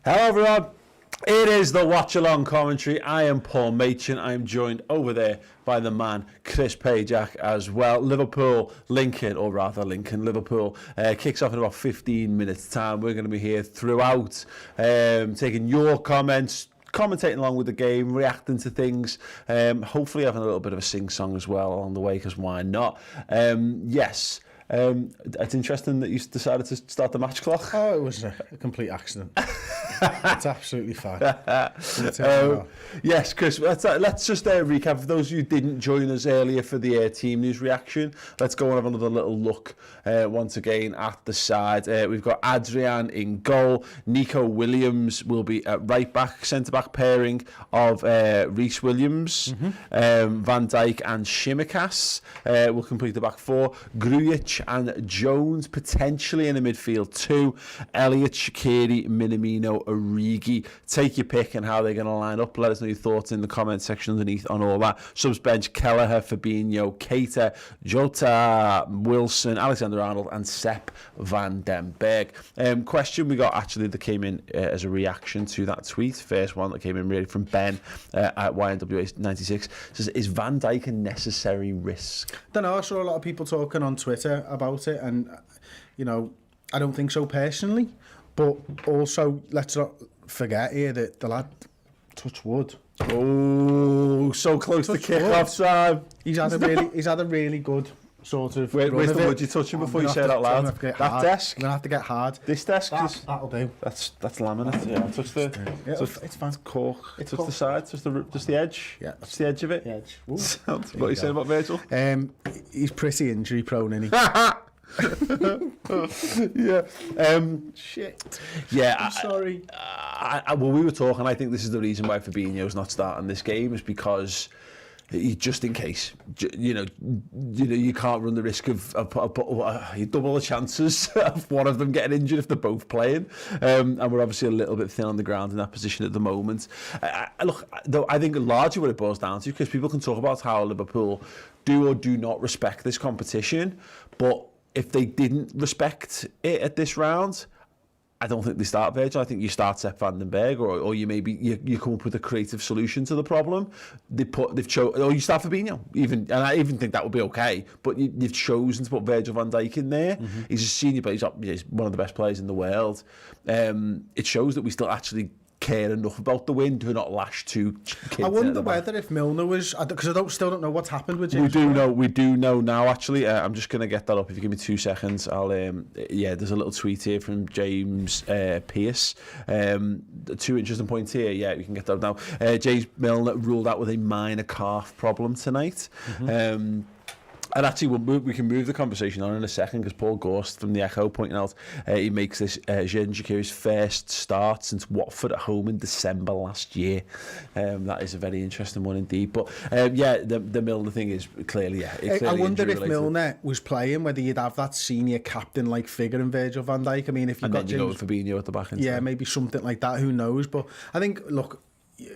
Hello everyone, it is the Watch Along commentary. I am Paul Machin. I am joined over there by the man Chris Pajak as well. Liverpool, Liverpool kicks off in about 15 minutes time. We're going to be here throughout, taking your comments, commentating along with the game, reacting to things, hopefully having a little bit of a sing-song as well along the way, because why not? Yes. It's interesting that you decided to start the match clock. Oh, it was a complete accident. It's absolutely fine. Yes, Chris, let's just recap. For those of you who didn't join us earlier for the team news reaction, let's go and have another little look once again at the side. We've got Adrian in goal. Nico Williams will be at right back, centre-back pairing of Reece Williams. Van Dijk and Shimikas will complete the back four. Grujic and Jones potentially in the midfield too. Elliott, Shaqiri, Minamino, Origi. Take your pick and how they're going to line up. Let us know your thoughts in the comment section underneath on all that. Subs bench: Kelleher, Fabinho, Keita, Jota, Wilson, Alexander-Arnold and Sepp van den Berg. Question we got actually that came in as a reaction to that tweet. First one that came in really from Ben at YNWA96 says, is Van Dijk a necessary risk? Don't know, I saw a lot of people talking on Twitter about it, and you know, I don't think so personally, but also let's not forget here that the lad, touch wood, so close to kick-off time. He's had a really good sort of. Where's the wood you're touching before you say it out loud? That desk? I'm gonna have to get hard. This desk? That'll do. That's laminate. Yeah, touch the. It's fine. Cork. Touch the side. Touch the edge. Yeah, touch the edge of it. The edge. What are you saying about Virgil? He's pretty injury prone, isn't he? Yeah. Shit. Yeah. I'm sorry. Well, we were talking. I think this is the reason why Fabinho's not starting this game, is because just in case, you can't run the risk of you double the chances of one of them getting injured if they're both playing, and we're obviously a little bit thin on the ground in that position at the moment. Look, though, I think largely what it boils down to, because people can talk about how Liverpool do or do not respect this competition, but if they didn't respect it at this round, I don't think they start Virgil. I think you start Sepp van den Berg, or you you come up with a creative solution to the problem. Or you start Fabinho, and I even think that would be okay. But you've chosen to put Virgil van Dijk in there. He's a senior player. He's one of the best players in the world. It shows that we still actually care enough about the win to not lash two kids. I wonder whether if Milner was, because I still don't know what's happened with James. We do know now actually. I'm just going to get that up. If you give me 2 seconds, I'll there's a little tweet here from James Pearce. 2 interesting points here. Yeah, we can get that now. James Milner ruled out with a minor calf problem tonight. And actually, we can move the conversation on in a second, because Paul Gorst from the Echo pointing out he makes this Xherdan Shaqiri's first start since Watford at home in December last year. That is a very interesting one indeed. But the Milner thing is clearly, I wonder if Milner was playing, whether you'd have that senior captain-like figure in Virgil van Dijk. I mean, if you got you go with Fabinho at the back. Yeah, maybe something like that. Who knows? But I think, look,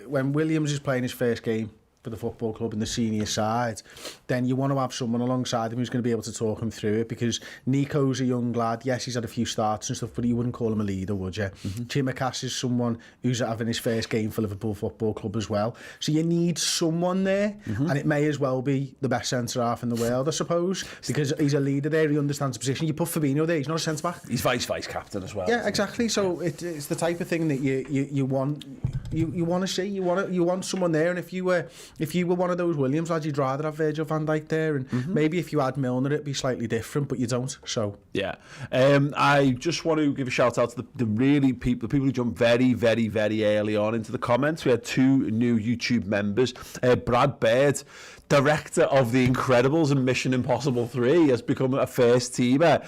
when Williams is playing his first game for the football club in the senior side, then you want to have someone alongside him who's going to be able to talk him through it, because Nico's a young lad. Yes, he's had a few starts and stuff, but you wouldn't call him a leader, would you? Chimikas is someone who's having his first game for Liverpool Football Club as well. So you need someone there, and it may as well be the best centre-half in the world, I suppose, because he's a leader there, he understands the position. You put Fabinho there, he's not a centre-back. He's vice captain as well. Yeah, exactly. So it's the type of thing that you want to see. You want someone there, and if you were one of those Williams lads, you'd rather have Virgil van Dijk there, and maybe if you had Milner it'd be slightly different, but you don't. So yeah, I just want to give a shout out to the people who jumped very, very, very early on into the comments. We had 2 new YouTube members. Brad Baird, director of The Incredibles and Mission Impossible 3, has become a first teamer,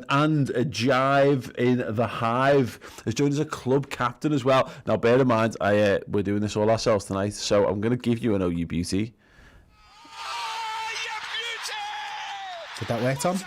and Jive in the Hive has joined as a club captain as well. Now bear in mind, we're doing this all ourselves tonight, so I'm going to give you an OU Beauty. Did that work, Tom?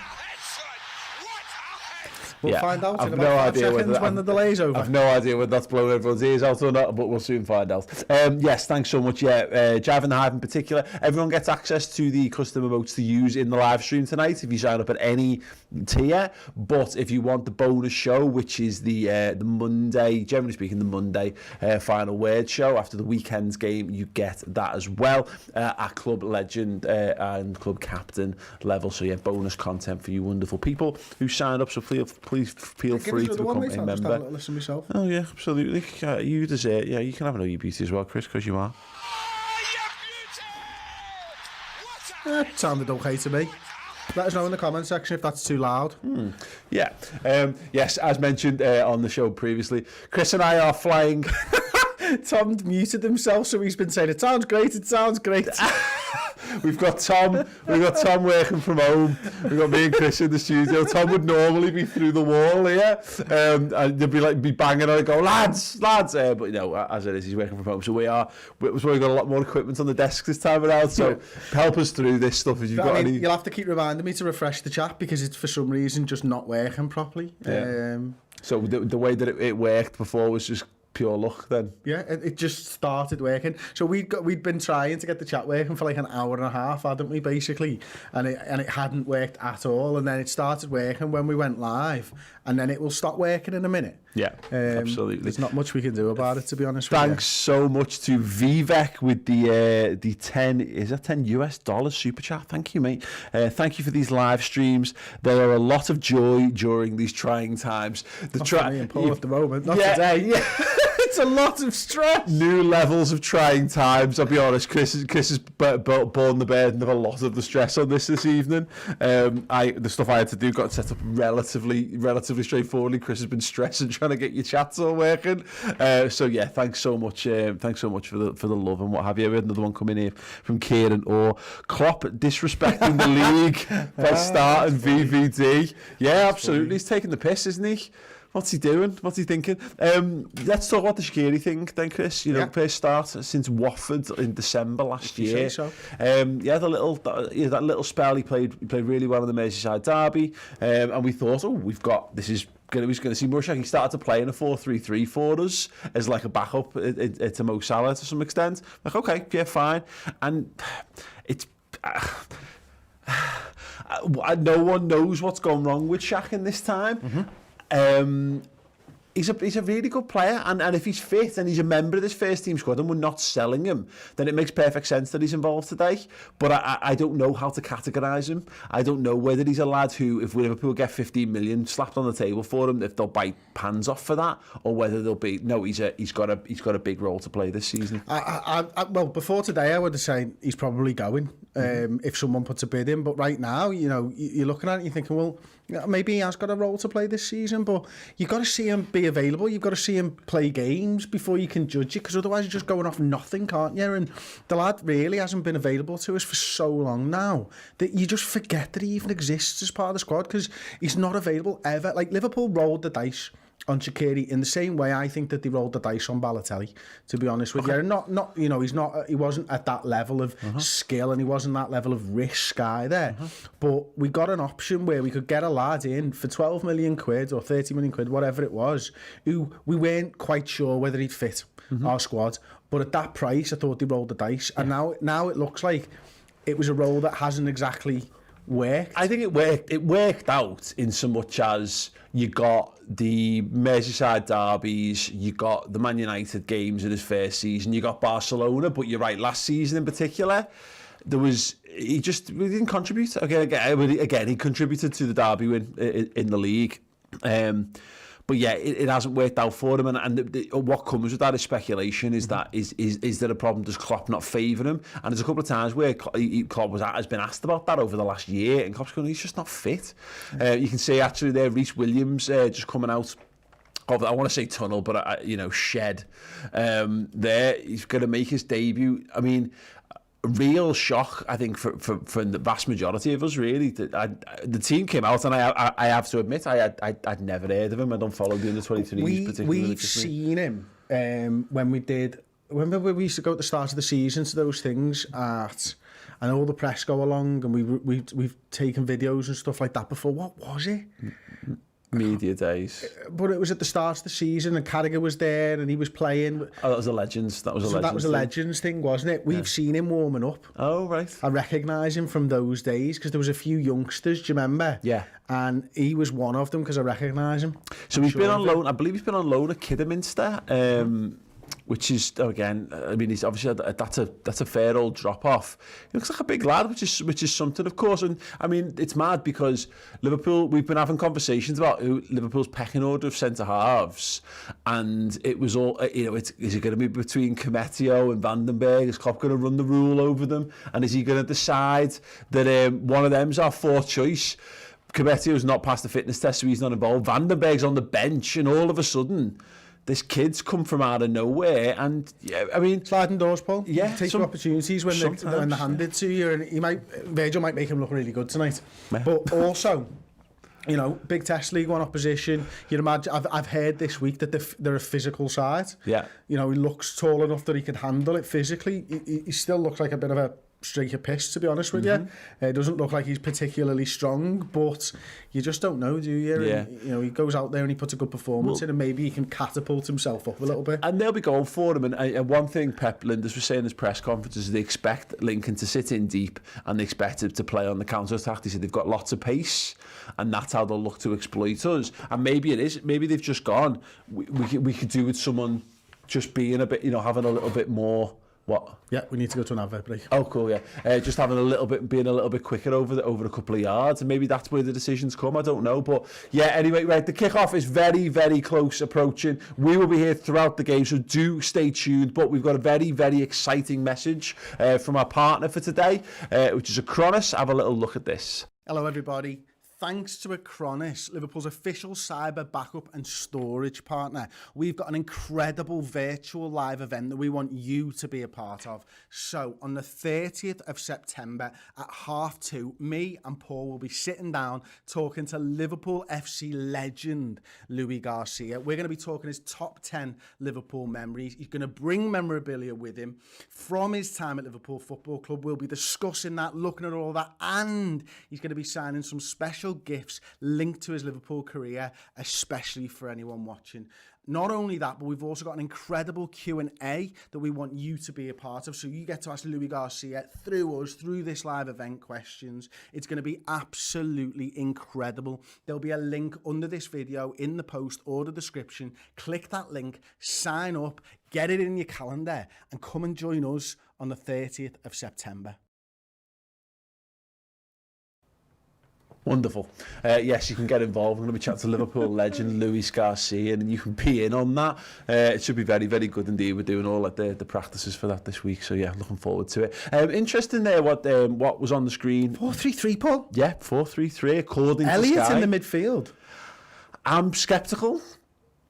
We'll find out I've in no about 5 idea seconds when the delay's over. I've no idea whether that's blowing everyone's ears out or not, but we'll soon find out. Yes, thanks so much. Yeah, Jive and the Hive in particular. Everyone gets access to the custom emotes to use in the live stream tonight if you sign up at any tier. But if you want the bonus show, which is the Monday, generally speaking, the Monday final word show after the weekend's game, you get that as well at Club Legend and Club Captain level. So yeah, bonus content for you wonderful people who signed up. So please feel free to become a member. Listen myself. Oh yeah, absolutely. You deserve. Yeah, you can have another beauty as well, Chris, because you are. It sounded okay to me. Let us know in the comment section if that's too loud. Yeah. Yes, as mentioned on the show previously, Chris and I are flying. Tom muted himself, so he's been saying, it sounds great, it sounds great. We've got Tom working from home. We've got me and Chris in the studio. Tom would normally be through the wall here, and they'd be banging on and go, lads. But you know, as it is, he's working from home. So we've got a lot more equipment on the desk this time around. So help us through this stuff if you've got any. You'll have to keep reminding me to refresh the chat because it's for some reason just not working properly. Yeah. So the way that it worked before was just pure luck then. Yeah, it just started working. So we'd been trying to get the chat working for like an hour and a half, hadn't we, basically? And it hadn't worked at all. And then it started working when we went live. And then it will stop working in a minute. Yeah, absolutely. There's not much we can do about it, to be honest with you. Thanks so much to Vivek with the 10, is that $10 super chat? Thank you, mate. Thank you for these live streams. There are a lot of joy during these trying times. Not for me and Paul at the moment, not today. Yeah. It's a lot of stress. New levels of trying times. I'll be honest, Chris has borne the burden of a lot of the stress on this evening. The stuff I had to do got set up relatively straightforwardly. Chris has been stressing trying to get your chats all working. So yeah, thanks so much. Thanks so much for the love and what have you. We had another one coming here from Kieran or Klopp disrespecting the league by starting VVD. Yeah, absolutely. He's taking the piss, isn't he? What's he doing? What's he thinking? Let's talk about the Shaqiri thing then, Chris. You know, first start since Watford in December last year. So. Yeah, that little spell he played really well in the Merseyside derby, and we thought, he's going to see Mushak. He started to play in a 4-3-3 for us as like a backup to Mo Salah to some extent. Like, okay, yeah, fine, and it's. No one knows what's gone wrong with Shaq in this time. Mm-hmm. He's a really good player, and if he's fit and he's a member of this first team squad and we're not selling him, then it makes perfect sense that he's involved today. But I don't know how to categorise him. I don't know whether he's a lad who, if Liverpool get 15 million slapped on the table for him, if they'll bite pans off for that, or whether they'll be he's got a big role to play this season. Well, before today, I would have said he's probably going if someone puts a bid in. But right now, you know, you're looking at it and you're thinking, well, maybe he has got a role to play this season, but you've got to see him be available. You've got to see him play games before you can judge it, because otherwise you're just going off nothing, can't you? And the lad really hasn't been available to us for so long now that you just forget that he even exists as part of the squad, because he's not available ever. Like, Liverpool rolled the dice on Shaqiri in the same way I think that they rolled the dice on Balotelli, to be honest with you. Not you know, he wasn't at that level of skill, and he wasn't that level of risk either. But we got an option where we could get a lad in for 12 million quid or 30 million quid, whatever it was, who we weren't quite sure whether he'd fit our squad. But at that price, I thought they rolled the dice. And now it looks like it was a role that hasn't exactly worked. I think it worked out in so much as you got the Merseyside derbies, you got the Man United games in his first season, you got Barcelona, but you're right, last season in particular, he didn't contribute. Again, he contributed to the derby win in the league. But yeah, it hasn't worked out for him, and what comes with that is speculation. Is there a problem? Does Klopp not favour him? And there's a couple of times where Klopp has been asked about that over the last year, and Klopp's going, he's just not fit. You can see actually there, Reece Williams just coming out of, I want to say tunnel, but shed. There, he's going to make his debut. I mean, real shock, I think, for the vast majority of us, really. The team came out, and I have to admit, I'd never heard of him. I don't follow the under-23s particularly. We've seen him when we did. Remember we used to go at the start of the season to those things and all the press go along, and we've taken videos and stuff like that before. What was it? media days. But it was at the start of the season, and Carragher was there, and he was playing. Oh, that was a Legends. That was a So Legends. that was a Legends thing, wasn't it? We've seen him warming up. Oh, right. I recognise him from those days because there was a few youngsters. Do you remember? Yeah. And he was one of them because I recognise him. So he's been on loan. I believe he's been on loan at Kidderminster, which is again. I mean, he's obviously that's a fair old drop off. He looks like a big lad, which is something, of course. And I mean, it's mad because Liverpool. We've been having conversations about who Liverpool's pecking order of centre halves, and it was all is it going to be between Cometio and Vandenberg? Is Klopp going to run the rule over them, and is he going to decide that one of them's our fourth choice? Cometio's not passed the fitness test, so he's not involved. Vandenberg's on the bench, and all of a sudden, this kid's come from out of nowhere. And yeah, I mean, sliding doors, Paul. Yeah, take your opportunities when they're handed to you, and Virgil might make him look really good tonight. Yeah. But also, big Test League One opposition. You'd imagine. I've heard this week that they're a physical side. Yeah. He looks tall enough that he can handle it physically. He still looks like a bit of a streak of piss, to be honest with you. It doesn't look like he's particularly strong, but you just don't know, do you? Yeah. And, he goes out there and he puts a good performance in, and maybe he can catapult himself up a little bit. And they'll be going for him. And one thing Pep Linders was saying in his press conferences is they expect Lincoln to sit in deep, and they expect him to play on the counter-attack. They said they've got lots of pace, and that's how they'll look to exploit us. And maybe it is. Maybe they've just gone, we could do with someone just being a bit, having a little bit more. What? Yeah, we need to go to an advert break. Oh, cool, yeah. Just having being a little bit quicker over a couple of yards, and maybe that's where the decisions come. I don't know, but yeah. Anyway, right, the kickoff is very, very close approaching. We will be here throughout the game, so do stay tuned. But we've got a very, very exciting message from our partner for today, which is Acronis. Have a little look at this. Hello, everybody. Thanks to Acronis, Liverpool's official cyber backup and storage partner, we've got an incredible virtual live event that we want you to be a part of. So on the 30th of September at 2:30, me and Paul will be sitting down talking to Liverpool FC legend Louis Garcia. We're going to be talking his top 10 Liverpool memories. He's going to bring memorabilia with him from his time at Liverpool Football Club. We'll be discussing that, looking at all that, and he's going to be signing some special gifts linked to his Liverpool career, especially for anyone watching. Not only that, but we've also got an incredible Q&A that we want you to be a part of. So you get to ask Louis Garcia through this live event questions. It's going to be absolutely incredible. There'll be a link under this video in the post or the description. Click that link, sign up, get it in your calendar, and come and join us on the 30th of September. Wonderful. Yes, you can get involved. We're going to be chatting to Liverpool legend Luis Garcia, and you can be in on that. It should be very, very good indeed. We're doing all the practices for that this week, so yeah, looking forward to it. Interesting there what was on the screen. 4-3-3, Paul. Yeah, 4-3-3 according Elliott to Sky. in the midfield. I'm sceptical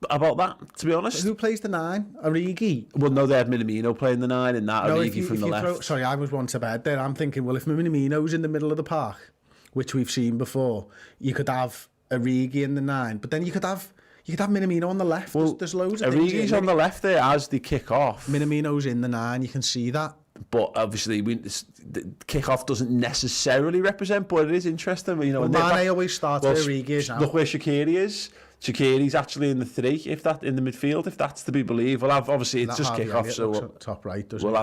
about that, to be honest. Who plays the 9? Origi? Well, no, they had Minamino playing the 9 and that Origi from the left. Sorry, I was one to bed there. I'm thinking, well, if Minamino's in the middle of the park, which we've seen before, you could have Origi in the 9, but then you could have Minamino on the left. Well, there's loads of things. Origi's on the left there as they kick off. Minamino's in the 9, you can see that. But obviously, the kick-off doesn't necessarily represent, but it is interesting. Well, Mane always starts where Origi is now. Look where Shaqiri is. Shaqiri's actually in the 3, in the midfield, if that's to be believed. We'll have, obviously, it's just kick-off, so top right, doesn't we'll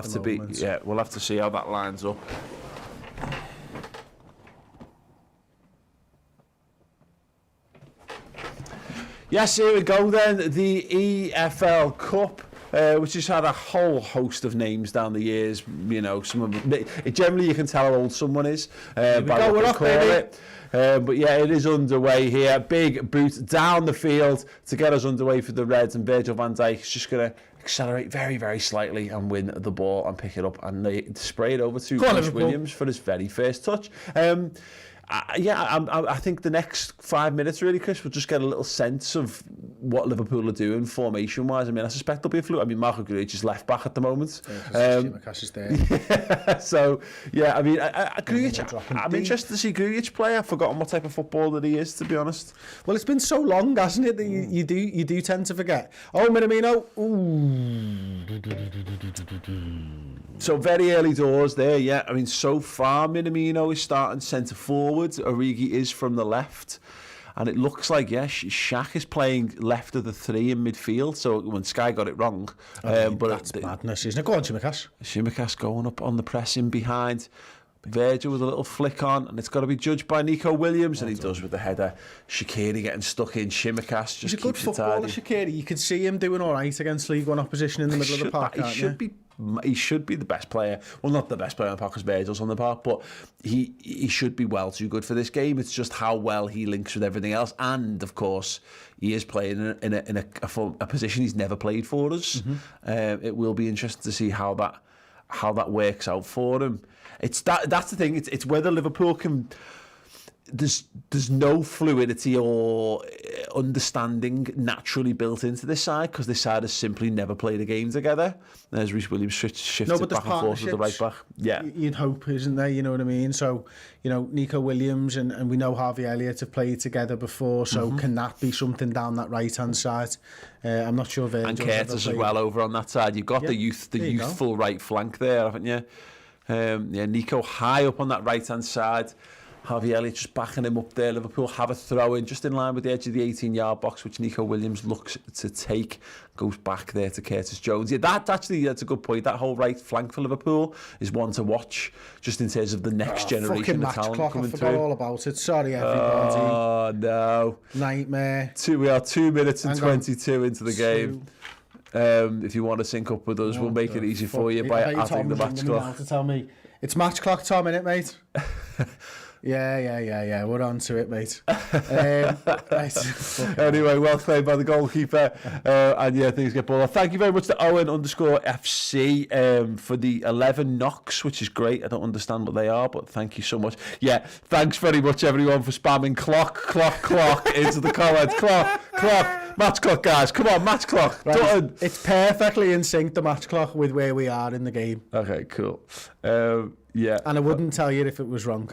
have to see how that lines up. Yes, here we go then, the EFL Cup, which has had a whole host of names down the years. Some of them, generally you can tell how old someone is by what they call it. But yeah, it is underway here. Big boot down the field to get us underway for the Reds, and Virgil van Dijk is just going to accelerate very, very slightly and win the ball and pick it up and spray it over to Chris Williams for his very first touch. I think the next 5 minutes, really, Chris, we'll just get a little sense of what Liverpool are doing formation-wise. I mean, I suspect there'll be a fluke. I mean, Marco Grujic is left back at the moment. So, yeah, I mean, Grujic, I'm interested to see Grujic play. I've forgotten what type of footballer that he is, to be honest. Well, it's been so long, hasn't it, that you do tend to forget. Oh, Minamino. Ooh. So, very early doors there, yeah. I mean, so far, Minamino is starting centre forward. Origi is from the left. And it looks like, Shaq is playing left of the three in midfield. So when Sky got it wrong. But that's madness, isn't it? Go on, Tsimikas. Tsimikas going up on the press in behind. Virgil with a little flick on, and it's got to be judged by Nico Williams, and he does with the header. Shaqiri getting stuck in. Tsimikas just keeps it tidy. He's a good footballer, Shaqiri. You could see him doing all right against League One opposition in the middle of the park. He should be the best player. Well, not the best player on the park because Virgil's on the park, but he should be well too good for this game. It's just how well he links with everything else, and of course he is playing in a position he's never played for us. It will be interesting to see how that works out for him. That's the thing. It's whether Liverpool can. There's no fluidity or understanding naturally built into this side because this side has simply never played a game together. As Reece Williams shifts back and forth with the right back. Yeah, you'd hope, isn't there? You know what I mean? So, Nico Williams and we know Harvey Elliott have played together before. So can that be something down that right hand side? I'm not sure. And Curtis as well over on that side. You've got the youthful right flank there, haven't you? Nico high up on that right hand side. Harvey Elliott just backing him up there. Liverpool have a throw in just in line with the edge of the 18-yard box, which Nico Williams looks to take. Goes back there to Curtis Jones. Yeah, that's a good point. That whole right flank for Liverpool is one to watch, just in terms of the next generation of talent clock, coming I forgot through. All about it. Sorry, everybody. Oh no! Nightmare. We are 2 minutes and 22 into the game. If you want to sync up with us, we'll make it easy for you by adding the match clock. To tell me it's match clock time, innit, mate? Yeah. We're on to it, mate. Right. Anyway, well played by the goalkeeper. And things get ball. Thank you very much to Owen_FC for the 11 knocks, which is great. I don't understand what they are, but thank you so much. Yeah, thanks very much, everyone, for spamming clock into the comments. Clock. Match clock, guys. Come on, match clock. Right. It's perfectly in sync, the match clock, with where we are in the game. Okay, cool. And I wouldn't tell you if it was wrong.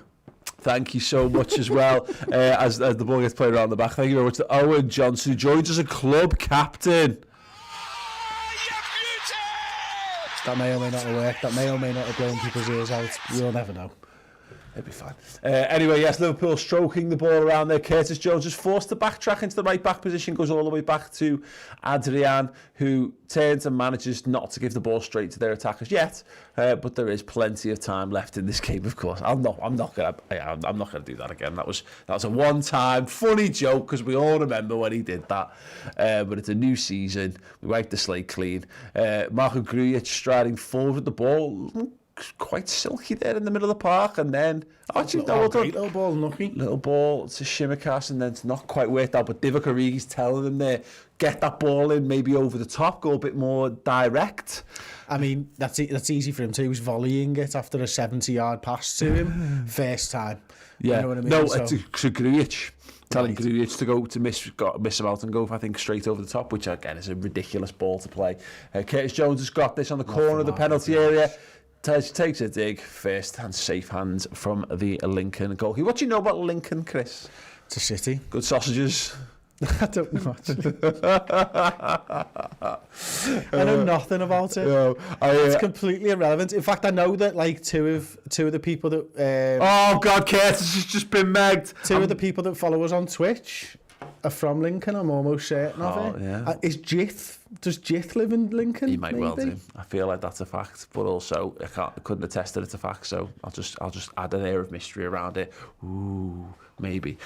Thank you so much as well, as the ball gets played around the back. Thank you very much to Owen Johnson, who joins us as a club captain. That may or may not have worked. That may or may not have blown people's ears out. You'll never know. It'll be fine. Anyway, yes, Liverpool stroking the ball around there. Curtis Jones is forced to backtrack into the right back position, goes all the way back to Adrian, who turns and manages not to give the ball straight to their attackers yet. But there is plenty of time left in this game, of course. I'm not gonna do that again. That was a one-time funny joke because we all remember when he did that. But it's a new season. We wipe the slate clean. Marko Grujic striding forward with the ball. Quite silky there in the middle of the park, and then little ball, little ball to Tsimikas, and then it's not quite worked out. But Divock Origi's telling them there, get that ball in, maybe over the top, go a bit more direct. I mean, that's easy for him too. He was volleying it after a 70-yard pass to him first time. Yeah, you know what I mean? No, to Grujic. Telling Grujic to go to miss him out and go, I think, straight over the top, which again is a ridiculous ball to play. Curtis Jones has got this on the corner of the penalty area. Takes a dig, first and safe hands from the Lincoln goalkeeper. What do you know about Lincoln, Chris? It's a city. Good sausages. I don't know much. I know nothing about it. No, it's completely irrelevant. In fact, I know that like two of the people that. Oh God, Curtis has just been megged. Two of the people that follow us on Twitch are from Lincoln. I'm almost certain of it. Yeah. Does Jith live in Lincoln? He might well do. I feel like that's a fact, but also I couldn't attest that it's a fact, so I'll just add an air of mystery around it. Ooh, maybe.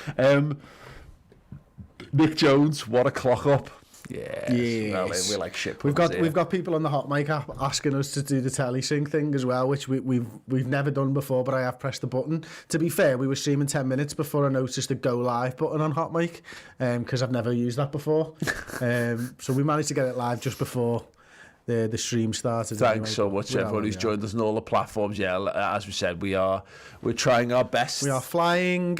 Nick Jones, what a clock up. Yes. Well, we're like shit. We've got people on the Hot Mic app asking us to do the telesync thing as well, which we've never done before, but I have pressed the button. To be fair, we were streaming 10 minutes before I noticed the go live button on Hot Mic, because I've never used that before. So we managed to get it live just before the stream started. Thanks so much, everyone who's joined us on all the platforms. Yeah, as we said, we're trying our best. We are flying,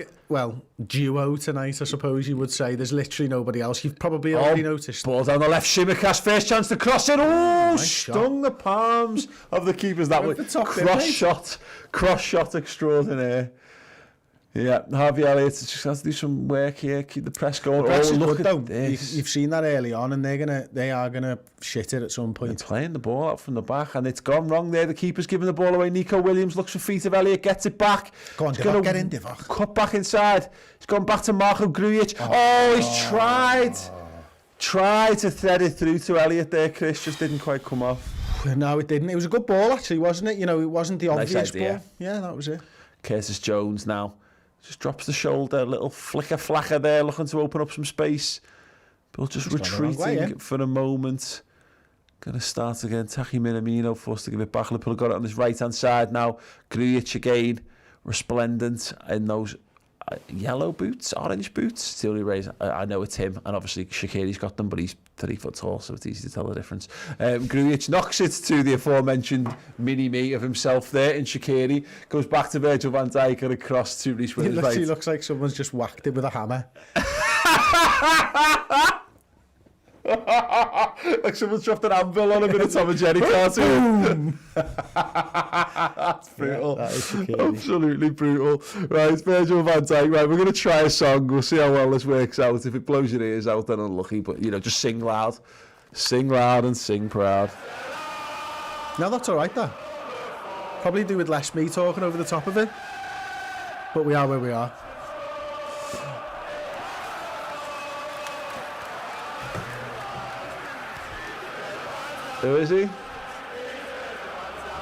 duo tonight, I suppose you would say. There's literally nobody else. You've probably already noticed. Ball down the left, Tsimikas, first chance to cross it. Oh, stung the palms of the keepers. That was cross shot extraordinaire. Yeah, Harvey Elliott just has to do some work here, keep the press going. Look at this. You've seen that early on, and they are gonna shit it at some point. They're playing the ball out from the back, and it's gone wrong there. The keeper's giving the ball away. Nico Williams looks for feet of Elliott, gets it back. Go on, Divock, get in, Divock. Cut back inside. He's gone back to Marko Grujic. He's tried to thread it through to Elliott there, Chris. Just didn't quite come off. No, it didn't. It was a good ball, actually, wasn't it? You know, it wasn't the obvious ball. Yeah, that was it. Curtis Jones now just drops the shoulder, a little flicker there, looking to open up some space. But just retreating for a moment. Going to start again. Taki Minamino forced to give it back. Liverpool got it on his right-hand side now. Grujic again, resplendent in those yellow boots, orange boots. It's the only reason I know it's him. And obviously Shaqiri's got them, but he's 3 foot tall, so it's easy to tell the difference. Grujic knocks it to the aforementioned mini-me of himself there in Shaqiri. Goes back to Virgil van Dijk and across to Reece Williams. He looks like someone's just whacked it with a hammer. Like someone's dropped an anvil on him in a Tom and Jerry cartoon. That's brutal. Yeah, that is absolutely brutal. Right, it's Virgil van Dijk. Right, we're going to try a song. We'll see how well this works out. If it blows your ears out, then unlucky. But, you know, just sing loud. Sing loud and sing proud. No, that's all right, though. Probably do with less me talking over the top of it. But we are where we are. Who is he?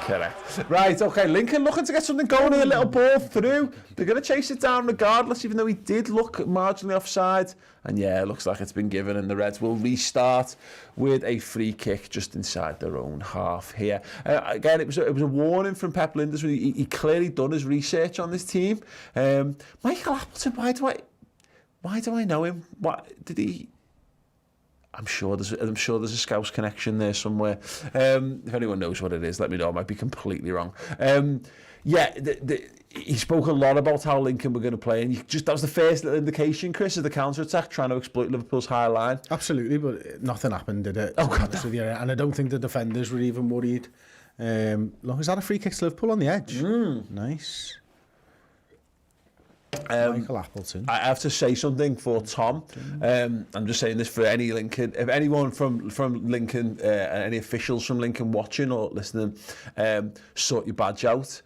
Correct. Right, okay, Lincoln looking to get something going here, little ball through. They're going to chase it down regardless, even though he did look marginally offside. And yeah, it looks like it's been given, and the Reds will restart with a free kick just inside their own half here. Again, it was a warning from Pep Linders. He clearly done his research on this team. Michael Appleton, why do I know him? What did he... I'm sure there's a Scouse connection there somewhere. If anyone knows what it is, let me know. I might be completely wrong. He spoke a lot about how Lincoln were going to play, and that was the first little indication, Chris, of the counter-attack, trying to exploit Liverpool's high line. Absolutely, but nothing happened, did it? And I don't think the defenders were even worried. Is that a free kick to Liverpool on the edge? Nice. Michael Appleton. I have to say something for Tom. I'm just saying this for any Lincoln. If anyone from Lincoln, any officials from Lincoln watching or listening, sort your badge out.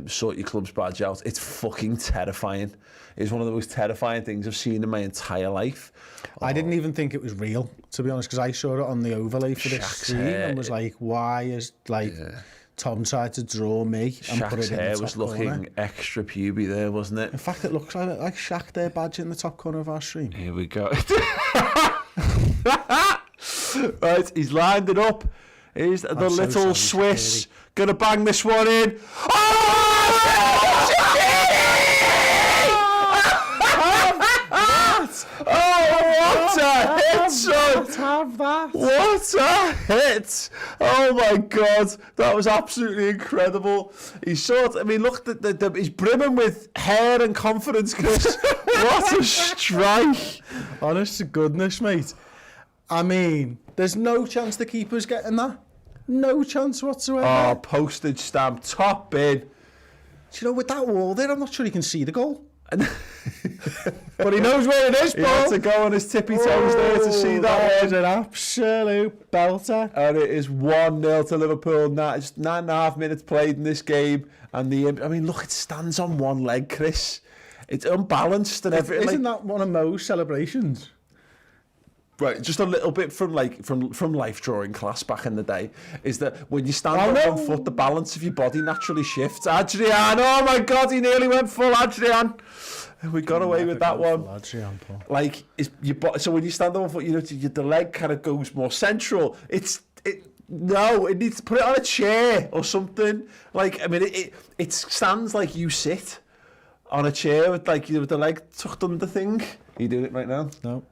Sort your club's badge out. It's fucking terrifying. It's one of the most terrifying things I've seen in my entire life. I didn't even think it was real, to be honest, because I saw it on the overlay for this scene and was like, why is Tom tried to draw me and put it in the top corner. Shaq's hair was looking extra puby there, wasn't it? In fact, it looks like Shaq there badge in the top corner of our stream. Here we go. Right, he's lined it up. Here's the little Swiss. Gonna bang this one in. What a hit, son! Have that. What a hit! Oh my God, that was absolutely incredible. He's look, he's brimming with hair and confidence, Chris. What a strike! Honest to goodness, mate. I mean, there's no chance the keeper's getting that. No chance whatsoever. Oh, postage stamp, top bin. Do you know, with that wall there, I'm not sure he can see the goal. But he knows where it is, Paul. He had to go on his tippy toes there to see that was an absolute belter. And it is 1-0 to Liverpool. It's 9.5 minutes played in this game. And look, it stands on one leg, Chris. It's unbalanced and everything. Isn't that one of Mo's celebrations? Right, just a little bit from life drawing class back in the day, is that when you stand on one foot, the balance of your body naturally shifts. Adrian, oh my God, he nearly went full Adrian. We got away with that one. Adrian, Paul. So when you stand on one foot, the leg kind of goes more central. It needs to put it on a chair or something. It stands like you sit on a chair with the leg tucked under thing. Are you doing it right now? No.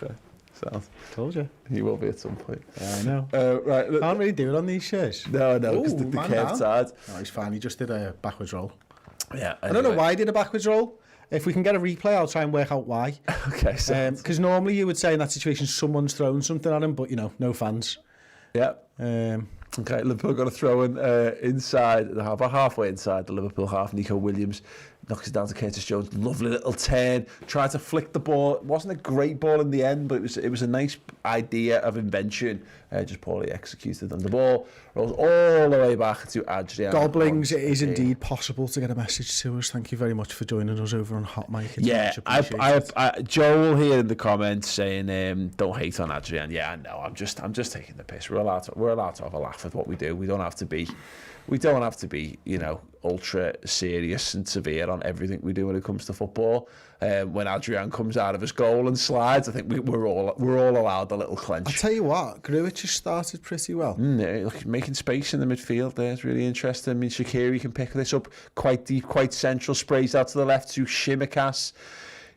Okay. Sounds. Told you. He will be at some point. I know. Right. Look. Can't really do it on these shares. No, because the curved side. No, he's fine. He just did a backwards roll. Yeah. Anyway. I don't know why he did a backwards roll. If we can get a replay, I'll try and work out why. Okay. So. Because normally you would say in that situation someone's thrown something at him, but no fans. Yeah. Okay, Liverpool got a throw in inside, about halfway inside the Liverpool half. Nico Williams knocks it down to Curtis Jones. Lovely little turn. Tried to flick the ball. It wasn't a great ball in the end, but it was a nice idea of invention. Just poorly executed. And the ball rolls all the way back to Adrian. Gobblings, it is indeed possible to get a message to us. Thank you very much for joining us over on Hot Mic. It's much appreciated. Joel here in the comments saying, "Don't hate on Adrian." Yeah, I know. I'm just taking the piss. We're allowed to have a laugh at what we do. We don't have to be, ultra serious and severe on everything we do when it comes to football. When Adrian comes out of his goal and slides, I think we're all allowed a little clench. I'll tell you what, Grujic has started pretty well. Look, making space in the midfield there is really interesting. I mean, Shaqiri can pick this up quite deep, quite central, sprays out to the left to Shimikas.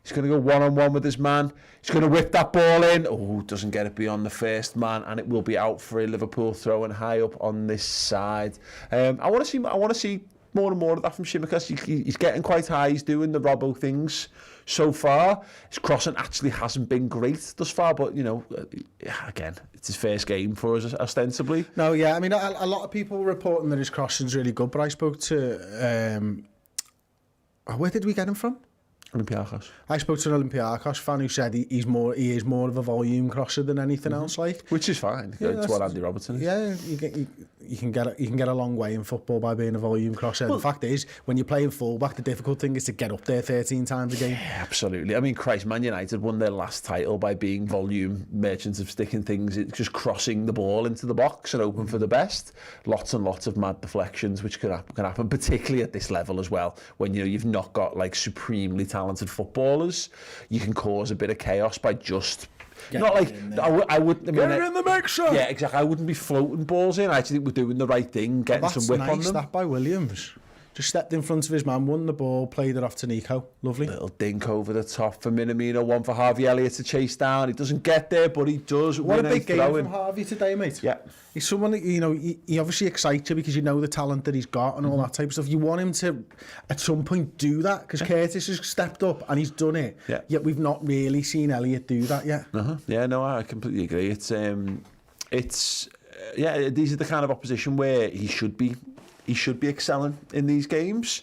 He's going to go one-on-one with his man. He's going to whip that ball in. Oh, doesn't get it beyond the first man, and it will be out for a Liverpool throw and high up on this side. I want to see more and more of that from Shimikas. He's getting quite high. He's doing the Robbo things so far. His crossing actually hasn't been great thus far, but again, it's his first game for us ostensibly. No, yeah, I mean, a lot of people were reporting that his crossing's really good, but I spoke to where did we get him from? Olympiacos. I spoke to an Olympiacos fan who said he is more of a volume crosser than anything else, like. Which is fine. It's what Andy Robertson is. Yeah, you can get a long way in football by being a volume crosser. Well, the fact is, when you're playing fullback, the difficult thing is to get up there 13 times a game. Yeah, absolutely. I mean, Christ, Man United won their last title by being volume merchants of sticking things, just crossing the ball into the box and open for the best. Lots and lots of mad deflections, which can happen, particularly at this level as well, when you've not got like supremely talented footballers. You can cause a bit of chaos by just not like I wouldn't get it in the mixer. Yeah, exactly. I wouldn't be floating balls in. I actually think we're doing the right thing, getting some whip on them. That by Williams. Just stepped in front of his man, won the ball, played it off to Nico. Lovely. Little dink over the top for Minamino, one for Harvey Elliott to chase down. He doesn't get there, but he does. What a big game from Harvey today, mate. Yeah. He's someone that, he obviously excites you because you know the talent that he's got and all that type of stuff. You want him to, at some point, do that because Curtis has stepped up and he's done it. Yeah. Yet we've not really seen Elliott do that yet. Yeah, no, I completely agree. These are the kind of opposition where he should be excelling in these games.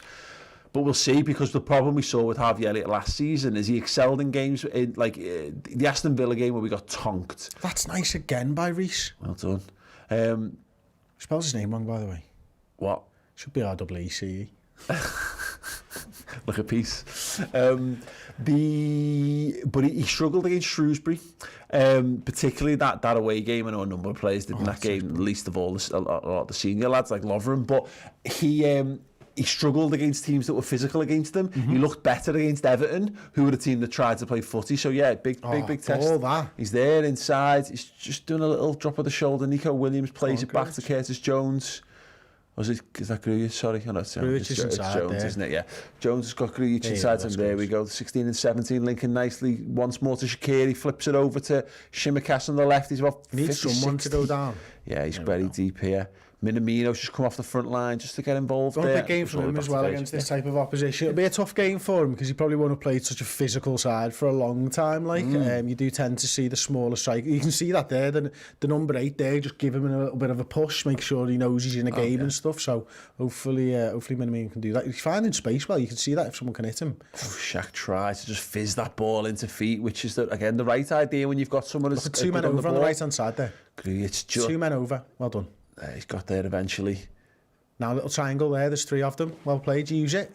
But we'll see, because the problem we saw with Harvey Elliott last season is he excelled in games in the Aston Villa game where we got tonked. That's nice again by Reece. Well done. Spells his name wrong, by the way. What? Should be R-E-E-C-E. Look at peace. But he struggled against Shrewsbury, particularly that away game. I know a number of players did in that game, least of all a lot of the senior lads like Lovren. But he struggled against teams that were physical against them. He looked better against Everton, who were the team that tried to play footy. So yeah, big test. All that. He's there inside. He's just doing a little drop of the shoulder. Nico Williams plays it back to Curtis Jones. Is that Grujic? Sorry, no, it's Jones, there. isn't it? Yeah, Jones has got Grujic inside, and there we go. 16 and 17, linking nicely once more to Shaqiri. Flips it over to Shimikas on the left. He's about 50, needs someone 60. to go down. Yeah, he's very deep here. Minamino's just come off the front line just to get involved there. A big game for him as well against this type of opposition. It'll be a tough game for him because he probably won't have played such a physical side for a long time. You do tend to see the smaller striker. You can see that there, the number 8 there, just give him a little bit of a push, make sure he knows he's in a game and stuff. So hopefully Minamino can do that. He's finding space well. You can see that if someone can hit him. Shaq tries to just fizz that ball into feet, which is again the right idea when you've got someone as 2 men over on the right hand side there. It's just 2 men over. Well done. He's got there eventually. Now a little triangle there, there's 3 of them. Well played, use it.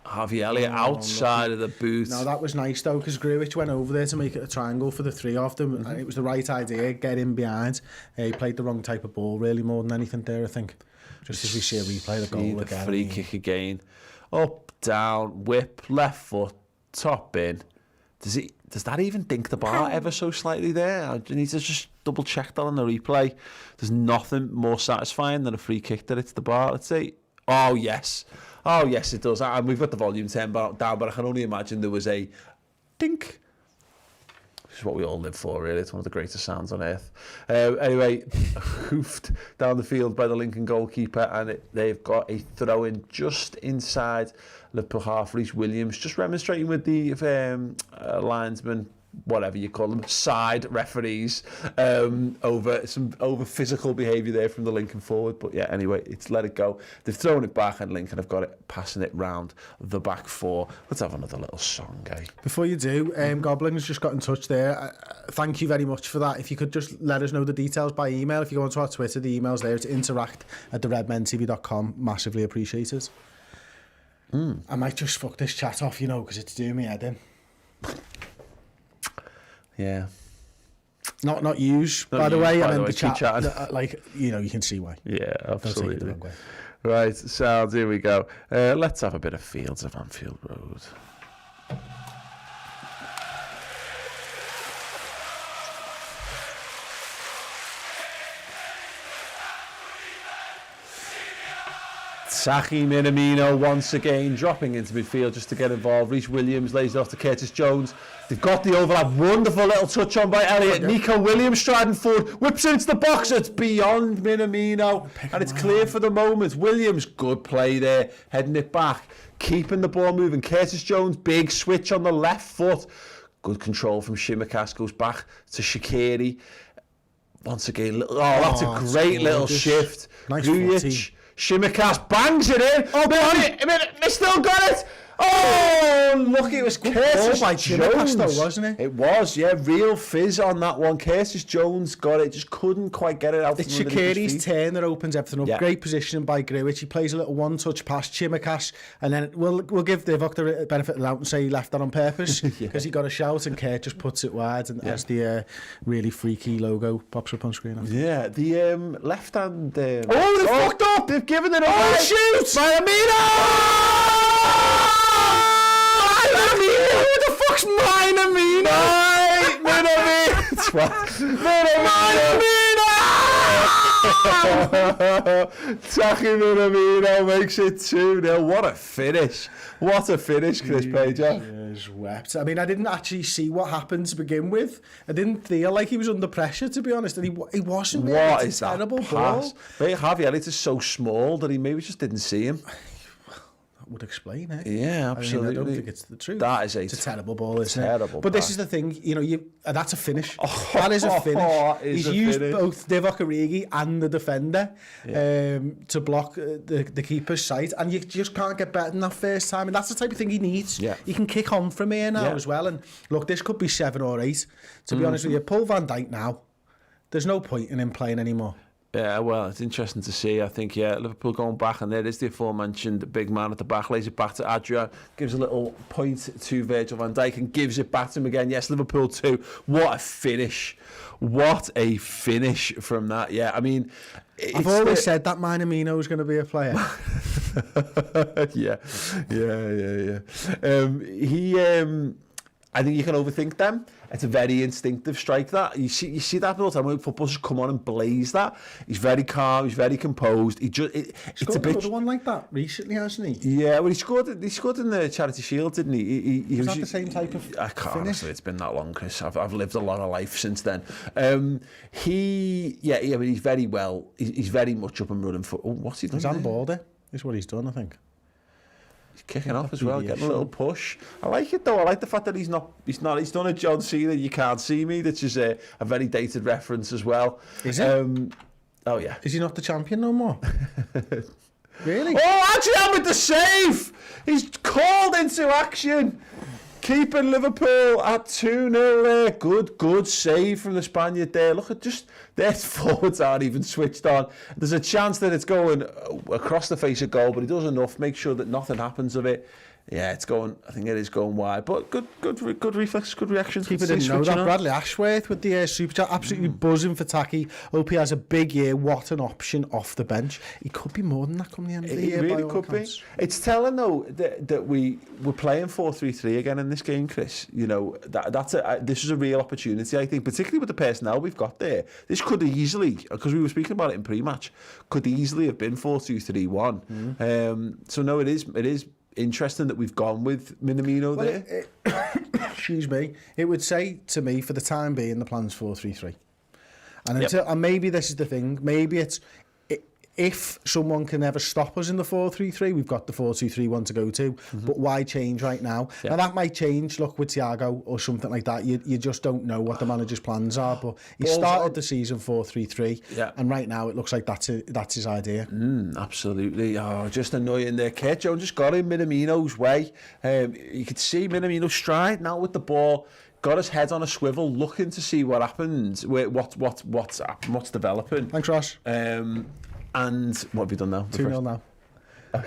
Harvey Elliott outside of the boot. No, that was nice though, because Grujic went over there to make it a triangle for the 3 of them, and it was the right idea, get in behind. He played the wrong type of ball, really, more than anything there, I think. Just as we see a replay, the goal again. Free kick again. Up, down, whip, left foot, top in. Does that even dink the bar ever so slightly there? I need to just double check that on the replay. There's nothing more satisfying than a free kick that hits the bar. Let's see. Oh yes, it does. And we've got the volume down, but I can only imagine there was a dink. Which is what we all live for, really. It's one of the greatest sounds on earth. Anyway, hoofed down the field by the Lincoln goalkeeper, and they've got a throw-in just inside Liverpool half. Reece Williams just remonstrating with the linesman whatever you call them, side referees over physical behaviour there from the Lincoln forward. But yeah, anyway, it's let it go. They've thrown it back and Lincoln have got it, passing it round the back four. Let's have another little song, eh? Before you do, Goblin's just got in touch there. Thank you very much for that. If you could just let us know the details by email. If you go onto our Twitter, the email's there. It's interact@theredmentv.com. Massively appreciated. I might just fuck this chat off, because it's doing me head in. Yeah. Not use, by the way. I mean, the chat, you can see why. Yeah, absolutely. Right, so here we go. Let's have a bit of Fields of Anfield Road. Saki Minamino once again dropping into midfield just to get involved. Reece Williams lays it off to Curtis Jones. They've got the overlap. Wonderful little touch on by Elliott. Nico Williams striding forward. Whips it into the box. It's beyond Minamino. And it's clear for the moment. Williams, good play there. Heading it back. Keeping the ball moving. Curtis Jones, big switch on the left foot. Good control from Shimikas. Goes back to Shaqiri. Once again, that's a great little shift. Nice Grujic. Shimikas bangs it in. Oh, they still got it. Oh, look, it was Curtis by Jones. Though, wasn't it? It was, yeah. Real fizz on that one. Curtis Jones got it, just couldn't quite get it out. It's Shaqiri's turn that opens everything up. Yeah. Great positioning by Grujic. He plays a little one-touch past Shimikas, and then we'll give Divock the benefit of the doubt and say he left that on purpose because he got a shout, and Kurt just puts it wide, and as the really freaky logo pops up on screen. Yeah, the left hand. They fucked up. They've given it away. Oh, shoot! Minamino! Who the fuck's Minamino? Taki Minamino makes it 2-0. What a finish. What a finish, Chris Pager. Yes, wept. I mean, I didn't actually see what happened to begin with. I didn't feel like he was under pressure, to be honest. And he wasn't. What is that pass? But Javi Elliott is so small that he maybe just didn't see him. Would explain it. Yeah, absolutely. I don't think it's the truth. That is it's a terrible ball, isn't terrible it? But this is the thing, that's a finish. That is a finish. He's used both Divock Origi and the defender to block the keeper's sight, and you just can't get better than that first time. And that's the type of thing he needs. Yeah. He can kick on from here now as well. And look, this could be 7 or 8. To be honest with you, pull Van Dijk now. There's no point in him playing anymore. Yeah, well, it's interesting to see. I think, Liverpool going back, and there is the aforementioned big man at the back, lays it back to Adrian, gives a little point to Virgil van Dijk and gives it back to him again. Yes, Liverpool 2. What a finish. What a finish from that. Yeah, I mean... I've always said that Minamino was going to be a player. Yeah. I think you can overthink them. It's a very instinctive strike, that. You see that all the time when footballers just come on and blaze that. He's very calm, he's very composed. It's a bit... another one like that recently, hasn't he? Yeah, well, he scored in the Charity Shield, didn't he? Is that the same type of I can't, finish? honestly, it's been that long, Chris. I've lived a lot of life since then. He's very well... He's very much up and running for... Oh, what's he done? He's on border, is what he's done, I think. He's kicking off as well, getting a little push. I like it though. I like the fact that he's done a John Cena, You Can't See Me, which is a very dated reference as well. Is it? Oh yeah. Is he not the champion no more? Really? Oh, Adrian with the save! He's called into action. Keeping Liverpool at 2-0 there. Good save from the Spaniard there. Look at their forwards aren't even switched on. There's a chance that it's going across the face of goal, but he does enough, make sure that nothing happens of it. Yeah, it's going. I think it is going wide, but good reflexes, good reactions. People didn't know that. Bradley Ashworth with the super chat, absolutely buzzing for Taki. Hope he has a big year. What an option off the bench. He could be more than that come the end of the year. He really could be. It's telling though that we're playing 4-3-3 again in this game, Chris. This is a real opportunity. I think, particularly with the personnel we've got there. This could easily, because we were speaking about it in pre-match, could easily have been 4-2-3-1. So no, it is. Interesting that we've gone with Minamino there. Excuse me. It would say to me, for the time being, the plan's 4-3-3. And maybe this is the thing. Maybe if someone can ever stop us in the 4-3-3, we've got the 4-2-3-1 to go to. But why change right now? Now that might change. Look, with Thiago or something like that, you just don't know what the manager's plans are. But he started the season 4-3-3, and right now it looks like that's his idea. Absolutely. Oh, just annoying there. Kurt Jones just got in Minamino's way. You could see Minamino striding out with the ball, got his head on a swivel, looking to see what happens, what's developing. Thanks, Ross. And what have you done now? 2-0 now. Oh,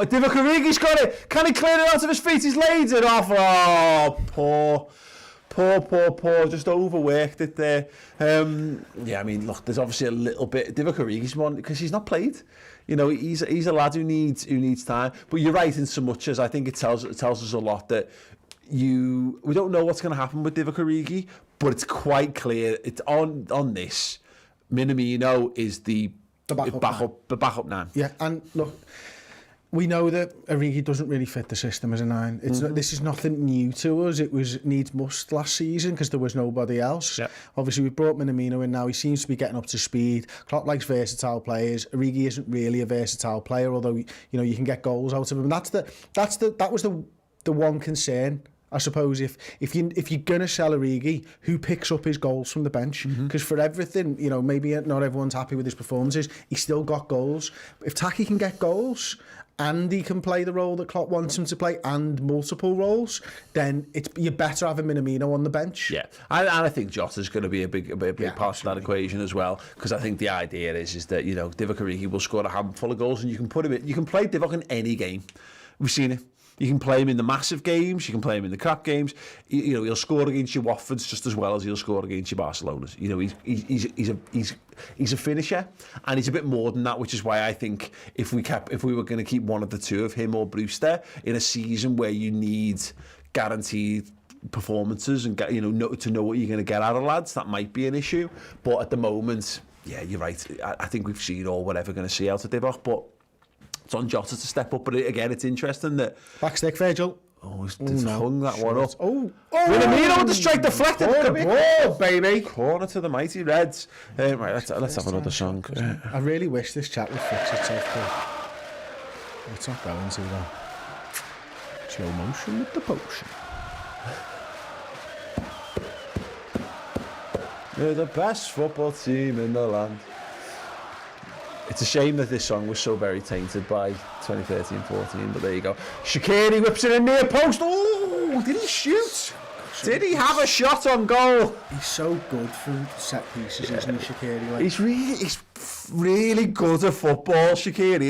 Divock Origi's got it. Can he clear it out of his feet? He's laid it off. Oh, poor. Just overworked it there. Yeah, I mean, look, there's obviously a little bit. Divock Origi's one because he's not played. You know, he's a lad who needs time. But you're right in so much as I think it tells us a lot that we don't know what's going to happen with Divock Origi, but it's quite clear. It's on this. Minamino is the backup nine. Yeah, and look, we know that Origi doesn't really fit the system as a nine. This is nothing new to us. It was needs must last season because there was nobody else. Yeah. Obviously, we brought Minamino in now. He seems to be getting up to speed. Klopp likes versatile players. Origi isn't really a versatile player, although you can get goals out of him. And that was the one concern. I suppose if you're gonna sell Origi, who picks up his goals from the bench? Because for everything, maybe not everyone's happy with his performances. He's still got goals. If Taki can get goals and he can play the role that Klopp wants him to play and multiple roles, then you're better having Minamino on the bench. Yeah, and I think Jota's going to be a big part of that equation as well. Because I think the idea is that Divock Origi will score a handful of goals and you can put him in. You can play Divock in any game. We've seen it. You can play him in the massive games. You can play him in the crap games. He'll score against your Watfords just as well as he'll score against your Barcelonas. He's a finisher, and he's a bit more than that. Which is why I think if we were going to keep one of the two of him or Brewster in a season where you need guaranteed performances and to know what you're going to get out of lads, that might be an issue. But at the moment, yeah, you're right. I think we've seen all we're ever going to see out of Divock, but it's on Jota to step up. But again, it's interesting that... Back stick, Virgil. Oh, he's hung that one up. Minamino with the strike deflected. Oh, baby. Corner to the mighty Reds. Right, let's have another song. I really wish this chat would fix itself, but it's not going to, though. Slow motion with the potion. They're the best football team in the land. It's a shame that this song was so very tainted by 2013-14, but there you go. Shaqiri whips it in near post. Oh, did he shoot? Did he have a shot on goal? He's so good for set pieces, isn't he, Shaqiri? He's really good at football, Shaqiri.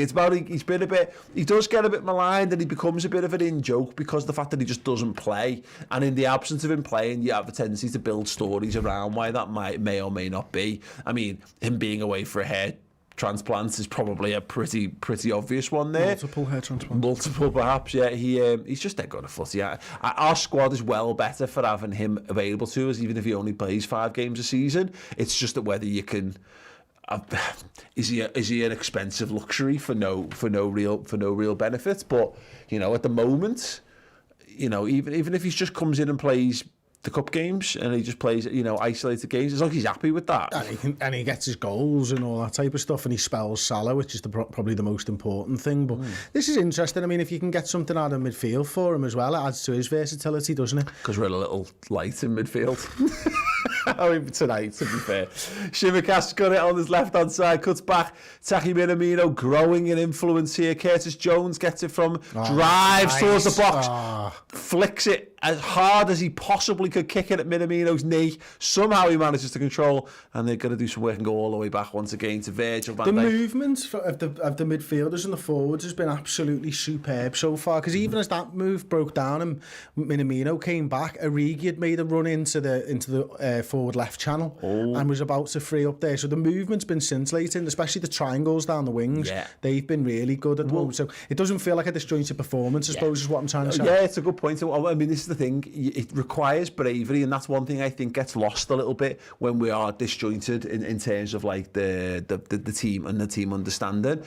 He does get a bit maligned and he becomes a bit of an in-joke because of the fact that he just doesn't play. And in the absence of him playing, you have a tendency to build stories around why that may or may not be. I mean, him being away for a hair transplants is probably a pretty obvious one there. Multiple hair transplants. Multiple, perhaps, yeah. He's just dead good at footy. Our squad is well better for having him available to us, even if he only plays 5 games a season. It's just that whether you can... Is he an expensive luxury for no real benefit? But, at the moment, even if he just comes in and plays the cup games and he just plays isolated games, as long as he's happy with that, and he gets his goals and all that type of stuff, and he spells Salah, which is probably the most important thing. But this is interesting. I mean, if you can get something out of midfield for him as well, it adds to his versatility, doesn't it? Because we're a little light in midfield. I mean, tonight, to be fair. Shimaka's got it on his left-hand side, cuts back. Taki Minamino growing in influence here. Curtis Jones gets it from, drives towards the box, flicks it as hard as he possibly could, kick it at Minamino's knee. Somehow he manages to control, and they're going to do some work and go all the way back once again to Virgil van Dijk. The movement of the midfielders and the forwards has been absolutely superb so far, because even as that move broke down and Minamino came back, Origi had made a run into the forward left channel and was about to free up there. So the movement's been scintillating, especially the triangles down the wings. Yeah. They've been really good at the moment. So it doesn't feel like a disjointed performance, I suppose, is what I'm trying to say. Yeah, it's a good point. I mean, this is the thing. It requires bravery, and that's one thing I think gets lost a little bit when we are disjointed in terms of like the team and the team understanding.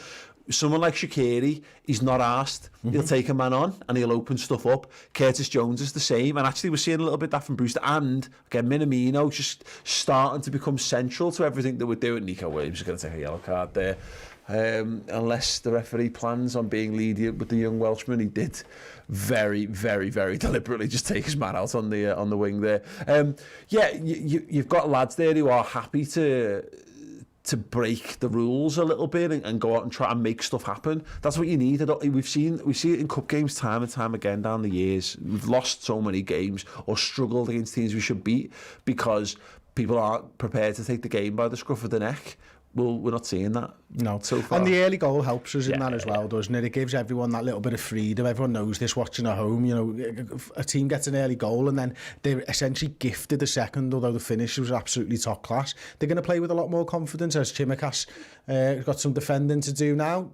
someone like Shaqiri, he's not asked. He'll take a man on and he'll open stuff up. Curtis Jones is the same. And actually, we're seeing a little bit of that from Brewster. And, again, Minamino just starting to become central to everything that we're doing. Nico Williams is going to take a yellow card there. Unless the referee plans on being lenient with the young Welshman, he did very, very, very deliberately just take his man out on the wing there. You've got lads there who are happy to break the rules a little bit and go out and try and make stuff happen. That's what you need. We see it in cup games time and time again down the years. We've lost so many games or struggled against teams we should beat because people aren't prepared to take the game by the scruff of the neck. Well, we're not seeing that. No. So far. And the early goal helps us in that as well, doesn't it? It gives everyone that little bit of freedom. Everyone knows this watching at home. You know, a team gets an early goal and then they're essentially gifted the second, although the finish was absolutely top class. They're going to play with a lot more confidence as Chimikas got some defending to do now.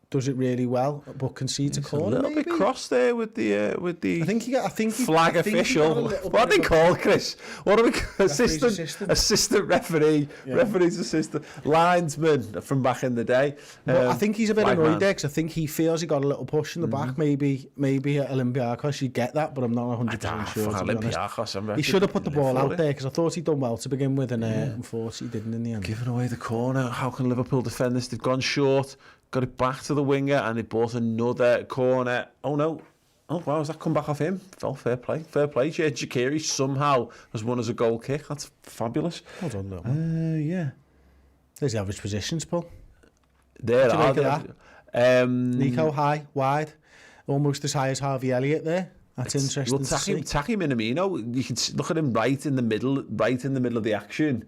Does it really well, but concedes a corner. A little bit cross there with the I think he flag official. What are they called, Chris? What are we? Assistant referee, referee's assistant, linesman from back in the day. I think he's a bit annoyed there because I think he feels he got a little push in the back. Maybe at Olympiacos you get that, but I'm not 100% sure. Olympiacos, he should have put the ball out there because I thought he'd done well to begin with, and unfortunately he didn't in the end. Giving away the corner. How can Liverpool defend this? They've gone short. Got it back to the winger and they bought another corner. Oh no. Oh wow, has that come back off him? Oh, fair play. Fair play. Shaqiri somehow has won as a goal kick. That's fabulous. Well done, though. Yeah. There's the average positions, Paul. There are. Nico, high, wide. Almost as high as Harvey Elliott there. That's interesting to see. Taki Minamino, you can look at him right in the middle of the action.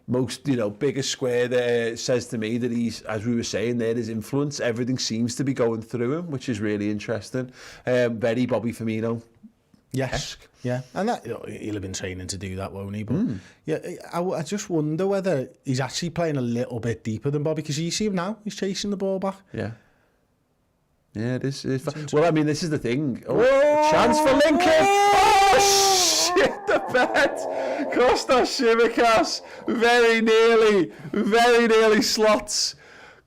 Most, biggest square there says to me that he's, as we were saying there, his influence, everything seems to be going through him, which is really interesting. Very Bobby Firmino. Yes, yeah, and that he'll have been training to do that, won't he? But I just wonder whether he's actually playing a little bit deeper than Bobby, because you see him now, he's chasing the ball back. Yeah, it is. Well, I mean, this is the thing. Chance for Lincoln. Oh, shit the bed. Kostas Tsimikas very nearly slots.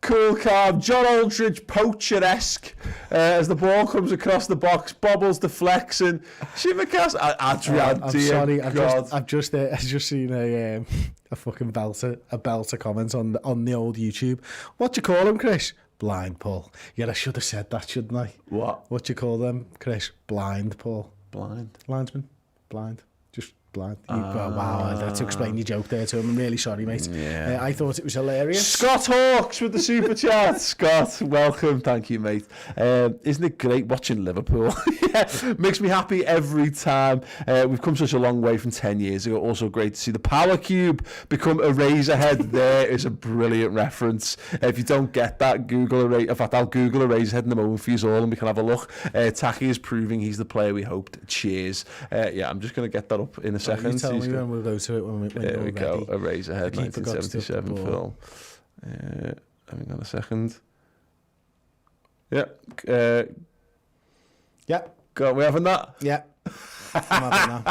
Cool, calm, John Aldridge Poacher-esque as the ball comes across the box, bobbles, deflects, and Tsimikas. I'm sorry, I've just seen a fucking belter comment on the old YouTube. What do you call him, Chris? Blind Paul. Yeah, I should have said that, shouldn't I? What do you call them, Chris? Blind Paul. Blind. Linesman. Blind. Just blind. Wow, I had to explain your joke there to him. I'm really sorry, mate. Yeah. I thought it was hilarious. Scott Hawks with the super chat. Scott, welcome. Thank you, mate. Isn't it great watching Liverpool? Makes me happy every time. We've come such a long way from 10 years ago. Also great to see the Power Cube become a Razorhead. There is a brilliant reference. If you don't get that, Google in fact, I'll Google a Razorhead in the moment for you all and we can have a look. Taki is proving he's the player we hoped. Cheers. I'm just going to get that up in a second. You tell me when we'll go to it when there we go. Ready. A Razorhead 1977 film. Hang on a second. Yeah. Yeah. Are we having that? Yeah. I'm having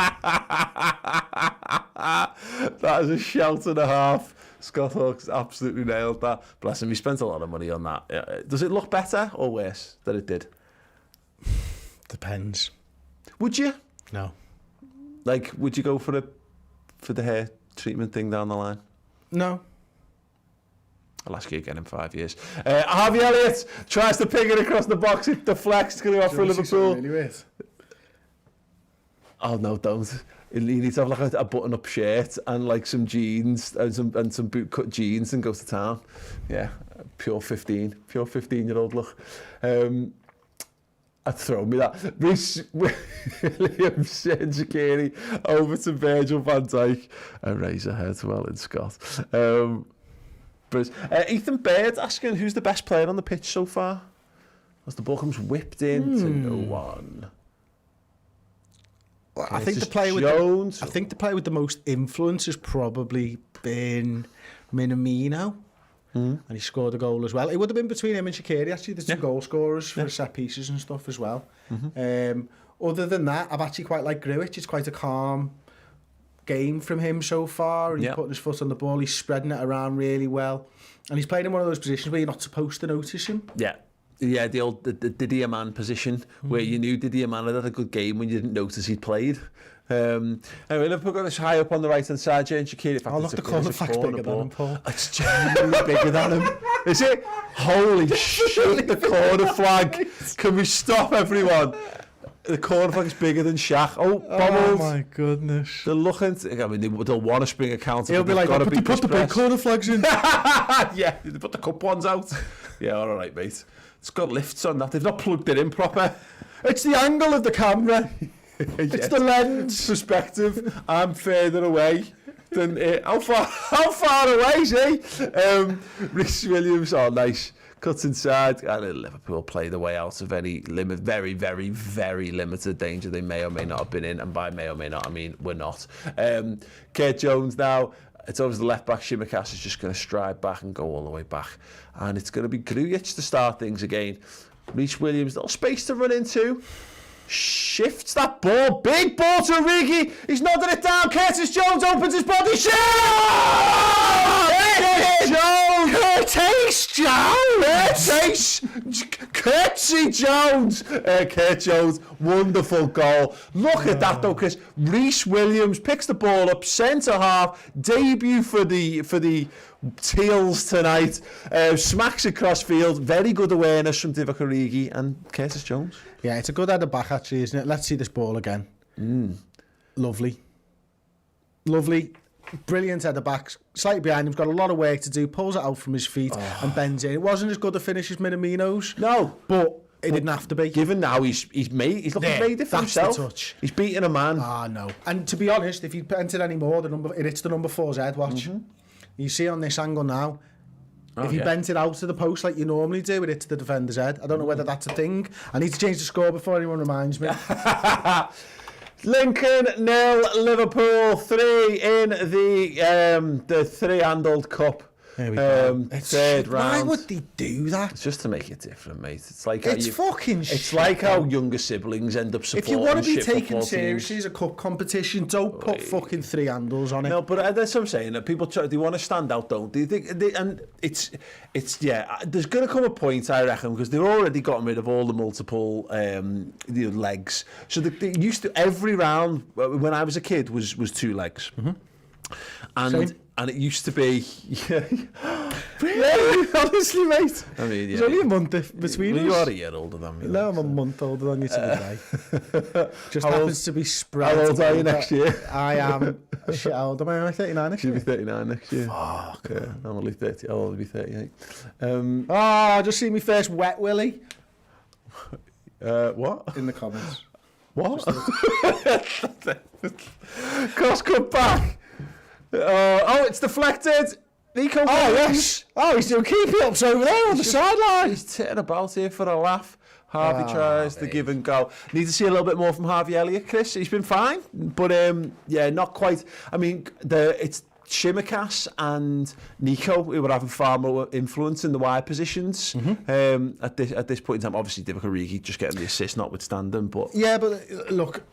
that. That is a shout and a half. Scott Hawks absolutely nailed that. Bless him, he spent a lot of money on that. Does it look better or worse than it did? Depends. Would you? No. Like, would you go for the hair treatment thing down the line? No. I'll ask you again in 5 years. Harvey Elliott tries to ping it across the box. It deflects. It's going to go off for Liverpool. Really Oh, no, don't. You need to have like a button-up shirt and like some jeans and some boot-cut jeans and go to town. Yeah, pure 15-year-old look. I'd throw me that. Reece Williams, Shaqiri, over to Virgil van Dijk. A Razorhead, well in Scott. Ethan Baird asking who's the best player on the pitch so far? As the ball comes whipped in to no one. Well, I think the player with the most influence has probably been Minamino. And he scored a goal as well. It would have been between him and Shaqiri, actually. There's two goal scorers for set pieces and stuff as well. Other than that, I've actually quite liked Grujic. He's quite a calm game from him so far, and he's putting his foot on the ball, he's spreading it around really well, and he's playing in one of those positions where you're not supposed to notice him. Yeah, the old the Didier Man position, where you knew Didier Man had a good game when you didn't notice he'd played. Anyway, Liverpool got this high up on the right hand side, and Shaqiri. I love the corner flag's bigger than him, Paul. It's genuinely bigger than him. Is it? Holy shit! The corner flag. Can we stop, everyone? The corner flag is bigger than Shaq. Oh my goodness! They're looking. I mean, they'll want to spring a counter. He'll be like, "But they put the big corner flags in." Yeah, they put the cup ones out. Yeah, all right, mate. It's got lifts on that. They've not plugged it in proper. It's the angle of the camera. It's the lens perspective. I'm further away than how far away is he? Rhys Williams, nice. Cuts inside, and Liverpool play the way out of any very, very, very limited danger they may or may not have been in, and by may or may not, I mean we're not. Kurt Jones now. It's over the left back. Shimikas is just going to stride back and go all the way back, and it's going to be Grujic to start things again. Rhys Williams, little space to run into. Shifts that ball, big ball to Origi. He's nodding it down. Curtis Jones opens his body. Shoot! Curtsy Jones. Kurt Jones, wonderful goal. Look at that though, Chris. Rhys Williams picks the ball up, centre half, debut for the Teals tonight. Smacks across field. Very good awareness from Divock Origi and Curtis Jones. Yeah, it's a good header back actually, isn't it? Let's see this ball again. Lovely. Brilliant header back. Slightly behind him, got a lot of work to do. Pulls it out from his feet and bends in. It wasn't as good a finish as Minamino's. No, but it didn't have to be. Given now he's made it for himself. The touch. He's beating a man. No. And to be honest, if he'd entered any more, it hits the number 4's head. Watch. You see on this angle now. If you bent it out to the post like you normally do, it hits the defender's head. I don't know whether that's a thing. I need to change the score before anyone reminds me. Lincoln 0, Liverpool 3 in the three-handled cup. There we go. Third round. Why would they do that? It's just to make it different, mate. It's like fucking shit. It's like how younger siblings end up supporting. If you want to be taken seriously as a cup competition, don't put fucking three handles on it. No, but that's what I'm saying. That people they want to stand out, don't they? And it's there's going to come a point, I reckon, because they've already gotten rid of all the multiple legs. So they used to every round when I was a kid was 2 legs, and. Same. And it used to be, really? Honestly, mate. I mean, there's only a month between us. You are a year older than me. No, I'm a month older than you today. Just happens to be spread. How old are you next year? I am. Shit, how old am I? 39 next year. You'll be 39 next year. Fuck. Yeah, I'm only 30. I'll only be 38. Just see me first wet willy. What? In the comments. What? Cross cut back. It's deflected. Nico. Yes. He's doing keepy-ups over there on the sideline. He's titting about here for a laugh. Harvey tries the give and go. Need to see a little bit more from Harvey Elliott, Chris. He's been fine, but not quite. I mean, it's Shimikas and Nico who were having far more influence in the wide positions at this point in time. Obviously, Divock Origi just getting the assist, notwithstanding. But look,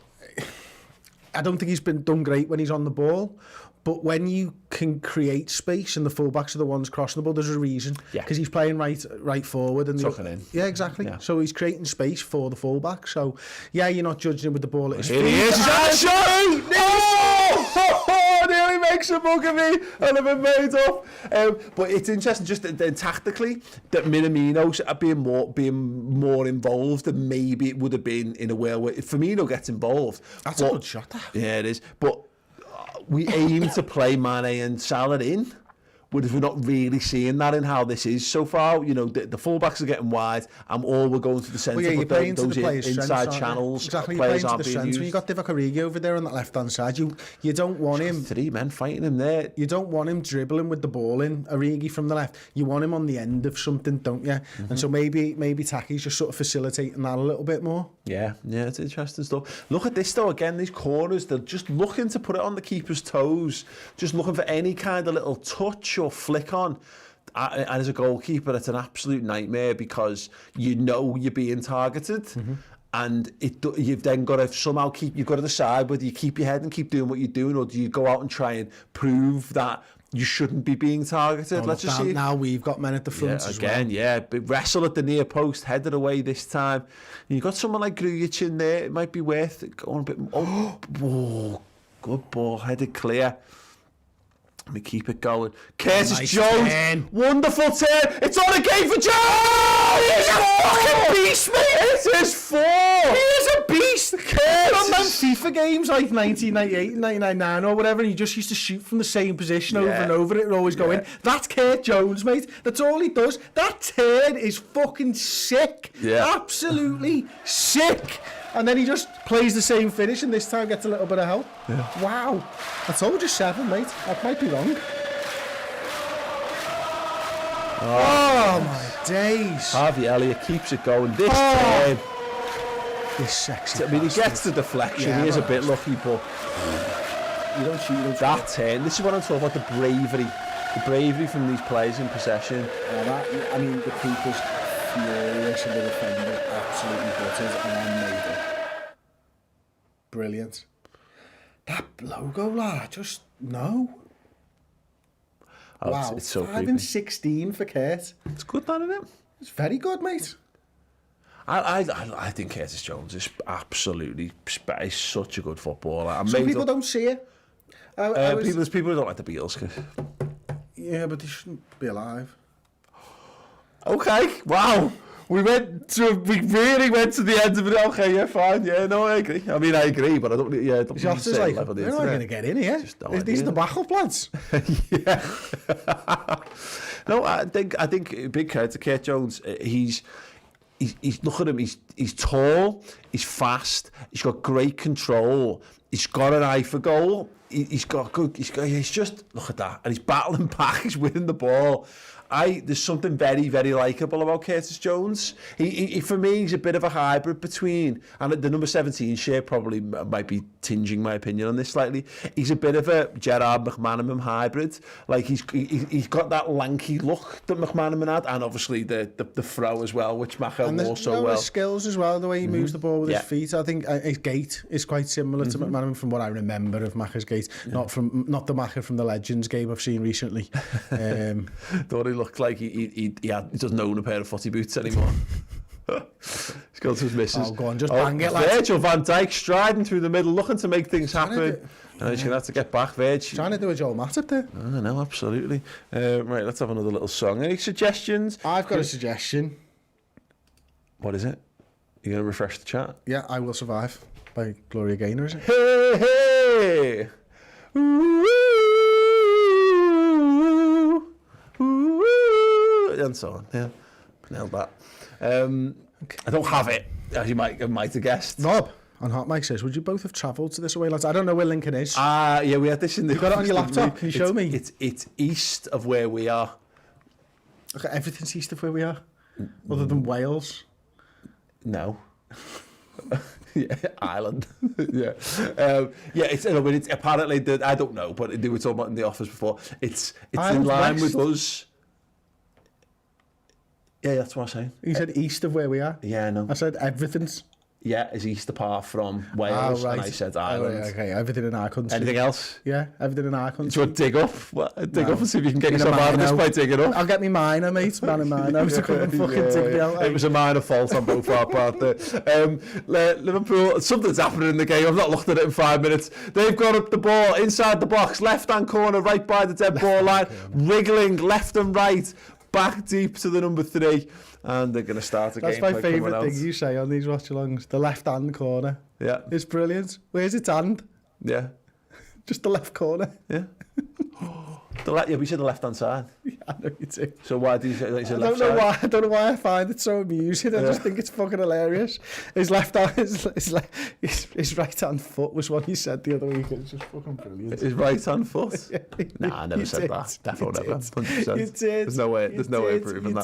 I don't think he's been done great when he's on the ball. But when you can create space and the fullbacks are the ones crossing the ball, there's a reason. Yeah. Because he's playing right forward. And tucking in. Yeah, exactly. Yeah. So he's creating space for the fullback. So, you're not judging him with the ball at his feet. Here he is. Nearly makes a mug of me and I've been made up. But it's interesting just tactically that Minamino's being more involved than maybe it would have been in a world where Firmino gets involved. That's a good shot. Yeah, it is. But we aim to play Mane and Salah in, but if we're not really seeing that in how this is so far, the fullbacks are getting wide and all we're going to the centre, you're playing to the players' inside strengths, channels. Exactly, you're playing to the strengths. When you've got Divock Origi over there on that left-hand side, you don't want him... 3 men fighting him there. You don't want him dribbling with the ball in, Origi from the left. You want him on the end of something, don't you? And so maybe Taki's just sort of facilitating that a little bit more. Yeah, it's interesting stuff. Look at this though, again, these corners, they're just looking to put it on the keeper's toes, just looking for any kind of little touch or flick on. And as a goalkeeper, it's an absolute nightmare because you're being targeted. And you've then got to somehow you've got to decide whether you keep your head and keep doing what you're doing, or do you go out and try and prove that you shouldn't be being targeted. Let's just see. Now we've got men at the front as well. But wrestle at the near post, headed away this time. And you've got someone like Grujic in there. It might be worth going a bit more. Oh, good ball, headed clear. Let me keep it going. Curtis Jones, turn. Wonderful turn. It's on again for Jones. He's a fucking beast, mate. It is 4. He's a beast. Curtis. On them FIFA games like 1998, 1999 or whatever, and he just used to shoot from the same position over and over. It would always go in. That's Curtis Jones, mate. That's all he does. That turn is fucking sick. Yeah. Absolutely sick. And then he just plays the same finish and this time gets a little bit of help. Yeah. Wow. I told you 7, mate. That might be wrong. Oh my days. Harvey Elliott keeps it going. This time. This sexy. I mean, he gets the deflection. He is a bit lucky, but you don't shoot that turn. This is what I'm talking about, the bravery. The bravery from these players in possession. I mean, the keeper's furious and the defender absolutely butters and then made it. Brilliant. That logo, lad, just no. Oh, wow, it's so 5 creepy. and 16 for Kurt. It's good, that, isn't it? It's very good, mate. I think Curtis Jones is absolutely he's such a good footballer. Some people don't see it. There's people who don't like the Beatles. Yeah, but they shouldn't be alive. Okay, wow. We really went to the end of it. Okay, yeah, fine. Yeah, no, I agree. I mean, I agree, but I don't. Yeah, don't say like, we're not going to get in here. These are the backup lads. Yeah. No, I think big credit to Curtis Jones. He's look at him. He's tall. He's fast. He's got great control. He's got an eye for goal. He's just look at that, and he's battling back. He's winning the ball. There's something very, very likeable about Curtis Jones. He for me, he's a bit of a hybrid between, and the number 17 shirt probably might be tinging my opinion on this slightly. He's a bit of a Gerard McManaman hybrid. Like he's got that lanky look that McManaman had, and obviously the throw as well, which Macho wore so well. His skills as well, the way he moves the ball with his feet. I think his gait is quite similar to McManaman from what I remember of Macha's gait, not the Macha from the Legends game I've seen recently. Thought he looked like he doesn't own a pair of footy boots anymore. He's got his misses. Oh, go on, just bang it. Virgil van Dijk striding through the middle, looking to make things happen. And he's going to have to get back, Virg. Trying to do a Joel Matip there. I know, absolutely. Right, let's have another little song. Any suggestions? I've got a suggestion. What is it? You going to refresh the chat? Yeah, I Will Survive by Gloria Gaynor, is it? Hey, hey! Ooh, ooh, ooh, and so on. Yeah, nailed that. I don't have it, as you might have guessed. Rob on Hot Mike says, would you both have travelled to this away, lads? I don't know where Lincoln is. Yeah, we had this in the... You got it on your laptop? Can you show me? It's east of where we are. Okay, everything's east of where we are? Other than Wales? No. Yeah, Ireland. Yeah. It's apparently, I don't know, but they were talking about in the office before. It's in line with us. Yeah, that's what I'm saying. You said east of where we are? Yeah, no. I said everything's... Yeah, is east apart from Wales, and I said Ireland. Okay, everything in our country. Anything else? Yeah, everything in our country. Do you want to dig up? Dig up and see if you can get yourself out of this by digging up? I'll get me minor, mate. Man and minor. I was to come and fucking dig me out. It was a minor fault on both our part there. Liverpool, something's happening in the game. I've not looked at it in 5 minutes. They've got up the ball inside the box, left-hand corner, right by the dead ball line, wriggling left and right, back deep to the number 3. And they're going to start a game. That's my favourite thing you say on these watch-alongs. The left-hand corner. Yeah. It's brilliant. Where's its hand? Yeah. Just the left corner. Yeah. We said the left-hand side. Yeah, I know you do. So why do you say it's left side? I don't know why I find it so amusing. I just think it's fucking hilarious. His left hand, his right-hand foot was what he said the other week. It's just fucking brilliant. His right-hand foot? Nah, I never said that. Definitely never. 100%. You did. There's no way of proving that.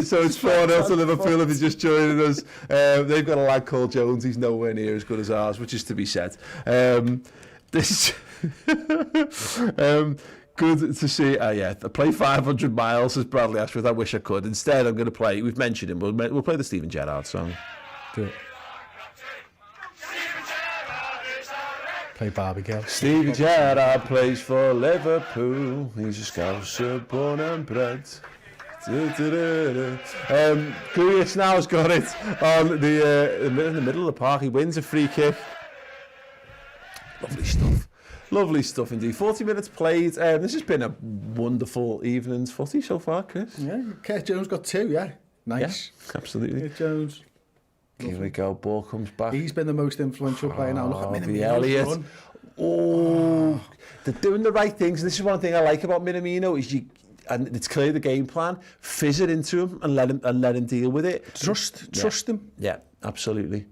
So it's 4-0 to Liverpool if you're just joining us. They've got a lad called Jones. He's nowhere near as good as ours, which is to be said. This... Good to see. I play 500 miles as Bradley Ashworth. I wish I could. Instead, I'm going to play. We've mentioned him. We'll play the Steven Gerrard song. Do it. Play Barbie Girl. Stevie Gerrard plays for Liverpool. He's a Scouser born and bred. Grealish now's got it on in the middle of the park. He wins a free kick. Lovely stuff. Lovely stuff indeed. 40 minutes played. This has been a wonderful evening's footy so far, Chris. Yeah, Kurt Jones got 2, yeah. Nice. Yeah, absolutely. Kurt Jones. Here we go. Ball comes back. He's been the most influential player now. Look at Minamino's Elliott. run. Oh, they're doing the right things. And this is one thing I like about Minamino is and it's clear the game plan. Fizz it into him and let him deal with it. Trust him. Yeah, absolutely.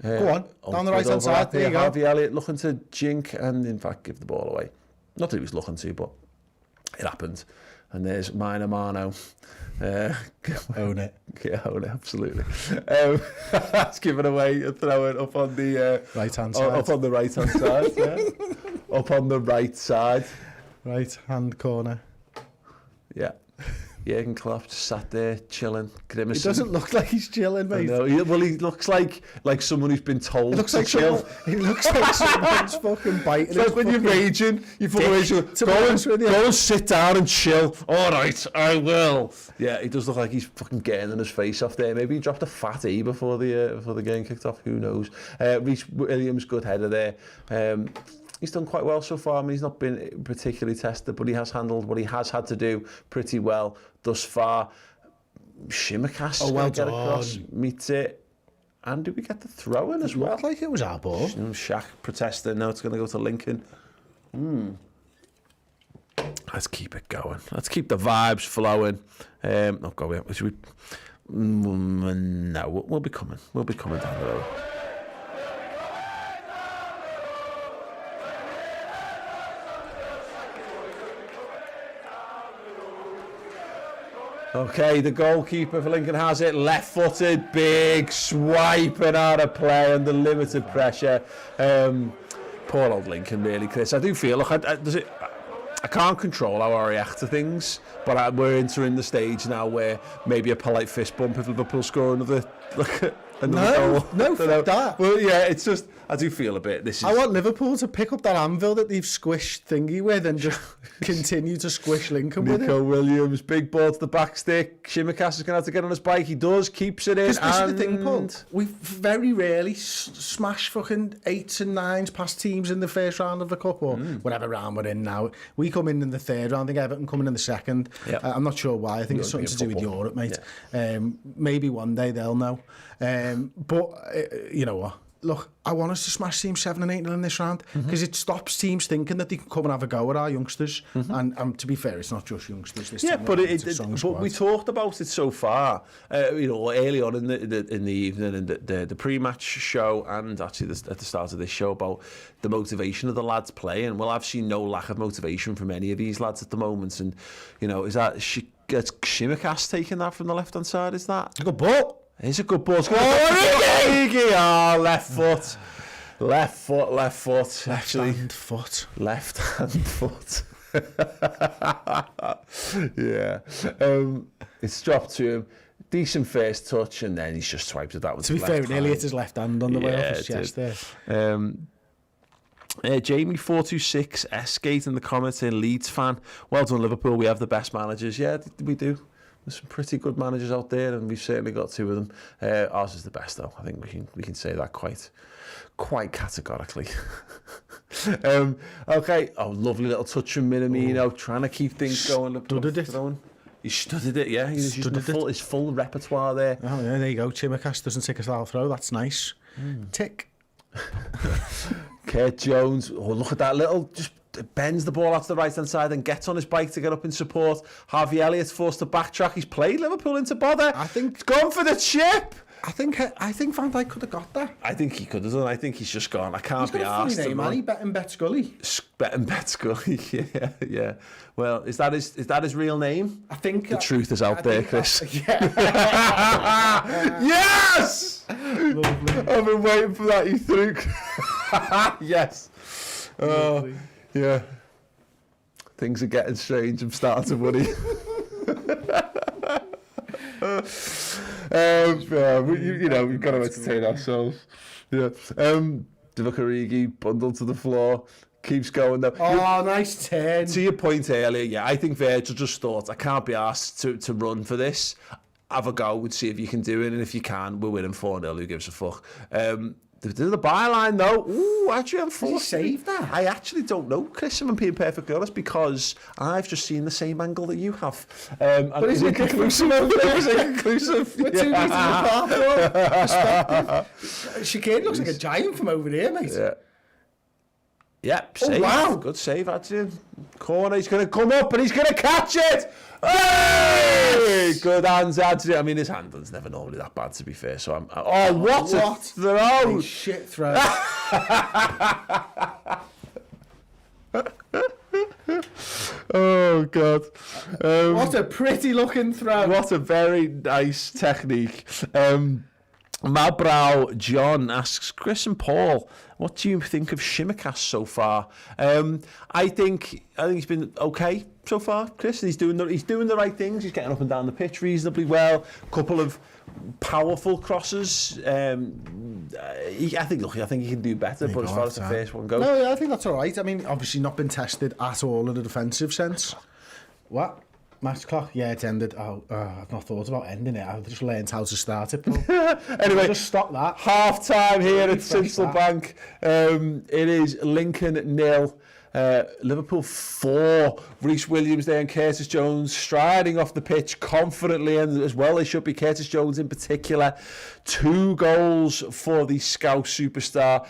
Go on, down the right hand side. There you go. Harvey Elliott looking to jink and in fact give the ball away. Not that he was looking to, but it happened. And there's Mano. Own it. Yeah, own it, absolutely. That's given away a throw it up on the right hand side. Up on the right hand side. Yeah. Up on the right side. Right hand corner. Yeah. Jurgen Klopp just sat there chilling, grimacing. He doesn't look like he's chilling, mate. No, well, he looks like someone who's been told to chill. He looks like someone's fucking biting. It's like when you're raging, you fucking raging. Go and sit down and chill. All right, I will. Yeah, he does look like he's fucking getting in his face off there. Maybe he dropped a fat E before the game kicked off. Who knows? Rhys Williams, good header there. He's done quite well so far. I mean, he's not been particularly tested, but he has handled what he has had to do pretty well thus far. Shimmercast well get done. across, meets it. And do we get the throw in as well? Looked like it was our ball. Shaq protesting. Now it's going to go to Lincoln. Let's keep it going. Let's keep the vibes flowing. No, we'll be coming. We'll be coming down the road. Okay, the goalkeeper for Lincoln has it, left-footed, big, swiping out of play under limited pressure. Poor old Lincoln, really, Chris. I do feel, look, I can't control how I react to things, but we're entering the stage now where maybe a polite fist bump if Liverpool score another goal. No, fuck that. Well, yeah, it's just, I do feel a bit, I want Liverpool to pick up that anvil that they've squished thingy with and just continue to squish Lincoln with it. Nico Williams, big ball to the back stick. Shimmercast is going to have to get on his bike. He does, keeps it in. This is the thing, Paul. We very rarely smash fucking 8s and 9s past teams in the first round of the Cup or whatever round we're in now. We come in the third round. I think Everton coming in the second. Yep. I'm not sure why. I think it's something to do with Europe, mate. Yeah. Maybe one day they'll know. But you know what? Look, I want us to smash teams 7 and 8 in this round because it stops teams thinking that they can come and have a go at our youngsters. And to be fair, it's not just youngsters. This yeah, time, but but we talked about it so far. Early on in the evening and the pre-match show, and actually at the start of this show about the motivation of the lads playing. Well, I've seen no lack of motivation from any of these lads at the moment. And is that Shimmercast taking that from the left hand side? Is that a good ball? It's a good ball. Left foot. Actually, left hand foot. Yeah. It's dropped to him. Decent first touch, and then he's just swiped it that with to be fair, nearly hit his left hand on the way off his chest there. Jamie 426 S-Gate in the comments saying Leeds fan. Well done, Liverpool. We have the best managers. Yeah, we do. There's some pretty good managers out there, and we've certainly got 2 of them. Ours is the best, though. I think we can say that quite categorically. Okay. Oh, lovely little touch from Minamino, trying to keep things going. Studied it. He studied it, yeah. He's using his full repertoire there. Oh, yeah, there you go. Shimmercast doesn't take a foul throw. That's nice. Tick. Kurt Jones. Oh, look at that little... Just bends the ball out to the right-hand side and gets on his bike to get up in support. Harvey Elliott's forced to backtrack. He's played Liverpool into bother. I think... He's gone for the chip. I think Van Dijk could have got that. I think he could have done. I think he's just gone. I can't be arsed. He's got a funny name, man. He Bet Scully. Bet Scully, yeah. Well, is that his real name? I think... The truth is out there, Chris. Yeah. Yes! Lovely. I've been waiting for that, you threw. Yes. Oh, yeah. Things are getting strange. I'm starting to worry. We've got to entertain ourselves. Yeah. Divock Origi, bundled to the floor. Keeps going though. Oh, nice turn. To your point earlier, yeah, I think Virgil just thought, I can't be asked to run for this. Have a go and see if you can do it, and if you can, we're winning 4-0. Who gives a fuck? The byline though, ooh, actually I'm forced. Did he save that? I actually don't know, Chris, if I'm being perfectly honest, because I've just seen the same angle that you have. But is it conclusive? Is it conclusive? We're 2 meters apart, though. Perspective. Shaqiri looks like a giant from over here, mate. Yeah. Yep, save. Wow. Good save, actually. Corner, he's going to come up and he's going to catch it! Hey! Good hands, Adrian. I mean, his handling's never normally that bad, to be fair. So I'm. Oh, what a throw! Shit throw. Oh, God. What a pretty looking throw. What a very nice technique. Mabrow John asks, Chris and Paul, what do you think of Shimicast so far? I think he's been okay so far, Chris. He's doing the right things. He's getting up and down the pitch reasonably well. Couple of powerful crosses. I think he can do better. But as far as the first one goes, no, I think that's all right. I mean, obviously not been tested at all in a defensive sense. What? Match clock? Yeah, it's ended. I've not thought about ending it. I've just learned how to start it. Anyway, just stop that. Half time here at Sincil Bank. It is Lincoln 0. Liverpool 4. Reece Williams there and Curtis Jones striding off the pitch confidently, and as well they should be. Curtis Jones in particular. 2 goals for the Scouse superstar.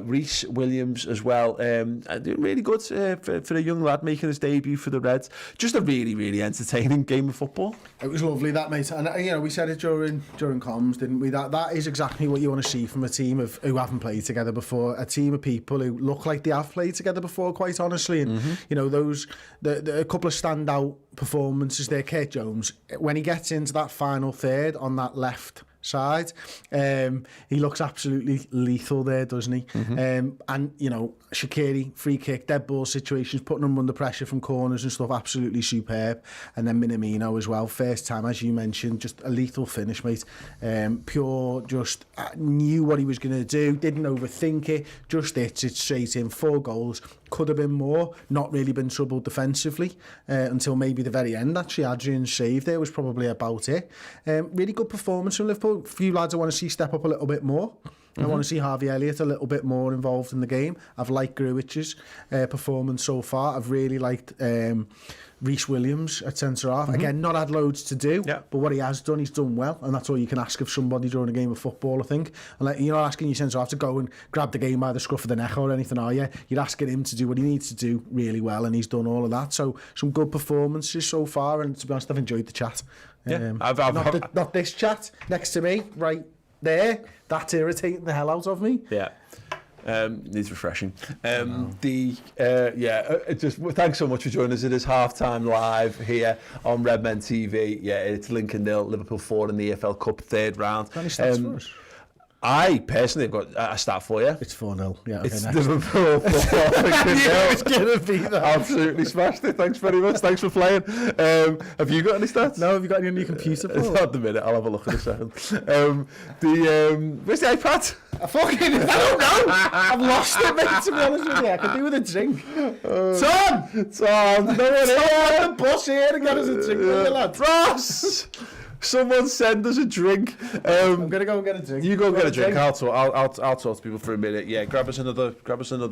Reece Williams as well. Doing really good for a young lad making his debut for the Reds. Just a really, really entertaining game of football. It was lovely, that, mate. And we said it during comms, didn't we? That is exactly what you want to see from a team who haven't played together before. A team of people who look like they have played together before, quite honestly. And a couple of standout performances there. Kurt Jones, when he gets into that final third on that left side, he looks absolutely lethal there, doesn't he? And Shaqiri, free kick, dead ball situations, putting them under pressure from corners and stuff, absolutely superb. And then Minamino as well, first time, as you mentioned, just a lethal finish, mate. Pure, just knew what he was going to do, didn't overthink it, just hits it straight in. 4 goals, could have been more, not really been troubled defensively until maybe the very end. Actually, Adrian's save there was probably about it. Really good performance from Liverpool. A few lads I want to see step up a little bit more. I want to see Harvey Elliott a little bit more involved in the game. I've liked Gruich's performance so far. I've really liked Reece Williams at centre-half. Again, not had loads to do, but what he has done, he's done well, and that's all you can ask of somebody during a game of football, I think. And you're not asking your centre-half to go and grab the game by the scruff of the neck or anything, are you? You're asking him to do what he needs to do really well, and he's done all of that. So some good performances so far, and to be honest, I've enjoyed the chat. Yeah, not this chat next to me, right there. That's irritating the hell out of me. Yeah. Needs refreshing. Just thanks so much for joining us. It is halftime live here on Redmen TV. Yeah, it's Lincoln 0, Liverpool 4 in the EFL Cup 3rd round. Any stats for us? I personally have got a stat for you. It's 4-0. Yeah, okay, it's next. Liverpool 4. It's going to be that. Absolutely smashed it. Thanks very much. Thanks for playing. Have you got any stats? No, have you got any on your computer? Not the minute. I'll have a look in a second. Where's the iPad? I don't know. I've lost it, mate, to be honest with you. I could do with a drink. Tom! No one here. The bus here and get us a drink, will you, lad? Ross! Someone send us a drink. I'm gonna go and get a drink. You go and get a drink. I'll talk to people for a minute. Yeah, grab us another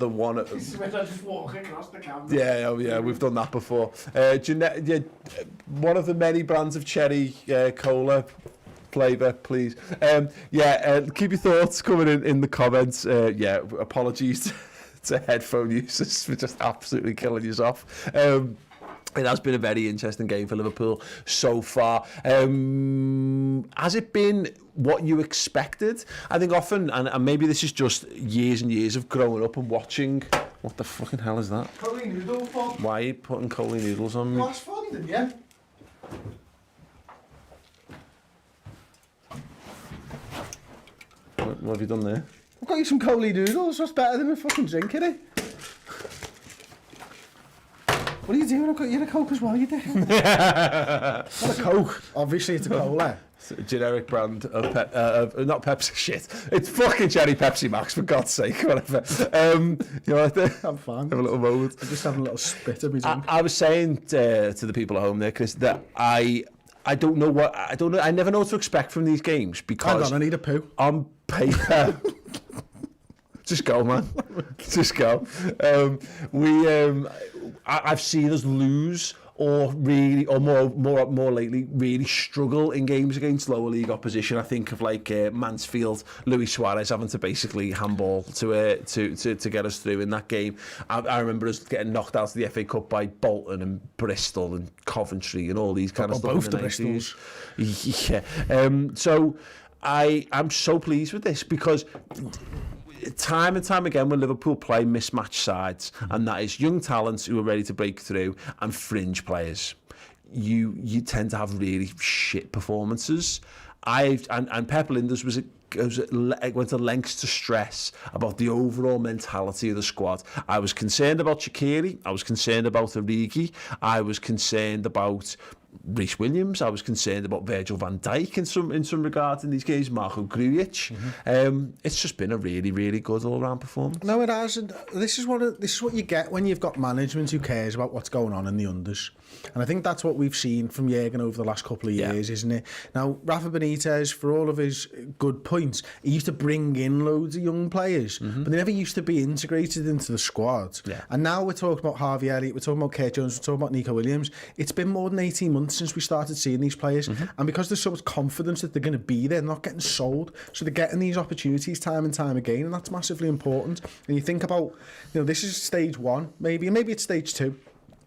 one. This is when I just walk across the camera. Yeah, we've done that before. One of the many brands of cherry cola flavour, please. Keep your thoughts coming in the comments. Apologies to headphone users for just absolutely killing you off. It has been a very interesting game for Liverpool so far. Has it been what you expected? I think often, and maybe this is just years and years of growing up and watching. What the fucking hell is that? Coley noodle pot. Why are you putting Coley noodles on me? Last fun, didn't you? What have you done there? I've got you some Coley noodles. What's better than a fucking drink, innit? What are you doing? You're a Coke as well, you dickhead. Not a Coke. Obviously, it's a cola. It's a generic brand of not Pepsi. Shit, it's fucking Cherry Pepsi Max, for God's sake. Whatever. You know, I'm fine. Have a little moment. I'm just having a little spit of my drink. I was saying to the people at home there, Chris, that I don't know. I never know what to expect from these games because. Hang on, I need a poo. On paper. Just go, man. Just go. I've seen us lose or more lately really struggle in games against lower league opposition. I think of like Mansfield, Luis Suarez having to basically handball to get us through in that game. I remember us getting knocked out of the FA Cup by Bolton and Bristol and Coventry and all these kind of stuff. Both the Bristols. Yeah. So I'm so pleased with this because time and time again when Liverpool play mismatched sides, and that is young talents who are ready to break through and fringe players, you tend to have really shit performances. And Pep Lijnders went to lengths to stress about the overall mentality of the squad. I was concerned about Shaqiri, I was concerned about Origi, I was concerned about Reece Williams, I was concerned about Virgil van Dijk in some regards in these games, Marco Grujic. It's just been a really, really good all-round performance. No, it has, and this is what you get when you've got management who cares about what's going on in the unders. And I think that's what we've seen from Jurgen over the last couple of years, isn't it? Now, Rafa Benitez, for all of his good points, he used to bring in loads of young players, but they never used to be integrated into the squad. Yeah. And now we're talking about Harvey Elliott, we're talking about Kurt Jones, we're talking about Nico Williams. It's been more than 18 months since we started seeing these players, and because there's so much confidence that they're going to be there, they're not getting sold, so they're getting these opportunities time and time again, and that's massively important. And you think about, this is stage one, maybe it's stage two.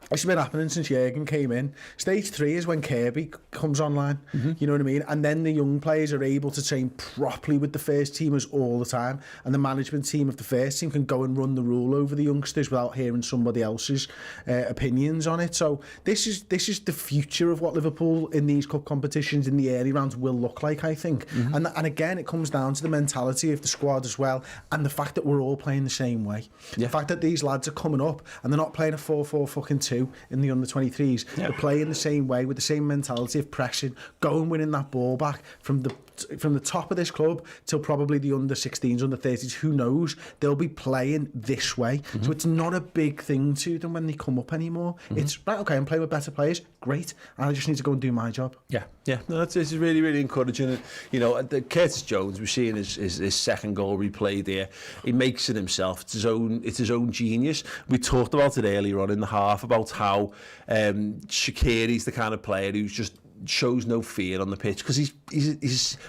It's been happening since Jurgen came in. Stage 3 is when Kirby comes online, you know what I mean? And then the young players are able to train properly with the first teamers all the time, and the management team of the first team can go and run the rule over the youngsters without hearing somebody else's opinions on it. So this is the future of what Liverpool in these cup competitions in the early rounds will look like, I think. And again, it comes down to the mentality of the squad as well, and the fact that we're all playing the same way. The fact that these lads are coming up and they're not playing a 4-4-2 in the under-23s. They're playing the same way with the same mentality of pressing, going winning that ball back from the top of this club till probably the under-16s, under-30s. Who knows? They'll be playing this way. So it's not a big thing to them when they come up anymore. It's, right, okay, I'm playing with better players. Great. And I just need to go and do my job. Yeah. No, it's really, really encouraging. The Curtis Jones, we're seeing his second goal replayed here. He makes it himself. It's his own genius. We talked about it earlier on in the half about how Shaqiri's the kind of player who's just shows no fear on the pitch, because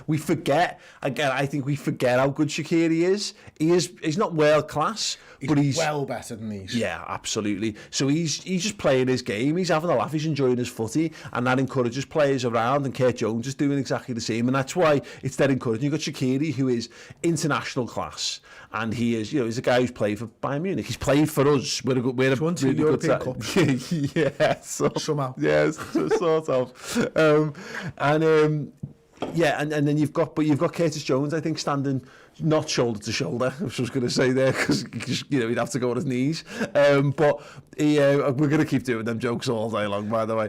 we forget again. I think we forget how good Shaqiri is. He's not world class, but he's well better than these. Yeah, absolutely. So he's just playing his game. He's having a laugh. He's enjoying his footy, and that encourages players around. And Kurt Jones is doing exactly the same, and that's why it's that encouraging. You've got Shaqiri, who is international class, and he is, he's a guy who's played for Bayern Munich. He's played for us. We're a really good Cups. Yeah, somehow. Yes, sort of. And then you've got Curtis Jones, I think, standing not shoulder to shoulder, which I was going to say there, because he'd have to go on his knees. But we're going to keep doing them jokes all day long, by the way,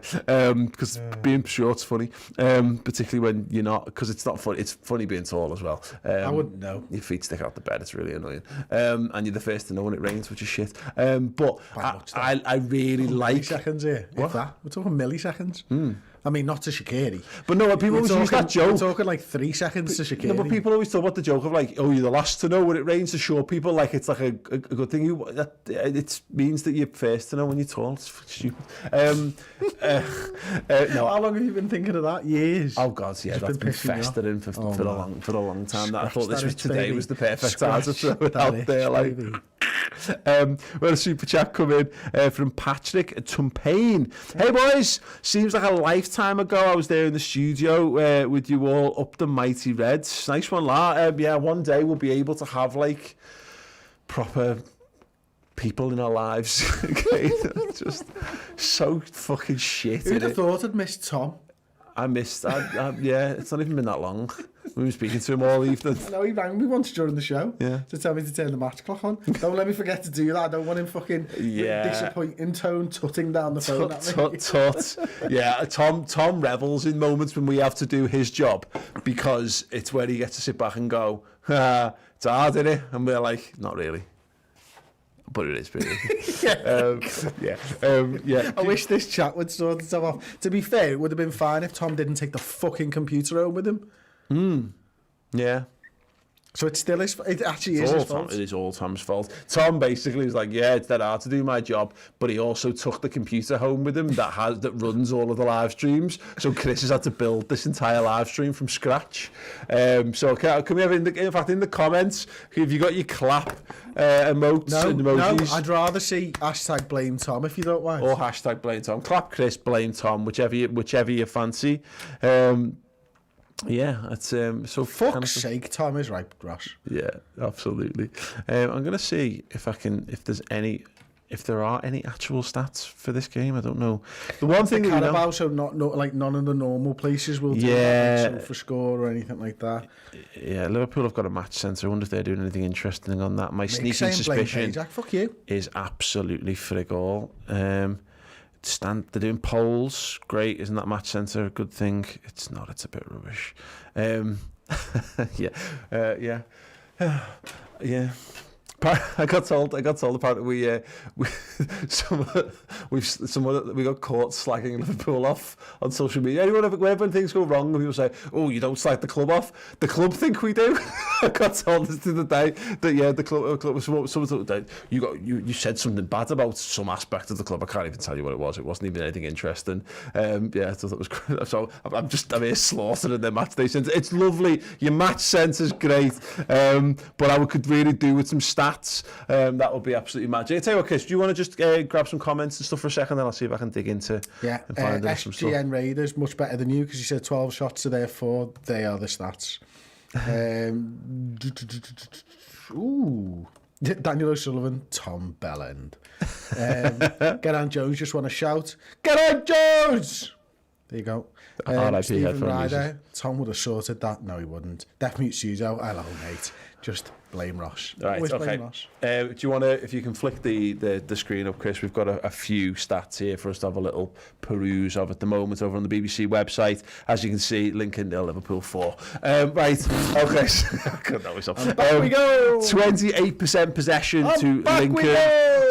because being short's funny, particularly when you're not, because it's not funny. It's funny being tall as well. I wouldn't know. Your feet stick out the bed. It's really annoying, and you're the first to know when it rains, which is shit. But I really like milliseconds here. What? If that? We're talking milliseconds. I mean, not to Shaqiri. But no, people always use that joke. We're talking like 3 seconds to Shaqiri. No, but people always talk about the joke of like, oh, you're the last to know when it rains, to show people like it's like a good thing. It means that you're first to know when you're tall. It's stupid. No. How long have you been thinking of that? Years. Oh God, yeah, that's been festering for a long time. I thought today was the perfect time to throw it out there. Like, well, a super chat come in from Patrick Tumpain. Hey boys, seems like a lifetime ago I was there in the studio with you all up the mighty Reds. Nice one, La. Yeah, one day we'll be able to have like proper people in our lives. Okay, just so fucking shit. Who'd have thought I'd missed Tom? I missed. Yeah, it's not even been that long. We've been speaking to him all evening. I know he rang me once during the show to tell me to turn the match clock on. Don't let me forget to do that. I don't want him fucking disappointing tone tutting down the phone at me. Yeah, Tom revels in moments when we have to do his job because it's where he gets to sit back and go, it's hard, isn't it? And we're like, not really. But it is really. I wish this chat would sort itself off. To be fair, it would have been fine if Tom didn't take the fucking computer home with him. Yeah. So it still is. It actually is his fault. It is all Tom's fault. Tom basically was like, yeah, it's that hard to do my job, but he also took the computer home with him that runs all of the live streams. So Chris has had to build this entire live stream from scratch. So can we have in the comments, have you got your clap emotes and emojis? No, I'd rather see hashtag blame Tom if you don't mind. Or hashtag blame Tom. Clap Chris, blame Tom, whichever you fancy. Yeah, it's so fuck's sake, Tom is right, Ross. Yeah, absolutely. I'm going to see if there are any actual stats for this game. I don't know. The one thing Carabao, so not like none of the normal places will do that, for score or anything like that. Yeah, Liverpool have got a match centre. I wonder if they're doing anything interesting on that. My sneaking suspicion fuck you. Is absolutely frig all. They're doing polls. Great, isn't that match centre a good thing? It's not. It's a bit rubbish. Yeah. I got told apparently we got caught slagging Liverpool off on social media. Whenever things go wrong, people say, "Oh, you don't slag the club off." The club think we do. I got told this the other day that the club was someone you said something bad about some aspect of the club. I can't even tell you what it was. It wasn't even anything interesting. I thought it was great. So I'm here slaughtering their match day centre. It's lovely. Your match centre's great, but I could really do with some stats. That would be absolutely magic. I tell you what, Chris, do you want to just grab some comments and stuff for a second, then I'll see if I can dig into and find some stuff. SGN Raiders much better than you because you said 12 shots to their 4. They are the stats. Daniel O'Sullivan, Tom Belland. Geraint Jones just want to shout, Geraint Jones! There you go. Stephen Ryder, Tom would have sorted that. No, he wouldn't. Deaf Mute Suzo, hello, mate. Just blame Ross. Right, always okay. Blame Ross. Do you want to, if you can flick the screen up, Chris, we've got a few stats here for us to have a little peruse of at the moment over on the BBC website. As you can see, Lincoln nil, Liverpool 4. Right, okay. Back we go! 28% possession to Lincoln,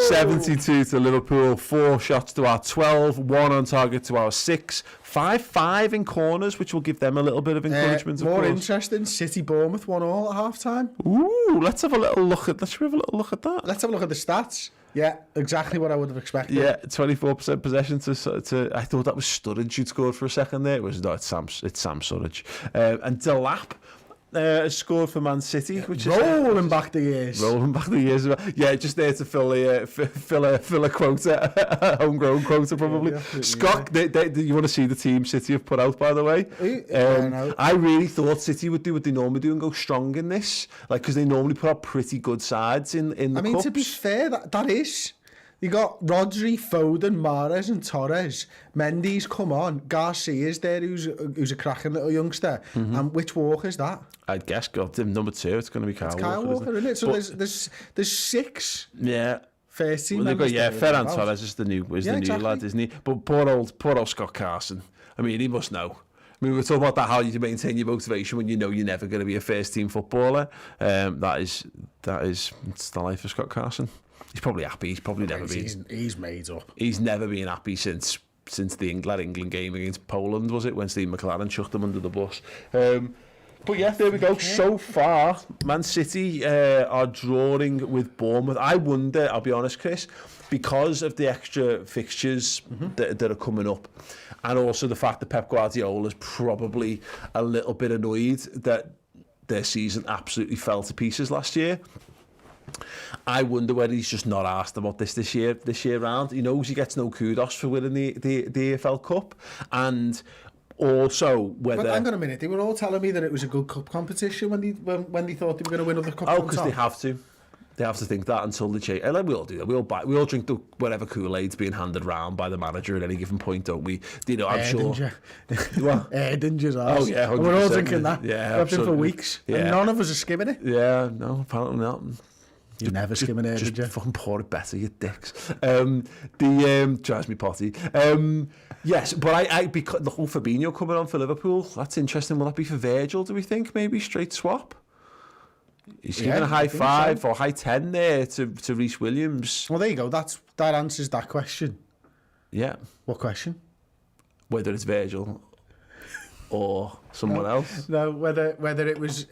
72 to Liverpool, 4 shots to our 12, 1 on target to our 6, 5-5 in corners, which will give them a little bit of encouragement. More interesting, City Bournemouth 1-1 at half time. Ooh, let's have a little look at that. Let's have a look at the stats. Yeah, exactly what I would have expected. Yeah, 24% possession to I thought that was Sturridge who'd scored for a second there. It was not. It's Sam Sturridge. And Delap scored for Man City, which rolling back the years. Yeah, just there to fill a quota, a homegrown quota probably. Scott, you want to see the team City have put out, by the way? I really thought City would do what they normally do and go strong in this, like because they normally put out pretty good sides in the cups. To be fair, that is. You got Rodri, Foden, Mahrez and Torres. Mendy's come on. Garcia's there, who's a cracking little youngster. And which Walker's that? I'd guess got him number 2. It's going to be Kyle Walker, isn't it? So there's 6. Yeah. First team. Well, Ferran Torres is the new lad, isn't he? But poor old Scott Carson. I mean, he must know. I mean, we're talking about that, how you maintain your motivation when you know you're never going to be a first team footballer. It's the life of Scott Carson. He's probably happy. He's probably never been. He's made up. He's never been happy since the England game against Poland, was it? When Steve McLaren chucked him under the bus. But yeah, there we go. So far, Man City are drawing with Bournemouth. I wonder, I'll be honest, Chris, because of the extra fixtures that are coming up, and also the fact that Pep Guardiola is probably a little bit annoyed that their season absolutely fell to pieces last year. I wonder whether he's just not asked about this year round. He knows he gets no kudos for winning the EFL Cup, and also whether. But hang on a minute, they were all telling me that it was a good cup competition when they thought they were going to win other cups. Oh, because they have to. They have to think that until they change. And we all do that. We all drink the whatever Kool-Aid's being handed round by the manager at any given point, don't we? You know, I'm sure. Erdinger's Oh yeah, 100%. We're all drinking that. Yeah, I've been for weeks. Yeah. And none of us are skimming it. Yeah, no, apparently not. You never skimming Erdinger. Just fucking pour it better, you dicks. The drives me potty. Yes, but because the whole Fabinho coming on for Liverpool, that's interesting. Will that be for Virgil? Do we think maybe straight swap? He's giving a high 5 or high 10 there to Reece Williams. Well, there you go. That answers that question. Yeah. What question? Whether it's Virgil or someone else. No, whether it was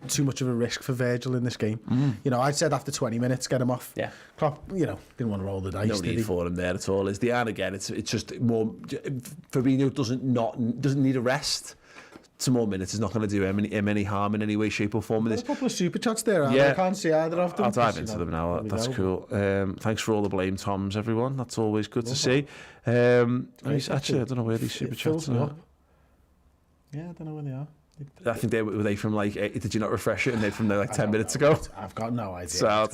too much of a risk for Virgil in this game. You know, I said after 20 minutes, get him off. Yeah. Klopp, didn't want to roll the dice. No need for him there at all. Is the and again? It's just more. Fabinho doesn't need a rest. Some more minutes is not going to do him any harm in any way, shape or form. There's a couple of super chats there. Yeah. I can't see either of them. I'll dive into them now. That's cool. Thanks for all the blame, Toms, everyone. That's always good to see. Actually, I don't know where these super chats are. Yeah, I don't know where they are. I think were they from like, did you not refresh it? And they're from there like 10 minutes ago? I've got no idea. So,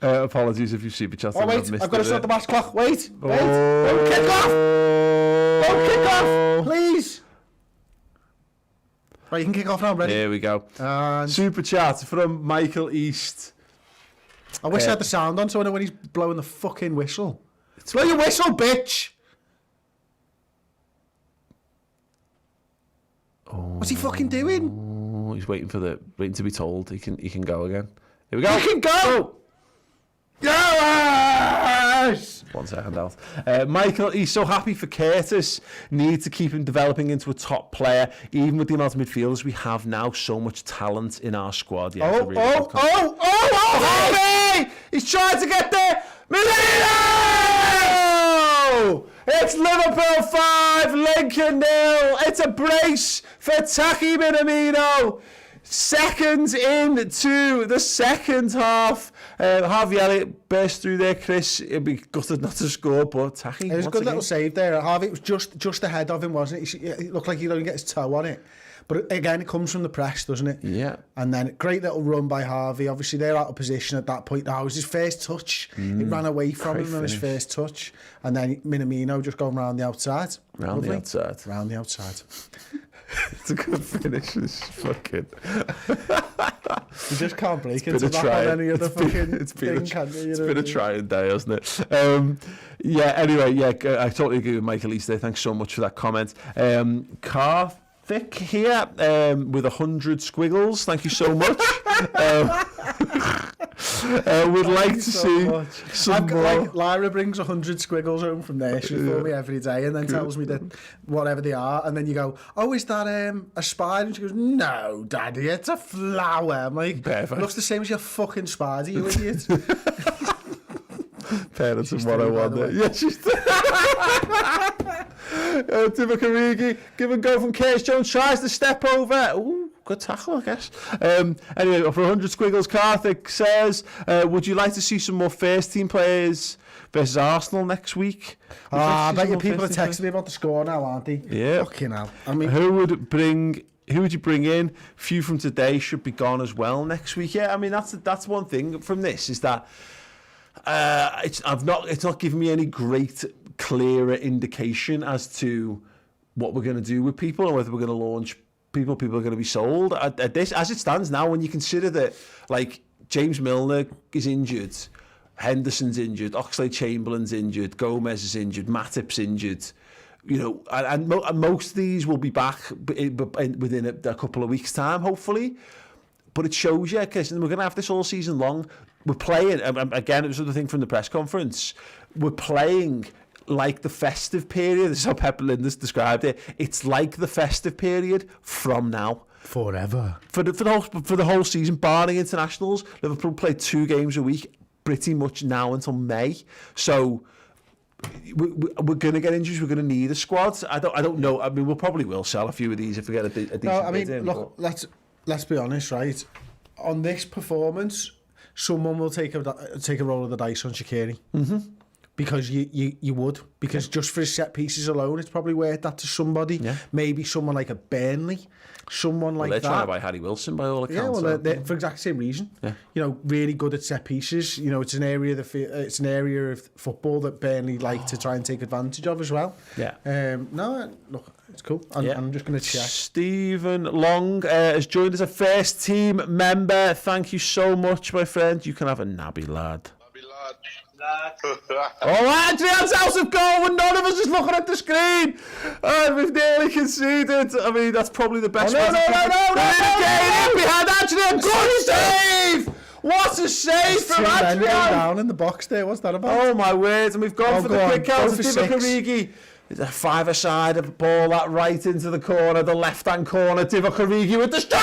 apologies if you super chatted. Oh, wait, I've got to start the match clock. Wait. Oh. Don't kick off. Don't kick off, please. Right, you can kick off now, ready? Here we go. Super chat from Michael East. I wish I had the sound on so I know when he's blowing the fucking whistle. Blow your whistle, bitch! What's he fucking doing? Oh, he's waiting to be told he can go again. Here we go. He can go! Yes! 1 second, Alf. Michael, he's so happy for Curtis. Need to keep him developing into a top player, even with the amount of midfielders we have now. So much talent in our squad. Yeah, Harvey! He's trying to get there. Minamino! It's Liverpool 5, Lincoln 0. It's a brace for Taki Minamino. Seconds into the second half. Harvey Elliott burst through there, Chris. It'd be gutted not to score, but Taki. It was a good little save there. Harvey, it was just ahead of him, wasn't it? It looked like he'd only get his toe on it. But again, it comes from the press, doesn't it? Yeah. And then great little run by Harvey. Obviously, they're out of position at that point. That was his first touch. It ran away from him on his first touch. And then Minamino just going round the outside. Round the outside. It's a good finish. This fucking. You just can't break into that on any other fucking thing, can you? It's been a trying day, hasn't it? I totally agree with Michael East there. Thanks so much for that comment. Karthik here with 100 squiggles. Thank you so much. Would like to see some more. Like, Lyra brings 100 squiggles home from nursery for me every day and then tells me that whatever they are, and then you go, oh, is that a spider? And she goes, no, Daddy, it's a flower. I'm like, perfect. Looks the same as your fucking spider, you idiot. Parents of 101 there. Yeah, she's Timothy Origi, give and go from Curtis Jones, tries to step over. Ooh, good tackle, I guess. Anyway, for 100 squiggles, Karthik says, would you like to see some more first team players versus Arsenal next week? I bet you people are texting me about the score now, aren't they? Yeah. Fucking hell. I mean, who would you bring in? Few from today should be gone as well next week. Yeah, I mean that's one thing from this is that it's not giving me any great clearer indication as to what we're going to do with people and whether we're going to launch people are going to be sold at this as it stands now. When you consider that like James Milner is injured, Henderson's injured, Oxlade-Chamberlain's injured, Gomez is injured, Matip's injured, you know, and most of these will be back within a couple of weeks' time, hopefully. But it shows you, because we're going to have this all season long. We're playing, again, it was the thing from the press conference, we're playing like the festive period. This is how Pep Linders described it. It's like the festive period from now. Forever. For the whole season, barring internationals, Liverpool play 2 games a week pretty much now until May. So we're going to get injuries. We're going to need a squad. I don't know. I mean, we'll probably will sell a few of these if we get a decent bid in. Look, let's be honest, right? On this performance, someone will take a roll of the dice on Shaqiri. because you would. Because just for his set pieces alone, it's probably worth that to somebody. Yeah. Maybe someone like a Burnley, someone like They're that. trying to buy Harry Wilson by all accounts. Yeah, well, they're for exactly the same reason. Yeah. You know, really good at set pieces. You know, it's an area of football that Burnley like to try and take advantage of as well. Yeah. No, look, it's cool. I'm just going to check. Stephen Long has joined as a first team member. Thank you so much, my friend. You can have a nabby, lad. Oh, Adrian's out of goal and none of us is looking at the screen. And we've nearly conceded. I mean, that's probably the best. No. Behind Adrian. Good save. What a save from Adrian. Down in the box there. What's that about? Oh, my word. And we've gone for the quick out of Divock Origi. It's a five-a-side of ball that right into the corner, the left-hand corner. Divock Origi with the strike.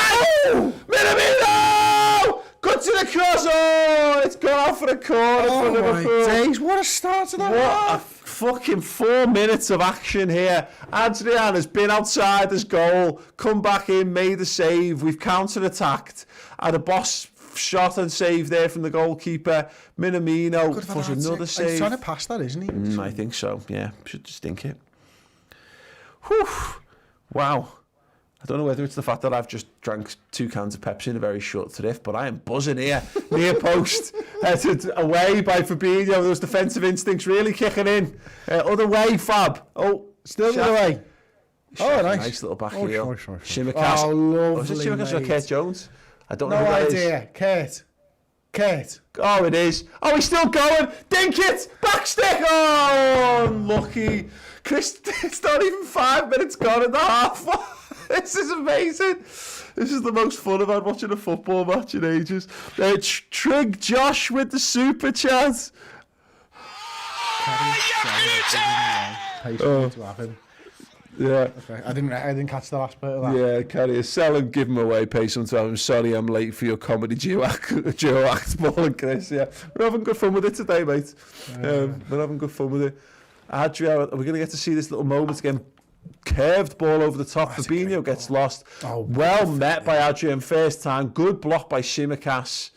Minamino! Good to the cross. Oh, it's gone out for the corner for Liverpool. Days, what a start to that. What a fucking 4 minutes of action here. Adrian has been outside his goal, come back in, made a save. We've counter-attacked. Had a boss shot and save there from the goalkeeper. Minamino was another save. He's trying to pass that, isn't he? I think so, yeah. Should just think it. Whew. Wow. I don't know whether it's the fact that I've just drank 2 cans of Pepsi in a very short trip, but I am buzzing here. Near post, headed away by Fabinho. Those defensive instincts really kicking in. Other way, Fab. Oh, Still the other way. Oh, nice little back heel. Sure. Shimmercast. Oh, lovely, Was it Shimmercast or Kurt Jones? I don't know No who that idea. is. Kurt. Oh, it is. Oh, he's still going. Dink it. Backstick. Oh, unlucky. Chris, it's not even 5 minutes gone in the half. This is amazing. This is the most fun I've had watching a football match in ages. Trig Josh with the super chat. To have him. Yeah. Okay. I didn't catch the last bit of that. Yeah, Carrier, sell him, give him away, pay some to have him. Sorry I'm late for your comedy duo act, Paul and Chris. Yeah, we're having good fun with it today, mate. We're having good fun with it. Adrian, are we going to get to see this little moment again? Curved ball over the top. Fabinho gets lost. Well met by Adrian first time. Good block by Shimmercast.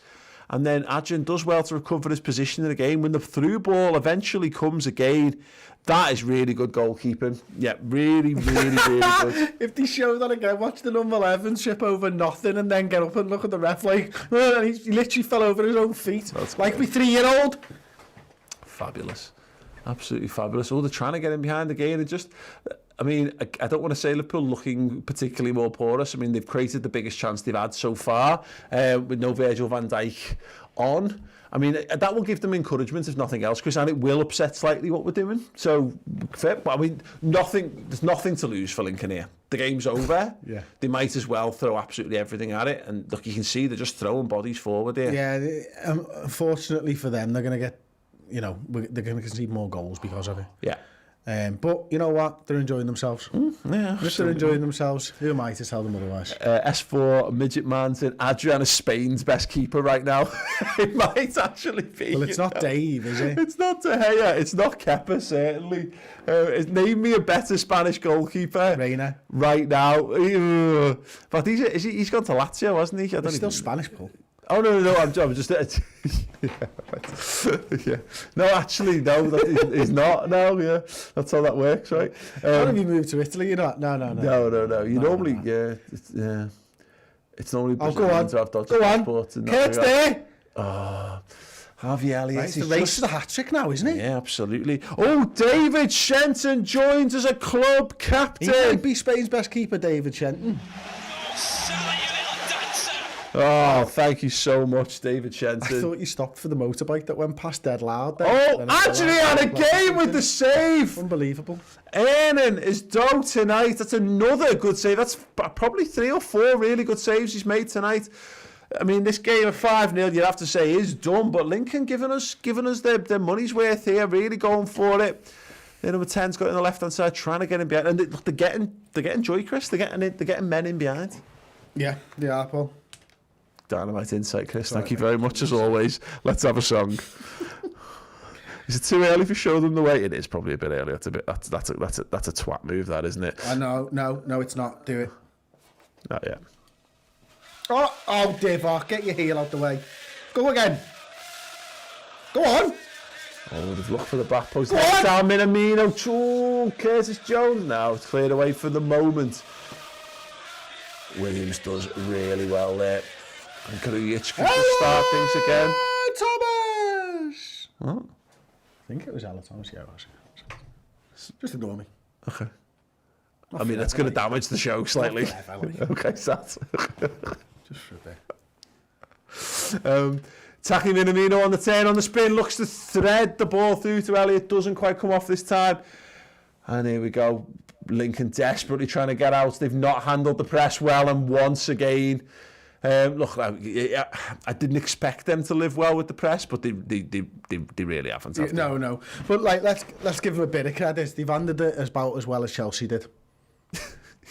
And then Adrian does well to recover his position in the game. When the through ball eventually comes again, that is really good goalkeeping. Yeah, really good. If they show that again, watch the number 11 trip over nothing and then get up and look at the ref like, and he literally fell over his own feet. That's like my 3-year-old. Fabulous. Absolutely fabulous. Oh, they're trying to get him behind again. It just, I mean, I don't want to say Liverpool looking particularly more porous. I mean, they've created the biggest chance they've had so far with no Virgil van Dijk on. I mean, that will give them encouragement, if nothing else, Chris, and it will upset slightly what we're doing. So, fair, but I mean, there's nothing to lose for Lincoln here. The game's over. Yeah. They might as well throw absolutely everything at it. And look, you can see they're just throwing bodies forward here. Yeah, unfortunately for them, they're going to get, they're going to concede more goals because of it. Yeah. But you know what? They're enjoying themselves. Yeah, if they're enjoying themselves, who am I to tell them otherwise? S4 Midget Man said Adrian is Spain's best keeper right now. It might actually be. Well, it's not Dave, is it? It's not De Gea. It's not Kepa, certainly. Name me a better Spanish goalkeeper. Reina. Right now. But he's gone to Lazio, hasn't he? He's still Spanish, Paul. Oh, no, I'm just... yeah. No, actually, no, he's not. No, yeah. That's how that works, right? How have you moved to Italy? You're not? No. No. You normally, yeah. It's normally Brazilians who have dodgy passports. Kurt's there! Oh, Harvey Elliott. Right, the race to the hat-trick now, isn't it? Yeah, absolutely. Oh, David Shenton joins as a club captain. He might be Spain's best keeper, David Shenton. Oh, thank you so much, David Shenton. I thought you stopped for the motorbike that went past dead loud. Then. Oh, Adrian again with the save. Unbelievable. Earning his dough tonight. That's another good save. That's probably 3 or 4 really good saves he's made tonight. I mean, this game of 5-0, you'd have to say, is done. But Lincoln giving us their money's worth here, really going for it. The number 10's got in the left-hand side, trying to get him behind. And they're getting joy, Chris. They're getting men in behind. Yeah, they are, Paul. Dynamite insight, Chris. Thank you very much as always. Let's have a song. Is it too early for show them the way? It is probably a bit early. That's a twat move, that, isn't it? No, it's not. Do it. Not yet. Oh, Divock, get your heel out the way. Go again. Go on. Oh, they've looked for the back post. Down Minamino. Oh, Curtis Jones. Now it's cleared away for the moment. Williams does really well there. And Grujic can just start things again. Thomas! What? I think it was Ella Thomas, yeah, it was. Just ignore me. Okay. I mean, that's going to damage the show slightly. Okay, sad. Just for a bit. Taki Minamino on the turn, on the spin, looks to thread the ball through to Elliott, doesn't quite come off this time. And here we go. Lincoln desperately trying to get out. They've not handled the press well, and once again, look, I didn't expect them to live well with the press, but they really haven't. No. But like, let's give them a bit of credit. They've handled it about as well as Chelsea did.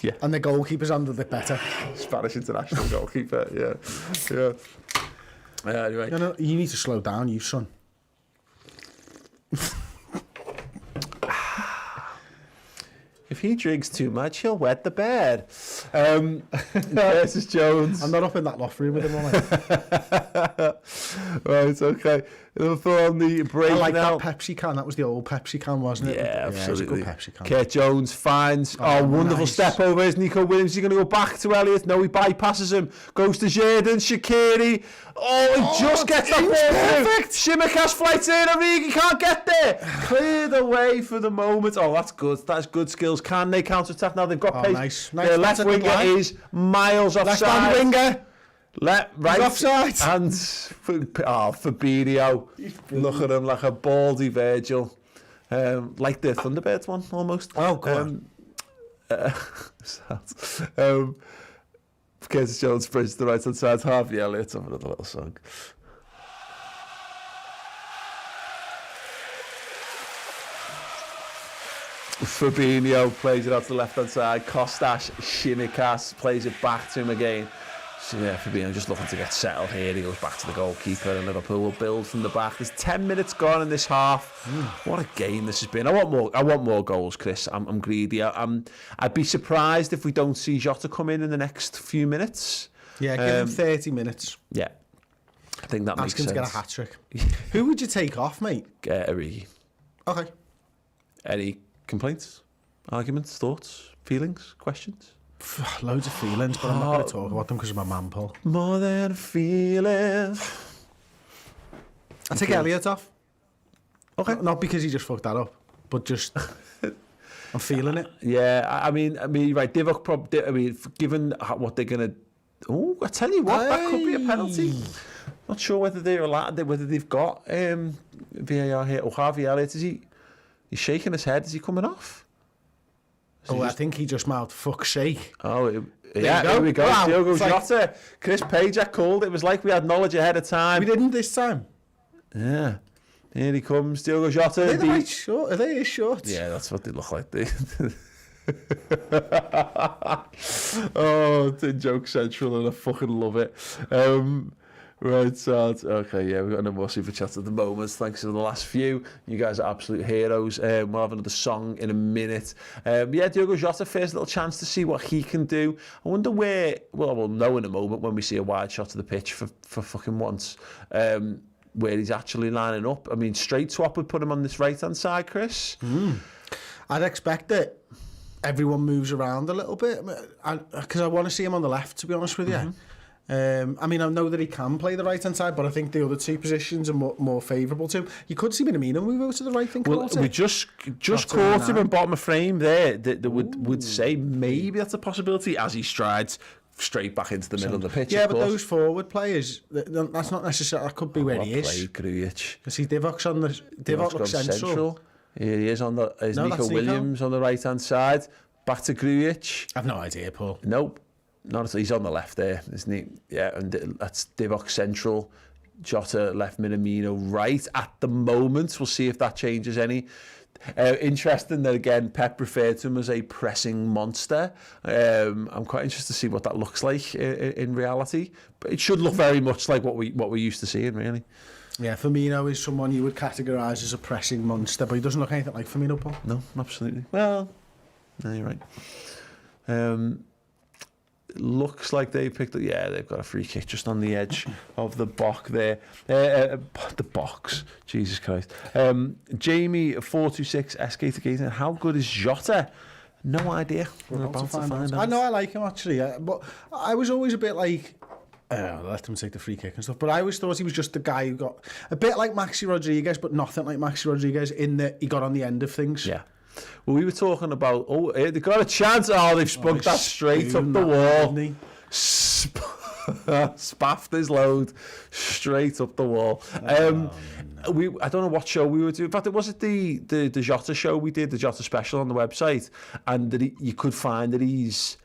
Yeah. And the goalkeeper's handled it better. Spanish international goalkeeper. Yeah. Anyway. No, you need to slow down, you son. If he drinks too much, he'll wet the bed. Curtis Jones. I'm not up in that loft room with him, am I? Right, okay. Liverpool on the break now. I like that Pepsi can. That was the old Pepsi can, wasn't it? Yeah, absolutely. It was a good Pepsi can. Kurt Jones finds wonderful nice. step over. Is Nico Williams? Is he going to go back to Elliott? No, he bypasses him. Goes to Xherdan, Shaqiri. He just gets that ball perfect. Shimikas flights in. Origi can't get there. Cleared away for the moment. Oh, that's good. That's good skills. Can they counter-attack now? They've got pace. Nice. Their left winger is miles offside. Left-hand winger. Right, offside. And Fabinho, look at him like a baldy Virgil, like the Thunderbirds one almost. Oh, God. Curtis Jones bridge to the right hand side. Harvey Elliott over another little song. Fabinho plays it out to the left hand side. Kostas Shimikas plays it back to him again. So yeah, Fabinho just looking to get settled here. He goes back to the goalkeeper, and Liverpool will build from the back. There's 10 minutes gone in this half. What a game this has been. I want more goals, Chris. I'm greedy. I'd be surprised if we don't see Jota come in the next few minutes. Yeah, give him 30 minutes. Yeah, I think that makes sense. Ask him to get a hat trick. Who would you take off, mate? Origi. Okay. Any complaints, arguments, thoughts, feelings, questions? Loads of feelings, but I'm not going to talk about them because of my man, Paul. More than a feeling. I take Elliott off. Okay. Not because he just fucked that up, but just I'm feeling it. Yeah, I mean, right. Divock given what they're gonna. Oh, I tell you what, that could be a penalty. Not sure whether they're allowed, whether they've got VAR here. Oh, Harvey Elliott, he's shaking his head. Is he coming off? I think he just mouthed "fuck's sake." Oh, here we go. Wow. Diogo Jota. Chris Pajak called. It was like we had knowledge ahead of time. We didn't this time. Yeah. Here he comes, Diogo Jota. Are they right short? Are they his shorts? Yeah, that's what they look like. Oh, it's a joke central, and I fucking love it. Right, so okay, yeah, we've got no more super chats at the moment. Thanks to the last few. You guys are absolute heroes. We'll have another song in a minute. Yeah, Diogo Jota, first little chance to see what he can do. I wonder where. Well, we'll know in a moment when we see a wide shot of the pitch for fucking once. Where he's actually lining up. I mean, straight swap would put him on this right hand side, Chris. I'd expect that everyone moves around a little bit because I want to see him on the left, to be honest with you. I mean, I know that he can play the right hand side, but I think the other two positions are more favourable to him. You could see Minamino move over to the right thing. Well, we just caught him in bottom of frame there. That would say maybe that's a possibility as he strides straight back into the middle of the pitch. Yeah, but those forward players, that's not necessarily. That could be where he is. Grujic. You see, Divock's on the Divock looks central. Here he is on the. Is Nico Williams on the right hand side? Back to Grujic. I've no idea, Paul. Nope. Not he's on the left there, isn't he? Yeah, and that's Divock central, Jota left, Minamino right at the moment. We'll see if that changes any. Interesting that again Pep referred to him as a pressing monster. I'm quite interested to see what that looks like in reality. But it should look very much like what we're used to seeing, really. Yeah, Firmino is someone you would categorise as a pressing monster, but he doesn't look anything like Firmino, Paul. No, absolutely. Well, no, you're right. looks like they picked up. Yeah, they've got a free kick just on the edge of the box there. The box, Jesus Christ. Jamie 426 SK to Gaten. How good is Jota? No idea. We're about to find out. I know I like him actually, but I was always a bit like, let him take the free kick and stuff. But I always thought he was just the guy who got a bit like Maxi Rodriguez, but nothing like Maxi Rodriguez in that he got on the end of things. Yeah. Well, we were talking about, they got a chance. Oh, they've spunked that straight up the wall. Spaffed his load straight up the wall. I don't know what show we were doing. In fact, was it the Jota show we did, the Jota special on the website, and that you could find that he's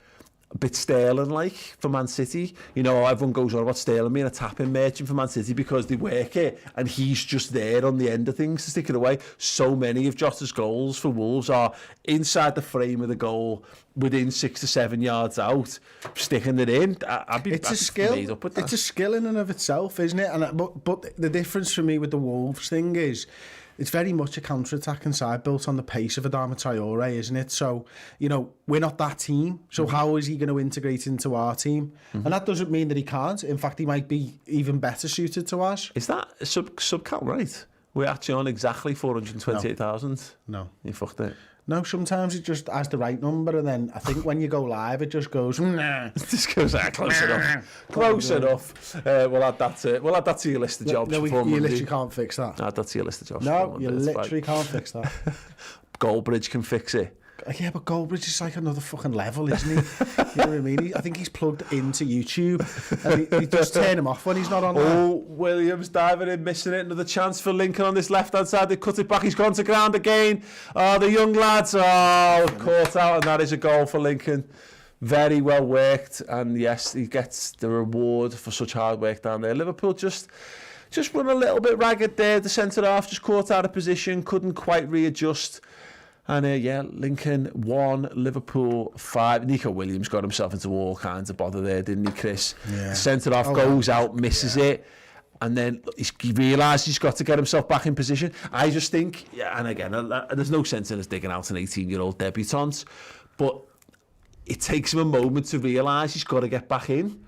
a bit Sterling-like for Man City. You know, everyone goes on about Sterling being a tapping merchant for Man City because they work it, and he's just there on the end of things to stick it away. So many of Jota's goals for Wolves are inside the frame of the goal, within 6 to 7 yards out, sticking it in. It's a skill. It's a skill in and of itself, isn't it? And but the difference for me with the Wolves thing is, it's very much a counter-attacking side built on the pace of Adama Traore, isn't it? So, you know, we're not that team. So how is he going to integrate into our team? And that doesn't mean that he can't. In fact, he might be even better suited to us. Is that sub count right? We're actually on exactly 428,000. No. You fucked it. No, sometimes it just has the right number, and then I think when you go live, it just goes. Nah. It just goes close enough. Close enough. We'll add that to your list of jobs. No, you literally can't fix that. Add that to your list of jobs. No, you literally can't fix that. Goldbridge can fix it. Yeah, but Goldbridge is like another fucking level, isn't he? You know what I mean? I think he's plugged into YouTube, and he just turn him off when he's not on there. Oh, Williams diving in, missing it. Another chance for Lincoln on this left-hand side. They cut it back. He's gone to ground again. Oh, the young lads. Oh, caught out, and that is a goal for Lincoln. Very well worked, and yes, he gets the reward for such hard work down there. Liverpool just run a little bit ragged there. The centre-half just caught out of position, couldn't quite readjust. And Lincoln 1, Liverpool 5. Nico Williams got himself into all kinds of bother there, didn't he, Chris? Yeah. Centre-half goes out, misses it, and then he realises he's got to get himself back in position. I just think, and again, there's no sense in us digging out an 18-year-old debutant, but it takes him a moment to realise he's got to get back in.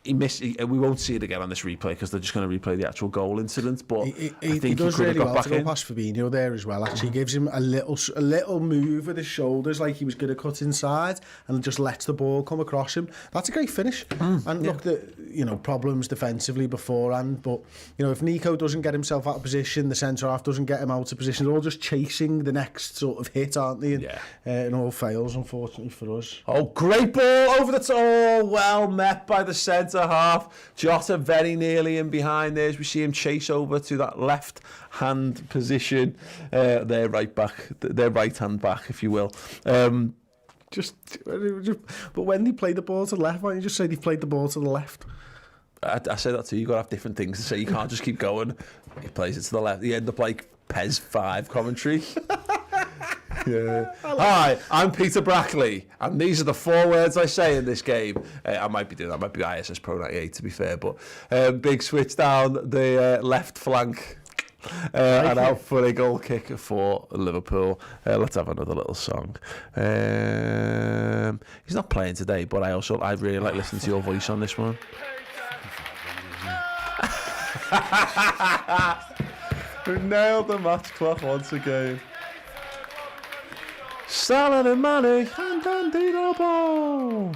We won't see it again on this replay because they're just going to replay the actual goal incident. But I think he does could really have got well back to in. go past Fabinho there as well. Actually, gives him a little move with his shoulders, like he was going to cut inside, and just lets the ball come across him. That's a great finish. And look, problems defensively beforehand, but if Nico doesn't get himself out of position, the centre half doesn't get him out of position. They're all just chasing the next sort of hit, aren't they? And it all fails, unfortunately for us. Oh, great ball over the top. Oh, well met by the centre half. Jota very nearly in behind there as we see him chase over to that left hand position. Their right hand back, if you will. But when they play the ball to the left, why don't you just say they played the ball to the left? I say that too. You've got to have different things to say. You can't just keep going. He plays it to the left. You end up like PES 5 commentary. Yeah. Hi, I'm Peter Brackley, and these are the 4 words I say in this game. I might be doing that. I might be ISS Pro 98 to be fair, but big switch down the left flank and out for a goal kick for Liverpool. Let's have another little song. He's not playing today, but I really like listening to your voice on this one. We nailed the match clock once again. Salah and Mane and Andy Robo.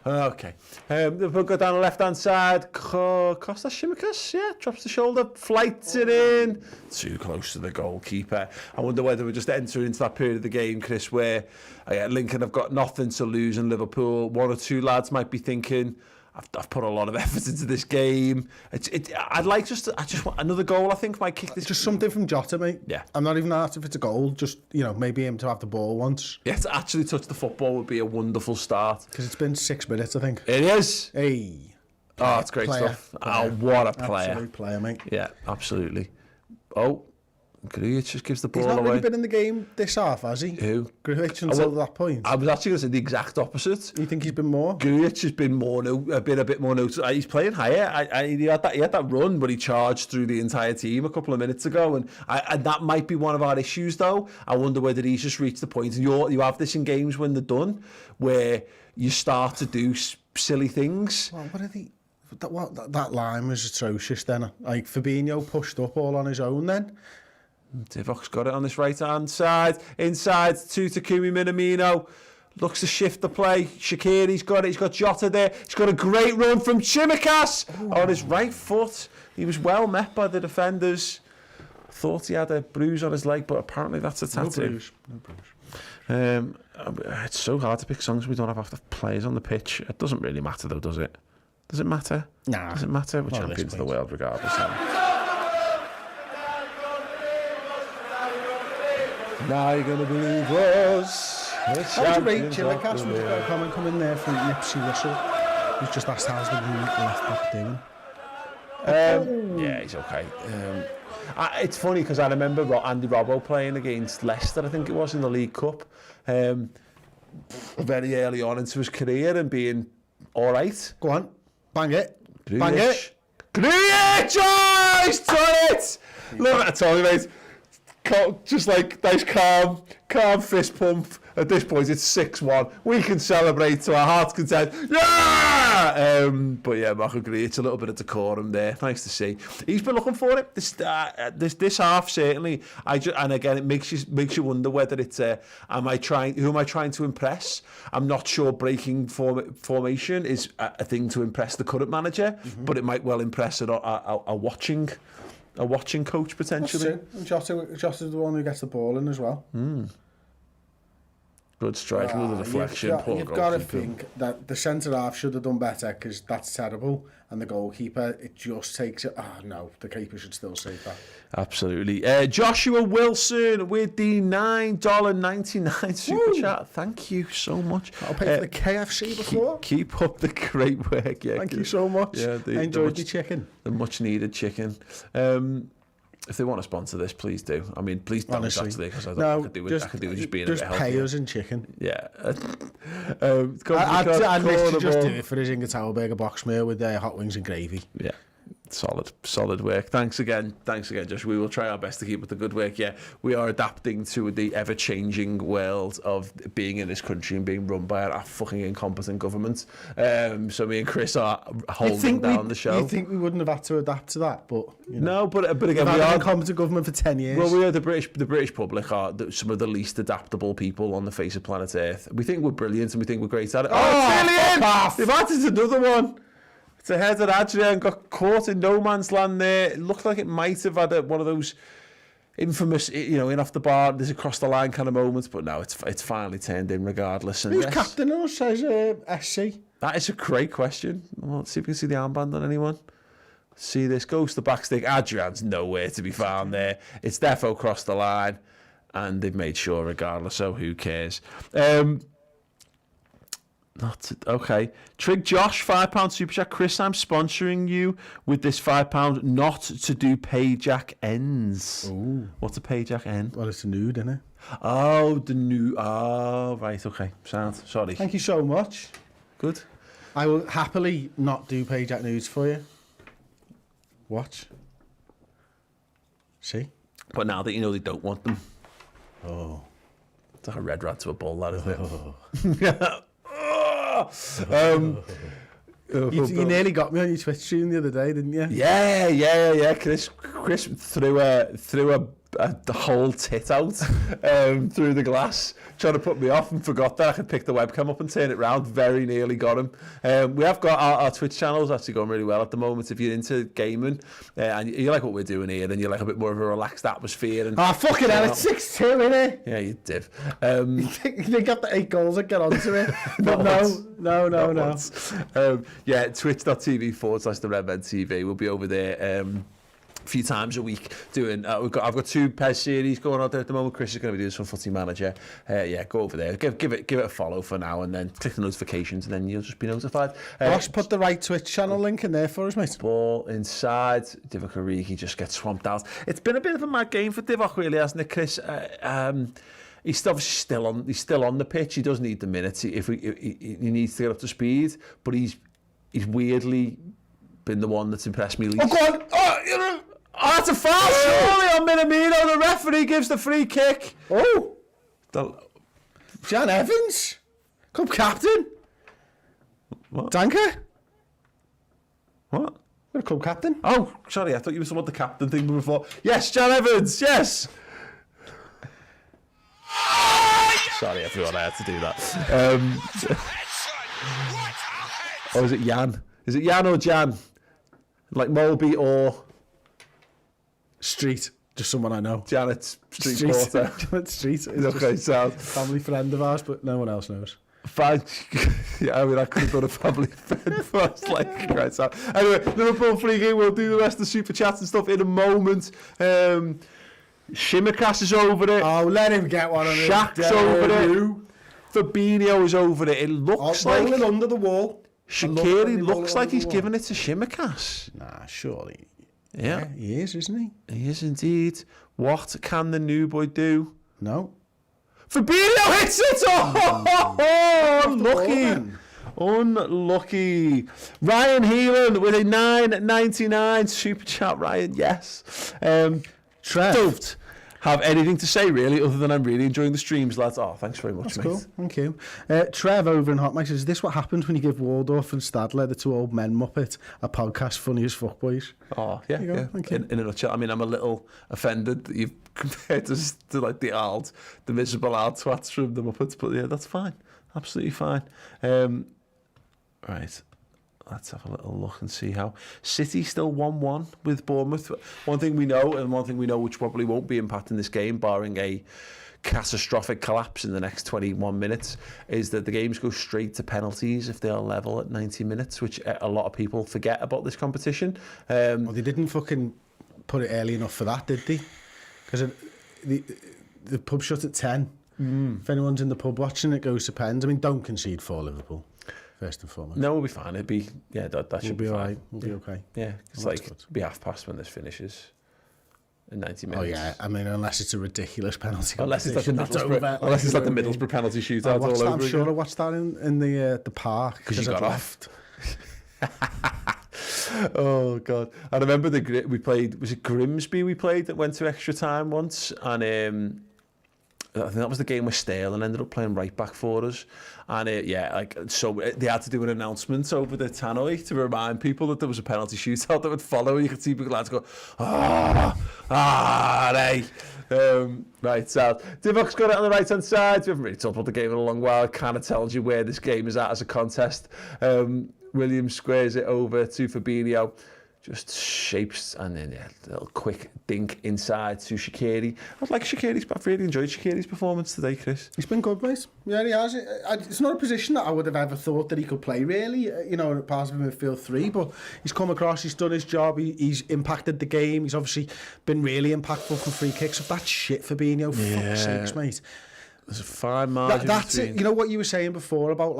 Okay. Liverpool go down the left-hand side. Costa Shimikas, drops the shoulder, flights it in. Too close to the goalkeeper. I wonder whether we're just entering into that period of the game, Chris, where Lincoln have got nothing to lose and Liverpool, 1 or 2 lads might be thinking, I've put a lot of effort into this game. I just want another goal. I think might kick this. Just something from Jota, mate. Yeah. I'm not even asking if it's a goal. Just maybe him to have the ball once. Yeah, to actually touch the football would be a wonderful start. Because it's been 6 minutes, I think. It is. Hey. Oh, it's great stuff. Oh, what a player! Absolute player, mate. Yeah, absolutely. Oh, Grujic just gives the ball He's not away. really been in the game this half, has he? Who? Grujic until that point. I was actually going to say the exact opposite. You think he's been more? Grujic has been a bit more noticeable. He's playing higher. He had that run, but he charged through the entire team a couple of minutes ago, and that might be one of our issues, though. I wonder whether he's just reached the point, and you have this in games when they're done, where you start to do silly things. Well, what are they? That line was atrocious then. Like, Fabinho pushed up all on his own then. Divock's got it on this right-hand side. Inside to Takumi Minamino. Looks to shift the play. Shaqiri's got it. He's got Jota there. He's got a great run from Chimikas on his right foot. He was well met by the defenders. Thought he had a bruise on his leg, but apparently that's a tattoo. No bruise. It's so hard to pick songs we don't have players on the pitch. It doesn't really matter, though, does it? Does it matter? Nah. Does it matter? We're champions of the world, regardless. Now you're going to believe us. How would you rate Chimikas? We've got a comment coming there from Nipsey Russell, who's just asked how's the left back doing. Yeah, he's okay. It's funny because I remember Andy Robbo playing against Leicester, I think it was, in the League Cup, very early on into his career and being all right. Go on, bang it. Grujic. Bang it. Grujic! Oh, he's done it! Look at that, Tony, mate. Just like nice calm fist pump. At this point, it's 6-1. We can celebrate to our heart's content. Yeah! But yeah, Marco Grujic, a little bit of decorum there. Nice to see. He's been looking for it. This half certainly. And again, it makes you wonder whether it's who am I trying to impress? I'm not sure breaking formation is a thing to impress the current manager, but it might well impress a watching coach potentially. That's true. And Jota's the one who gets the ball in as well. Good strike, another deflection. You've got to think that the centre half should have done better because that's terrible. And the goalkeeper, it just takes it. Oh no, the keeper should still save that. Absolutely. Joshua Wilson with the $9.99 super chat. Thank you so much. I'll pay for the KFC before. Keep up the great work. Yeah, Thank you so much. Yeah, I enjoyed the chicken. The much needed chicken. If they want to sponsor this, please do. I mean, please don't. Honestly, actually, because I could do with just being a bit healthier. Just pay us in chicken. Yeah. I'd literally just do it for his Ingertower burger box meal with hot wings and gravy. Yeah. Solid work. Thanks again, Josh. We will try our best to keep up the good work. Yeah, we are adapting to the ever-changing world of being in this country and being run by a fucking incompetent government. So me and Chris are holding down the show. You think we wouldn't have had to adapt to that? But no, but again, we are incompetent government for 10 years. Well, we are the British public are some of the least adaptable people on the face of planet Earth. We think we're brilliant and we think we're great at it. Oh, they've added another one. It's a header. Adrian got caught in no man's land there. It looked like it might have had one of those infamous, in off the bar, there's a cross the line kind of moments, but no, it's finally turned in regardless. And who's captain or says SC? That is a great question. Well, let's see if we can see the armband on anyone. See this, goes to the back stick. Adrian's nowhere to be found there. It's defo crossed the line, and they've made sure regardless, so who cares? Okay. Trig Josh, £5 super chat. Chris, I'm sponsoring you with this £5 not to do pay jack ends. Ooh. What's a pay jack end? Well, it's a nude, isn't it? Oh, the nude. Oh, right. Okay. Sound. Sorry. Thank you so much. Good. I will happily not do pay jack nudes for you. Watch. See? But now that you know they don't want them. Oh. It's like a red rat to a bull, that, isn't it? You nearly got me on your Twitch stream the other day, didn't you? Yeah. Chris threw the whole tit out through the glass, trying to put me off, and forgot that I could pick the webcam up and turn it round. Very nearly got him. We have got our Twitch channels actually going really well at the moment. If you're into gaming and you like what we're doing here, and you like a bit more of a relaxed atmosphere. And fucking hell, it's 6-2, innit? Yeah, you div. They got the 8 goals and get onto it. But no. Yeah, twitch.tv/the Red Men TV. We'll be over there few times a week doing. I've got 2 PES series going on there at the moment. Chris is going to be doing some Footy Manager. Yeah, go over there, give it a follow for now, and then click the notifications, and then you'll just be notified. Ross, put the right Twitch channel link in there for us, mate. Ball inside. Divock Origi just gets swamped out. It's been a bit of a mad game for Divock, really, hasn't it, Chris? He's obviously still on the pitch. He does need the minutes. He needs to get up to speed, but he's weirdly been the one that's impressed me least. Oh, go on! Oh, that's a foul, surely, on Minamino. The referee gives the free kick. Oh! Jan Evans? Club captain? What? Danker? What? You're a club captain? Oh, sorry, I thought you were someone the captain thing before. Yes, Jan Evans, yes! Sorry, everyone, I had to do that. Or is it Jan? Is it Jan or Jan? Like Molby or Street. Just someone I know. Janet Street Porter. Janet Street. Okay, so Family friend of ours, but no one else knows. Fine. Yeah, I mean, I could have done a family friend first. Like, right, so anyway, Liverpool free game. We'll do the rest of the super chats and stuff in a moment. Shimmercast is over it. Oh, let him get one on it. Shaq's over it. Fabinho is over it. It looks like rolling under the wall. Shaqiri looks like he's giving it to Shimmercast. Nah, surely. Yeah, he is, isn't he? He is indeed. What can the new boy do? No. Fabinho hits it! Oh, unlucky. Unlucky. Ryan Heelan with a 9.99 super chat. Ryan, yes. Trev. Don't have anything to say really, other than I'm really enjoying the streams, lads. Oh, thanks very much, That's mate. cool. Thank you. Trev over in Hot Mike says, is this what happens when you give Waldorf and Stadler, the 2 old men Muppet, a podcast funny as fuck, boys? Oh, yeah. Yeah. Thank you. In a nutshell, I mean, I'm a little offended that you've compared us to like the miserable old twats from the Muppets, but yeah, that's fine. Absolutely fine. Right. Let's have a little look and see how City still 1-1 with Bournemouth. One thing we know, and one thing we know which probably won't be impacting this game, barring a catastrophic collapse in the next 21 minutes, is that the games go straight to penalties if they are level at 90 minutes, which a lot of people forget about this competition. Well, they didn't fucking put it early enough for that, did they? Because the pub shut at 10. If anyone's in the pub watching, it goes to pens. I mean, don't concede for Liverpool. First and foremost. No, we'll be fine. It'd be that should be all fine. right. We'll be okay. Yeah, it's Well, like it'll be 1:30 when this finishes in 90 minutes. Oh yeah, I mean, unless it's a ridiculous penalty. Unless it's like the Middlesbrough penalty shootout all over. I'm sure I watched that in the park because you got off. Oh god! I remember we played. Was it Grimsby? We played that went to extra time once, and I think that was the game where Sterling ended up playing right back for us. And so they had to do an announcement over the tannoy to remind people that there was a penalty shootout that would follow. You could see people lads go, right. Right, so Divock's got it on the right hand side. We haven't really talked about the game in a long while. It kind of tells you where this game is at as a contest. Williams squares it over to Fabinho. Just shapes and then a little quick dink inside to Shaqiri. I've really enjoyed Shaqiri's performance today, Chris. He's been good, mate. Yeah, he has. It's not a position that I would have ever thought that he could play, really, part of midfield 3, but he's come across, he's done his job, he's impacted the game, he's obviously been really impactful from free kicks. If that's shit for Fabinho, fuck's sakes, mate. There's a fine margin. That's it. You know what you were saying before about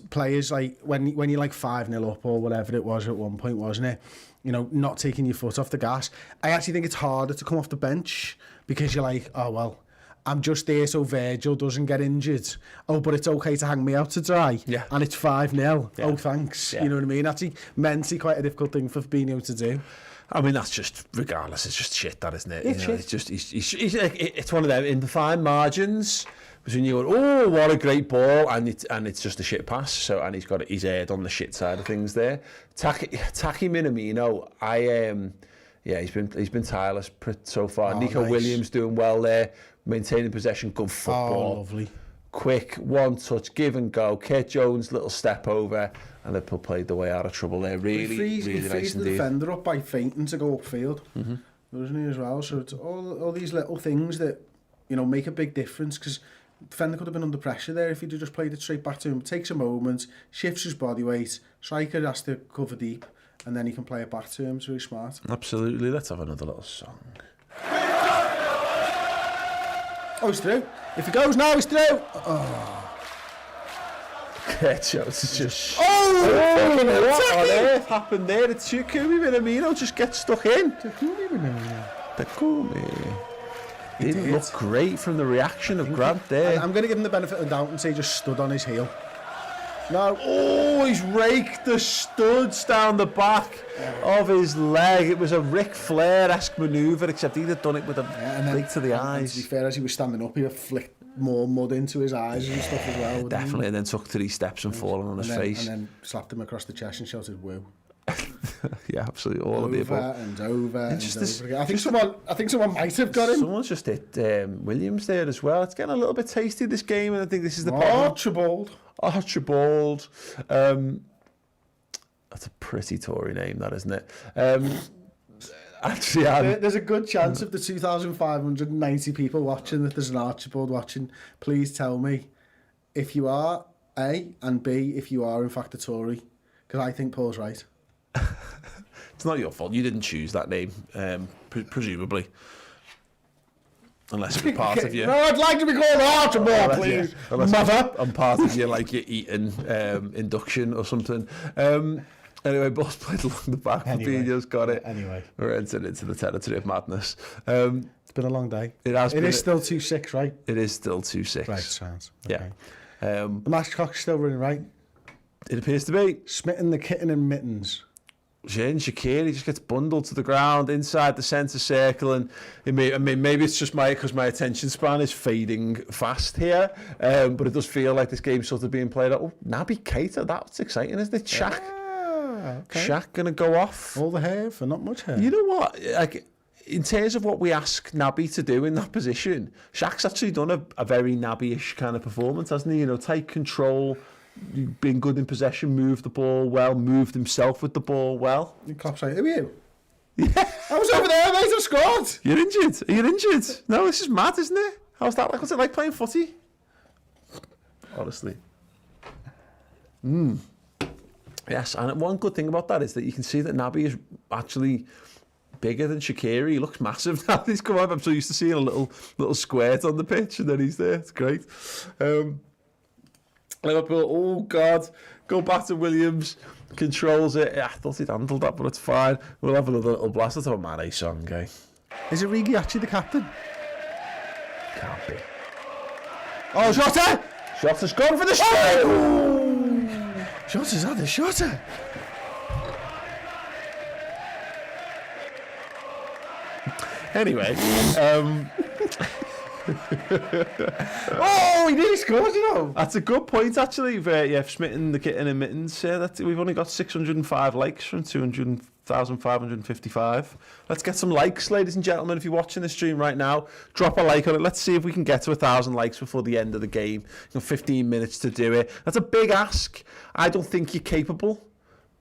players like when you're like 5-0 up or whatever it was at one point, wasn't it? Not taking your foot off the gas. I actually think it's harder to come off the bench because you're like, oh well, I'm just there so Virgil doesn't get injured. Oh, but it's okay to hang me out to dry. Yeah. And it's 5-0. Yeah. Oh, thanks. Yeah. You know what I mean? Actually, mentally quite a difficult thing for Fabinho to do. I mean, that's just, regardless, it's just shit, that, isn't it? It's shit. It's just, it's one of them, in the fine margins, between you going, oh, what a great ball, and it's just a shit pass, and he's got his head on the shit side of things there. Taki Minamino, he's been tireless so far. Nico nice. Williams doing well there, maintaining possession, good football. Oh, lovely. Quick, one touch, give and go. Kurt Jones, little step over, and Liverpool played the way out of trouble there. Really nice indeed. He frees the defender up by feinting to go upfield, doesn't he, as well? So it's all these little things that, make a big difference, because the defender could have been under pressure there if he'd just played it straight back to him. It takes a moment, shifts his body weight, striker has to cover deep, and then he can play it back to him. It's really smart. Absolutely. Let's have another little song. Oh, he's through. If he goes now, he's through. It's just... Oh! What on earth happened there? It's Takumi Minamino just gets stuck in. Takumi. Didn't look great from the reaction of Grant there. I'm going to give him the benefit of the doubt and say he just stood on his heel. No. Oh, he's raked the studs down the back of his leg. It was a Ric Flair-esque manoeuvre, except he'd have done it with a flick to the eyes. To be fair, as he was standing up, he'd have flicked more mud into his eyes and stuff as well. Definitely, and then took 3 steps and fallen on his face. And then slapped him across the chest and shouted, woo. Yeah, absolutely, all of the above. Over again. I think someone might have got him. Someone's just hit Williams there as well. It's getting a little bit tasty, this game, and I think this is the Archibald. That's a pretty Tory name, that, isn't it? Actually, there's a good chance of the 2,590 people watching that there's an Archibald watching. Please tell me if you are, A, and B, if you are in fact a Tory, because I think Paul's right. It's not your fault. You didn't choose that name, presumably. Unless it's part of you. No, I'd like to be called Archibald, please. Mother. I'm part of you, like your Eton induction or something. Anyway, Boss played along the back. Fabinho's got it. Anyway. We're entering into the territory of madness. It's been a long day. It has been. It is still 2-6, right? It is still 2-6. Right, sounds. Okay. Yeah. The match clock's still running, right? It appears to be. Smitten the kitten and mittens. Jane Shaqiri just gets bundled to the ground inside the centre circle, and maybe it's just because my attention span is fading fast here, but it does feel like this game's sort of being played out. Oh, Naby Keita, that's exciting, isn't it? Shaq, okay. Shaq gonna go off. All the hair for not much hair. You know what? Like, in terms of what we ask Naby to do in that position, Shaq's actually done a very Naby-ish kind of performance, hasn't he? You know, tight control. Been good in possession, moved the ball well, moved himself with the ball well. Klopp's like, who are you? Yeah. I was over there, mate, I scored. You're injured. Are you injured? No, this is mad, isn't it? How's that like? What's it like playing footy? Honestly. Yes, and one good thing about that is that you can see that Naby is actually bigger than Shaqiri. He looks massive now. He's come up. I'm so used to seeing a little squirt on the pitch, and then he's there. It's great. Liverpool, oh God, go back to Williams, controls it. I thought he'd handled that, but it's fine. We'll have another little blast. Let's have a Mane song, eh? Is it Origi actually the captain? Can't be. Oh, Jota! Jota's gone for the shot! Oh! Jota's had a Jota. Anyway, oh, he nearly scored, you know. That's a good point, actually. Smitten the kitten and mittens. We've only got 605 likes from 200,555. Let's get some likes, ladies and gentlemen. If you're watching the stream right now, drop a like on it. Let's see if we can get to 1,000 likes before the end of the game. 15 minutes to do it. That's a big ask. I don't think you're capable.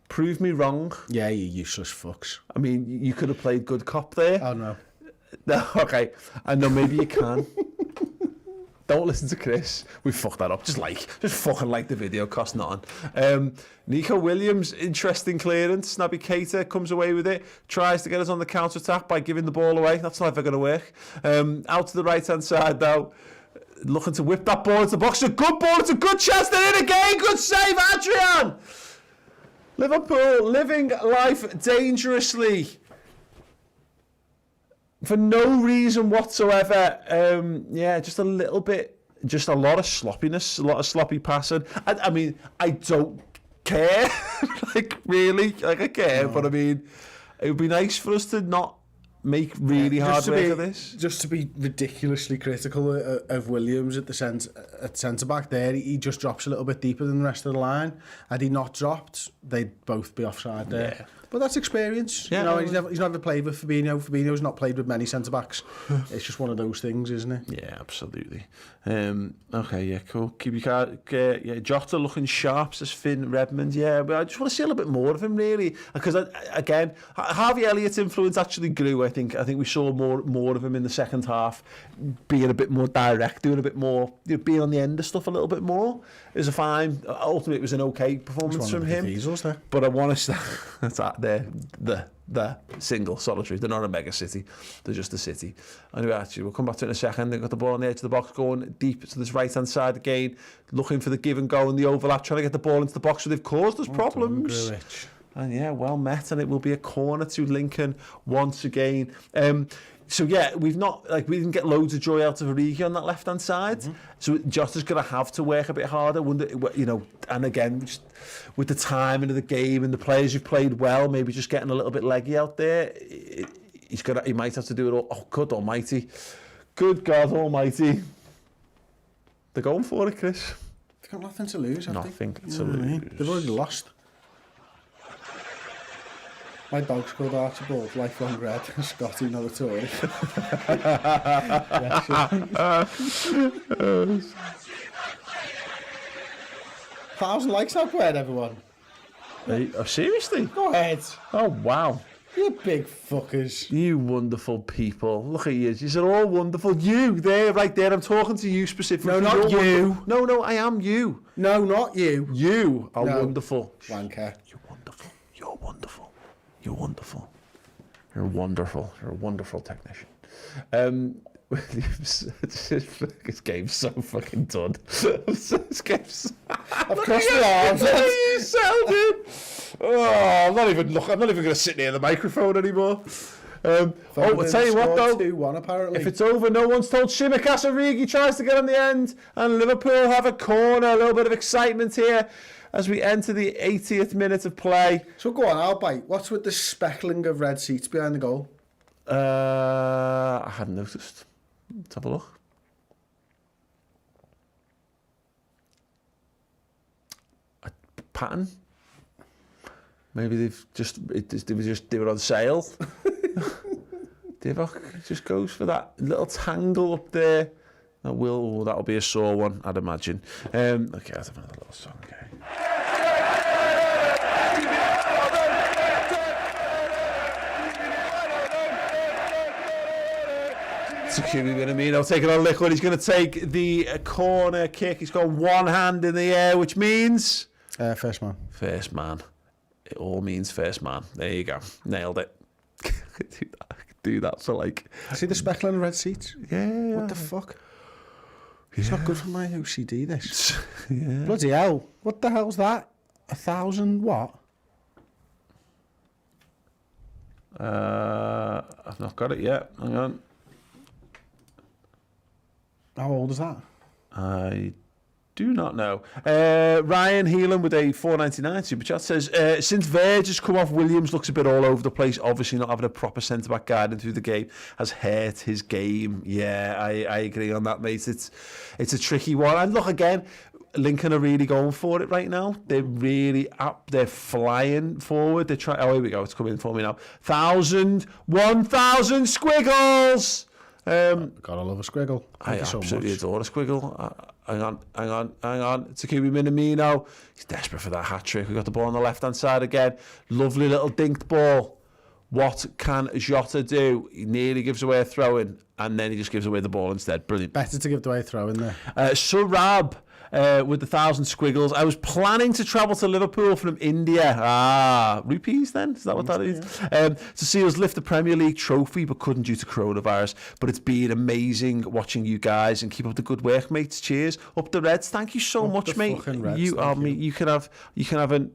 Prove me wrong. Yeah, you useless fucks. I mean, you could have played good cop there. Oh, no. No, okay. I know maybe you can. Don't listen to Chris. We fucked that up. Just fucking like the video. Cost nothing. Nico Williams, interesting clearance. Naby Keita comes away with it. Tries to get us on the counter attack by giving the ball away. That's never going to work. Out to the right hand side though. Looking to whip that ball into the box. It's a good ball. It's a good chance. They're in again. Good save, Adrian. Liverpool living life dangerously. For no reason whatsoever. Just a little bit, just a lot of sloppiness, a lot of sloppy passing. I mean, I don't care. I care, but I mean, it would be nice for us to not make really hard work of this. Just to be ridiculously critical of Williams at centre back there, he just drops a little bit deeper than the rest of the line. Had he not dropped, they'd both be offside there. Yeah. But that's experience. Yeah, he's never played with Fabinho. Fabinho's not played with many centre-backs. It's just one of those things, isn't it? Yeah, absolutely. Okay, yeah, cool. Keep your card. Jota looking sharp, says Finn Redmond. Yeah, but I just want to see a little bit more of him, really. Because, again, Harvey Elliott's influence actually grew, I think. I think we saw more of him in the second half, being a bit more direct, doing a bit more, being on the end of stuff a little bit more. It was a fine, ultimately it was an okay performance from him. Diesels, there. But I want to start, They're the single, solitary. They're not a mega city. They're just a city. Anyway, actually, we'll come back to it in a second. They've got the ball on the edge of the box, going deep to this right-hand side again, looking for the give and go and the overlap, trying to get the ball into the box, so they've caused us problems. And yeah, well met, and it will be a corner to Lincoln once again. So yeah, we didn't get loads of joy out of Origi on that left-hand side. So Jota's going to have to work a bit harder. And again, just with the timing of the game and the players who've played well, maybe just getting a little bit leggy out there. He might have to do it all. Oh, good almighty. Good God almighty. They're going for it, Chris. They've got nothing to lose, have Nothing to lose. They've already lost. My dog's called Archibald, lifelong red, Scotty, not a Tory. 1,000 likes that bread, everyone. Oh, seriously? Go ahead. Oh, wow. You big fuckers. You wonderful people. Look at you. You're all wonderful. You, there, right there. I'm talking to you specifically. No, not you. No, I am you. No, not you. You are wonderful. Wanker. You're wonderful. You're wonderful. You're wonderful. You're wonderful. You're a wonderful technician. This game's so fucking done. This game's... I've crossed the arms. You sounded... Oh, I'm not even going to sit near the microphone anymore. I'll tell you what though. 2-1 apparently. If it's over, no one's told Shimikas Origi tries to get on the end, and Liverpool have a corner. A little bit of excitement here as we enter the 80th minute of play. So go on, I'll bite. What's with the speckling of red seats behind the goal? I hadn't noticed. Let's have a look. A pattern. Maybe they were on sale. Divock just goes for that little tangle up there. That'll be a sore one, I'd imagine. Okay, let's have another little song. Okay. Takumi Minamino taking on Liquid. He's going to take the corner kick. He's got one hand in the air, which means... First man. First man. It all means first man. There you go. Nailed it. Do that for like... See the speckling of red seats? Yeah. What the fuck? It's not good for my OCD, this. Yeah. Bloody hell. What the hell's that? 1,000 what? I've not got it yet. Hang on. How old is that? I do not know. Ryan Heelan with a $4.99 super chat says, since Verge has come off, Williams looks a bit all over the place. Obviously not having a proper centre-back guiding through the game has hurt his game. Yeah, I agree on that, mate. It's a tricky one. And look, again, Lincoln are really going for it right now. They're really up. They're flying forward. They're trying... Oh, here we go. It's coming for me now. 1,000 squiggles! Gotta love a squiggle. I absolutely adore a squiggle. Hang on. Takumi Minamino. He's desperate for that hat-trick. We got the ball on the left-hand side again. Lovely little dinked ball. What can Jota do? He nearly gives away a throw-in, and then he just gives away the ball instead. Brilliant. Better to give away a throw-in there. Surab with the 1,000 squiggles. I was planning to travel to Liverpool from India. Rupees then? Is that what that is? To see us lift the Premier League trophy, but couldn't due to coronavirus. But it's been amazing watching you guys, and keep up the good work, mates. Cheers. Up the Reds. Thank you so much, mate. Reds, you are me. You can have an... Adrian!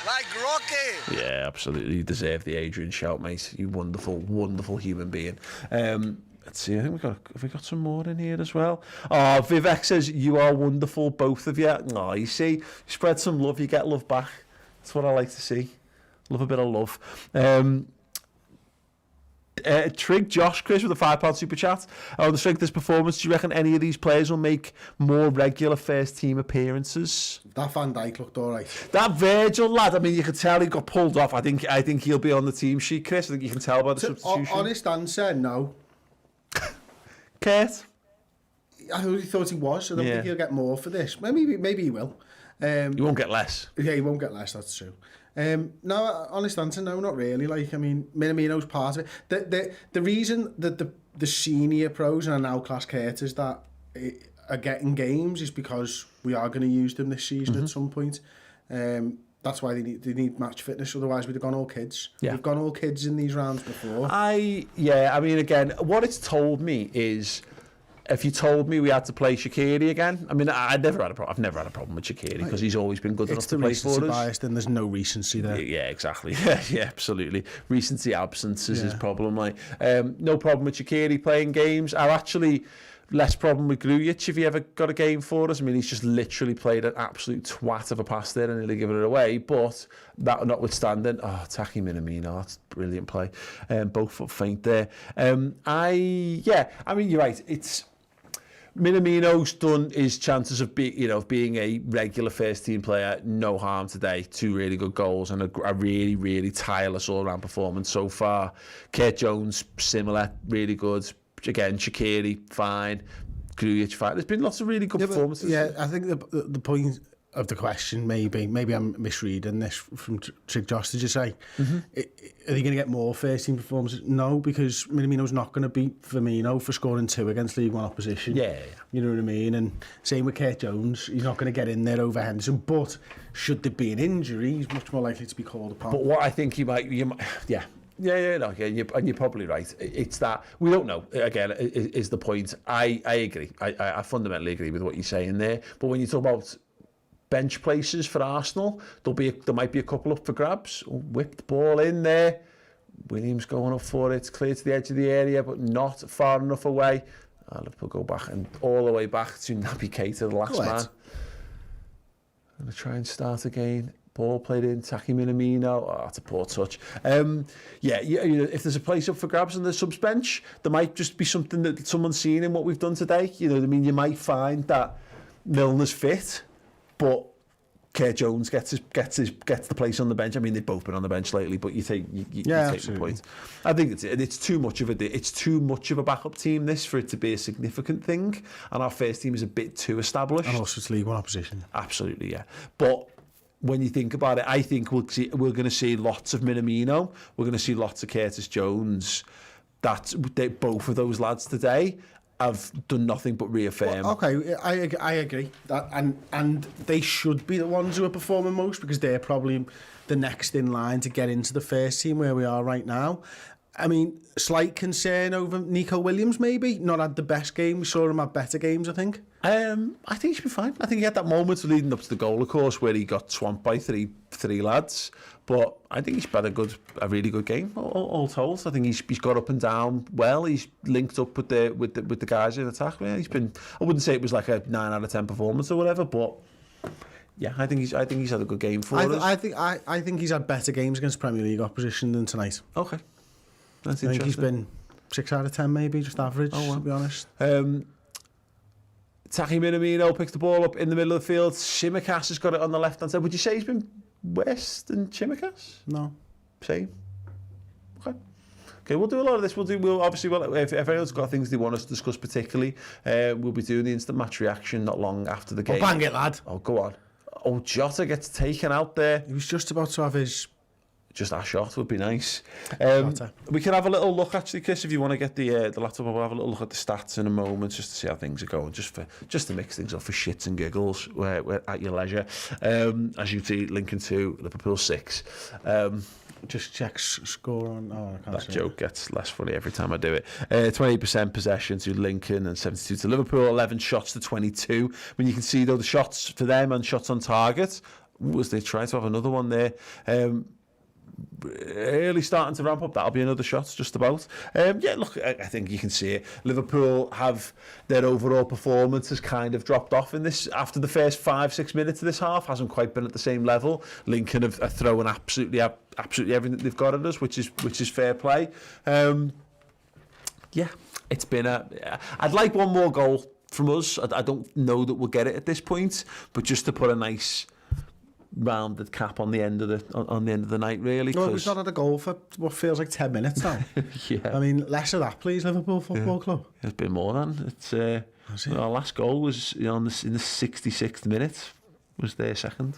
Like Rocky! Yeah, absolutely. You deserve the Adrian shout, mate. You wonderful, wonderful human being. Let's see, I think have we got some more in here as well? Oh, Vivek says, you are wonderful, both of you. Oh, you see, you spread some love, you get love back. That's what I like to see. Love a bit of love. Trig Josh Chris with a £5 super chat. On the strength of this performance, do you reckon any of these players will make more regular first team appearances? That Van Dijk looked alright. That Virgil lad, I mean, you could tell he got pulled off. I think he'll be on the team sheet, Chris. I think you can tell by the substitution. Honest answer, no. Kurt? I really thought he was. I don't think he'll get more for this. Maybe he will. You won't get less. Yeah, he won't get less, that's true. No, honest answer, no, not really. Like, I mean, Minamino's part of it. The reason that the senior pros and now class Curtis that are getting games is because we are going to use them this season at some point. That's why they need match fitness. Otherwise, we'd have gone all kids. Yeah. We've gone all kids in these rounds before. I mean, again, what it's told me is, if you told me we had to play Shaqiri again, I mean, I've never had a problem with Shaqiri because he's always been good enough to play for us. It's the recency bias, then there's no recency there. Yeah, exactly. Yeah, absolutely. Recency absence is his problem. Like, no problem with Shaqiri playing games. Less problem with Grujic if he ever got a game for us. I mean, he's just literally played an absolute twat of a pass there and nearly given it away. But that notwithstanding, Taki Minamino, that's brilliant play. Both foot feint there. I mean, you're right. It's Minamino's done his chances of being a regular first team player no harm today. 2 really good goals and a really, really tireless all-round performance so far. Kurt Jones, similar, really good. Again, Shaqiri, fine. Grujic, fine. There's been lots of really good performances. Yeah, I think the point of the question, maybe I'm misreading this from Trig Josh, did you say? Mm-hmm. Are they going to get more first team performances? No, because Minamino's not going to beat Firmino for scoring 2 against League One opposition. Yeah. You know what I mean? And same with Kurt Jones. He's not going to get in there over Henderson. But should there be an injury, he's much more likely to be called upon. But what I think you might yeah. Yeah, and you're probably right. It's that we don't know. Again, is the point. I agree. I fundamentally agree with what you're saying there. But when you talk about bench places for Arsenal, there might be a couple up for grabs. Whipped ball in there. Williams going up for it. It's clear to the edge of the area, but not far enough away. Liverpool go back and all the way back to Naby Keita, the last man. I'm going to try and start again. Ball played in, Taki Minamino. That's a poor touch. If there's a place up for grabs on the subs bench, there might just be something that someone's seen in what we've done today. You know what I mean? You might find that Milner's fit, but Kurt Jones gets the place on the bench. I mean, they've both been on the bench lately, but you take the point. I think it's too much of a backup team this for it to be a significant thing, and our first team is a bit too established. And also it's League One opposition. Absolutely, yeah. But when you think about it, I think we're going to see lots of Minamino. We're going to see lots of Curtis Jones. Both of those lads today have done nothing but reaffirm. Well, okay, I agree. And they should be the ones who are performing most because they're probably the next in line to get into the first team where we are right now. I mean, slight concern over Nico Williams, maybe. Not had the best game. We saw him have better games, I think. I think he should be fine. I think he had that moment leading up to the goal, of course, where he got swamped by three lads. But I think he's had a really good game, all told. I think he's got up and down well. He's linked up with the guys in attack. Yeah, I wouldn't say it was like a 9 out of 10 performance or whatever, but yeah, I think he's had a good game for us. I think he's had better games against Premier League opposition than tonight. Okay. That's I think he's been 6 out of 10 maybe, just average, to be honest. Taki Minamino picks the ball up in the middle of the field. Tsimikas has got it on the left-hand side. Would you say he's been worse than Tsimikas? No. Same? Okay, we'll do a lot of this. If anyone's got things they want us to discuss particularly, we'll be doing the instant match reaction not long after the game. Oh, bang it, lad. Oh, go on. Oh, Jota gets taken out there. He was just about to have his... Just a shot would be nice. We can have a little look, actually, Chris, if you want to get the laptop. We'll have a little look at the stats in a moment, just to see how things are going, just to mix things up for shits and giggles, we're at your leisure. As you see, Lincoln 2, Liverpool 6. Just check score on... Oh, I can't that joke gets less funny every time I do it. 28% possession to Lincoln and 72 to Liverpool, 11 shots to 22. When you can see, though, the shots for them and shots on target, as they try to have another one there. Early starting to ramp up. That'll be another shot, just about. Look, I think you can see it. Liverpool have their overall performance has kind of dropped off in this after the first 5-6 minutes of this half. Hasn't quite been at the same level. Lincoln are throwing absolutely everything that they've got at us, which is fair play. It's been I'd like one more goal from us. I don't know that we'll get it at this point, but just to put a nice rounded cap on the end of the night, really. No, we've not had a goal for what feels like 10 minutes now. Yeah. I mean, less of that, please, Liverpool Football Club. It's been more than. Our last goal was in the 66th minute. Was their second.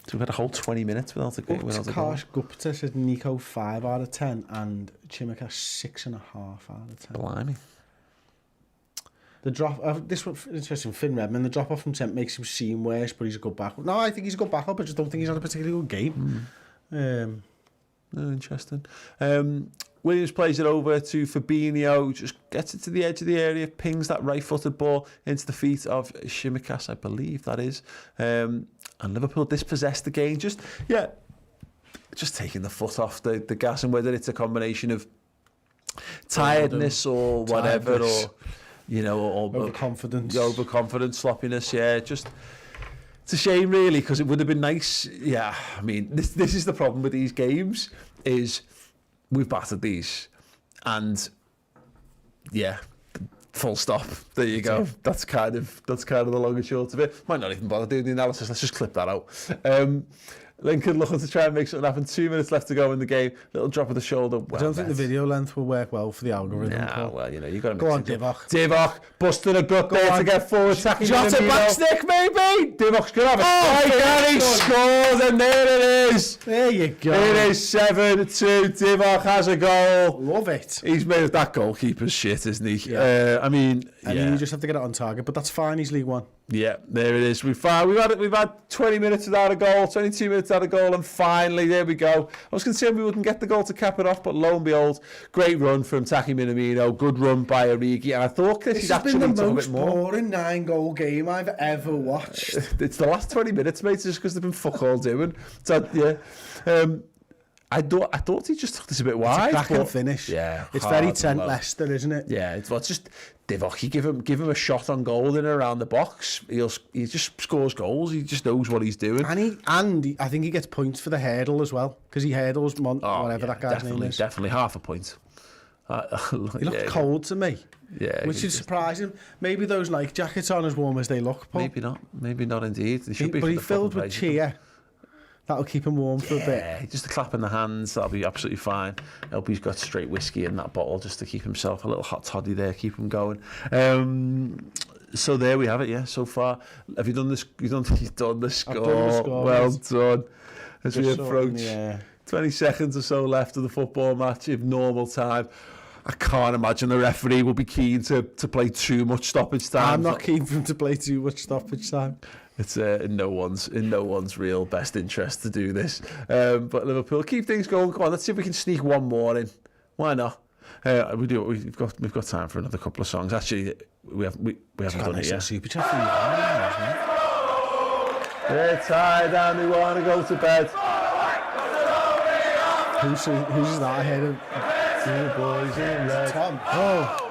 So we've had a whole 20 minutes without a goal. Karsh Gupta said Nico 5 out of 10 and Tsimikas 6.5 out of 10. Blimey. The drop. This one interesting. Finn Redmond. The drop off from temp makes him seem worse, but he's a good backup. No, I think he's a good backup. I just don't think he's had a particularly good game. Interesting. Williams plays it over to Fabinho, just gets it to the edge of the area, pings that right-footed ball into the feet of Shimikas, I believe that is. And Liverpool dispossessed the game. Just taking the foot off the gas, and whether it's a combination of tiredness or whatever, or or overconfidence, sloppiness. Yeah, just it's a shame really, because it would have been nice. Yeah, I mean, this is the problem with these games, is we've battered these, and yeah, full stop. There you go. That's kind of the long and short of it. Might not even bother doing the analysis. Let's just clip that out. Lincoln looking to try and make something happen. 2 minutes left to go in the game. Little drop of the shoulder. I don't think the video length will work well for the algorithm. Nah, well, you've got to go on, Divock. Divock busting a gut there to get forward. Jota back stick, maybe. Divock's going to have it. And he scores, and there it is. There you go. It is 7-2. Divock has a goal. Love it. He's made that goalkeeper's shit, isn't he? Yeah. I mean, you just have to get it on target, but that's fine. He's League One. Yeah, there it is. We've had 20 minutes without a goal, 22 minutes without a goal, and finally, there we go. I was concerned we wouldn't get the goal to cap it off, but lo and behold, great run from Taki Minamino, good run by Origi, and I thought he'd actually been took the a most bit more. boring 9-goal game I've ever watched. It's the last 20 minutes, mate, just because they've been fuck all doing. So, yeah. I thought he just took this a bit wide. It's a cracking finish. Yeah, it's very Trent Leicester, isn't it? Yeah, it's just Divock. You give him a shot on goal in and around the box. He just scores goals. He just knows what he's doing. And I think he gets points for the hurdle as well, because he hurdles whatever that guy's name is. Definitely half a point. He looked cold to me. Yeah, which is surprising. Maybe those Nike jackets aren't as warm as they look, Paul. Maybe not indeed. They should be. But he filled with cheer. That'll keep him warm for a bit. Yeah, just a clap in the hands, that'll be absolutely fine. I hope he's got straight whiskey in that bottle just to keep himself a little hot toddy there, keep him going. So there we have it, yeah, so far. Have you done this? You've done the score. I've done the score. Well done. As we Just approach 20 seconds or so left of the football match, if normal time. I can't imagine the referee will be keen to play too much stoppage time. I'm not keen for him to play too much stoppage time. It's in no one's real best interest to do this. But Liverpool keep things going. Come on, let's see if we can sneak one more in. Why not? We've got time for another couple of songs. Actually, we haven't done it yet. Super chat for you. They're tired and they want to go to bed. Who's that ahead of? Two boys in red. Tom. Oh.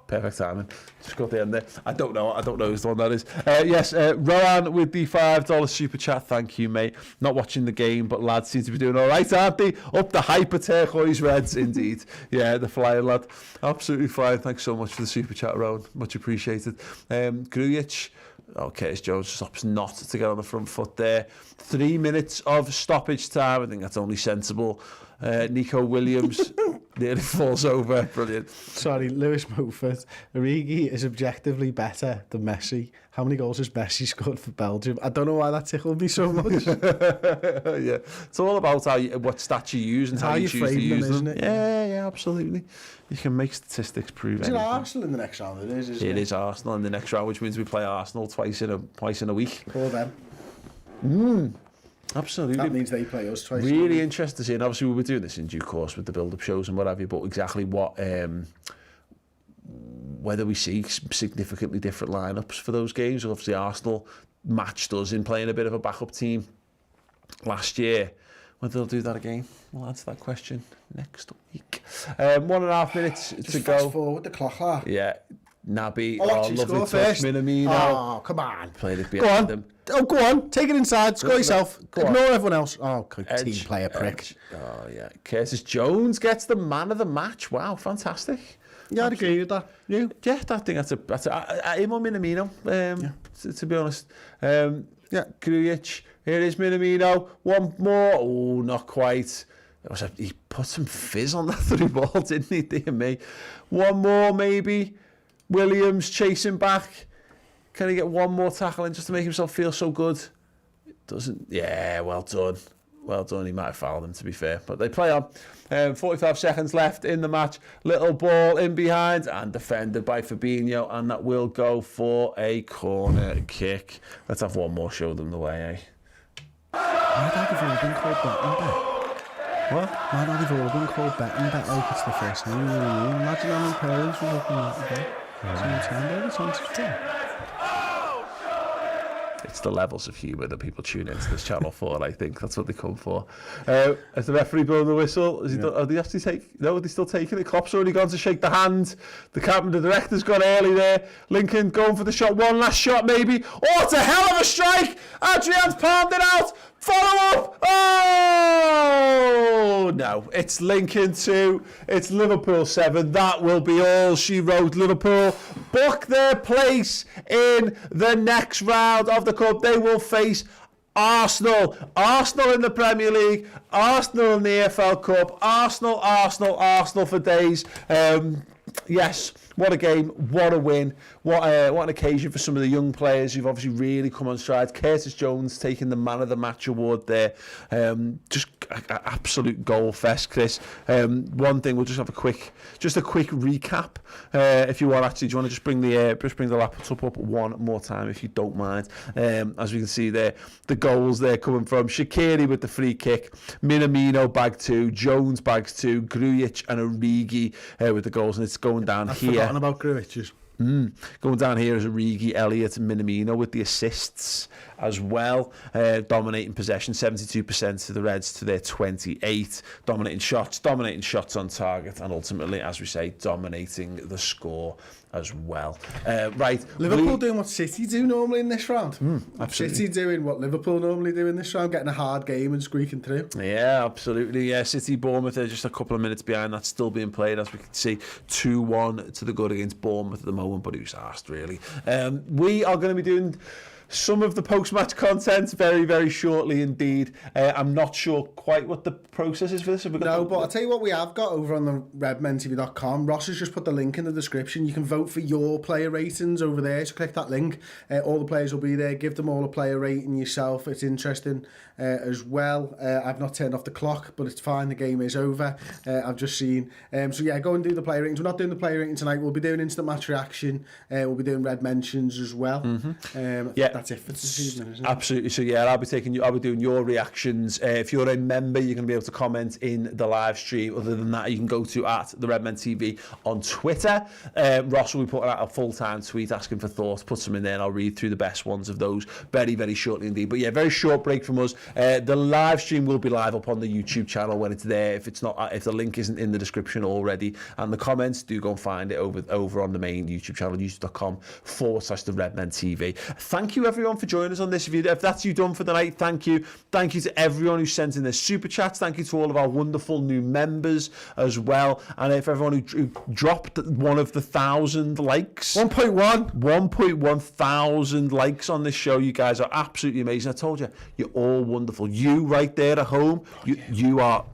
Perfect timing. Just got the end there. I don't know who's the one that is. Yes, Rowan with the $5 super chat. Thank you, mate. Not watching the game, but lads seem to be doing all right, aren't they? Up the hyper turquoise reds, indeed. Yeah, the flying lad. Absolutely fine. Thanks so much for the super chat, Rowan. Much appreciated. Grujic. Curtis Jones just opts not to get on the front foot there. 3 minutes of stoppage time. I think that's only sensible. Nico Williams nearly falls over. Brilliant. Sorry, Lewis Mofert. Origi is objectively better than Messi. How many goals has Messi scored for Belgium? I don't know why that tickled me so much. Yeah, it's all about what stats you use and how you choose to use them, isn't it? Yeah, absolutely. You can make statistics prove anything. Is it Arsenal in the next round? Isn't it? It is Arsenal in the next round, which means we play Arsenal twice in a week. For them. Absolutely. That means they play us twice. Really interested to see, and obviously we'll be doing this in due course with the build-up shows and what have you, but exactly what, whether we see significantly different lineups for those games. Obviously Arsenal matched us in playing a bit of a backup team last year. Whether they'll do that again, we'll answer that question next week. 1.5 minutes to go. Fast forward the clock. Yeah. Naby, lovely touch, first. Minamino. Oh, come on. Played it behind them. Go on. Take it inside. Score yourself. Ignore everyone else. Oh, team player prick. Oh, yeah. Curtis Jones gets the man of the match. Wow, fantastic. Yeah, I'd agree with that. You? Yeah, I think that's him or Minamino, to be honest. Yeah, Grujic. Here is Minamino. One more. Oh, not quite. He put some fizz on that through ball, didn't he? Dear me. One more, maybe. Williams chasing back. Can he get one more tackle in just to make himself feel so good? Doesn't. Yeah, well done. well done. He might have fouled him, to be fair. But they play on. 45 seconds left in the match. Little ball in behind and defended by Fabinho. And that will go for a corner kick. Let's have one more. Show them the way, Why not have all been called betting bet? What? Why not have all been called betting bet like it's the first name? Imagine how many parents were looking at it. It's the levels of humour that people tune into this channel for. I think that's what they come for. As the referee blowing the whistle, are they actually taking? No, are they still taking it? Klopp's already gone to shake the hand. The captain, the director's gone early there. Lincoln going for the shot. One last shot, maybe. Oh, it's a hell of a strike! Adrian's palmed it out. Follow up! Oh no! It's Lincoln 2. It's Liverpool 7. That will be all she wrote. Liverpool book their place in the next round of the cup. They will face Arsenal. Arsenal in the Premier League. Arsenal in the EFL Cup. Arsenal for days. Yes. What a game, what a win, what an occasion for some of the young players who've obviously really come on stride. Curtis Jones taking the Man of the Match award there. Just an absolute goal fest, Chris. One thing, we'll just have a quick recap. If you want, actually, do you want to just bring the laptop up one more time, if you don't mind? As we can see there, the goals there coming from Shaqiri with the free kick, Minamino bag 2, Jones bags 2, Grujic and Origi with the goals, and it's going down here. Forgotten about Grujic. Going down here is Origi, Elliott and Minamino with the assists as well. Dominating possession, 72% to the Reds to their 28. Dominating shots on target, and ultimately, as we say, dominating the score as well. Right. Liverpool doing what City do normally in this round. Absolutely. City doing what Liverpool normally do in this round, getting a hard game and squeaking through. Yeah, absolutely. Yeah, City, Bournemouth are just a couple of minutes behind. That's still being played, as we can see. 2-1 to the good against Bournemouth at the moment, but who's asked, really? We are going to be doing some of the post-match content very, very shortly indeed. I'm not sure quite what the process is for this. But I'll tell you what we have got over on the redmentv.com. Ross has just put the link in the description. You can vote for your player ratings over there, so click that link. All the players will be there. Give them all a player rating yourself. It's interesting as well. I've not turned off the clock, but it's fine. The game is over. I've just seen. So yeah, go and do the player ratings. We're not doing the player rating tonight. We'll be doing instant match reaction. We'll be doing red mentions as well. Yeah. That's it for this evening, isn't it? Absolutely. So yeah, I'll be doing your reactions. If you're a member, you're going to be able to comment in the live stream. Other than that, you can go to @TheRedmenTV on Twitter. Ross will be putting out a full-time tweet asking for thoughts. Put some in there, and I'll read through the best ones of those very, very shortly indeed. But yeah, very short break from us. The live stream will be live up on the YouTube channel when it's there. If it's not, if the link isn't in the description already, and the comments, do go and find it over on the main YouTube channel, youtube.com/TheRedmenTV. Thank you everyone for joining us on this video. If that's you done for the night, thank you. Thank you to everyone who sent in their super chats. Thank you to all of our wonderful new members as well. And if everyone who dropped one of the 1,000 likes, 1.1 thousand likes on this show, you guys are absolutely amazing. I told you, you're all wonderful. You right there at home, you are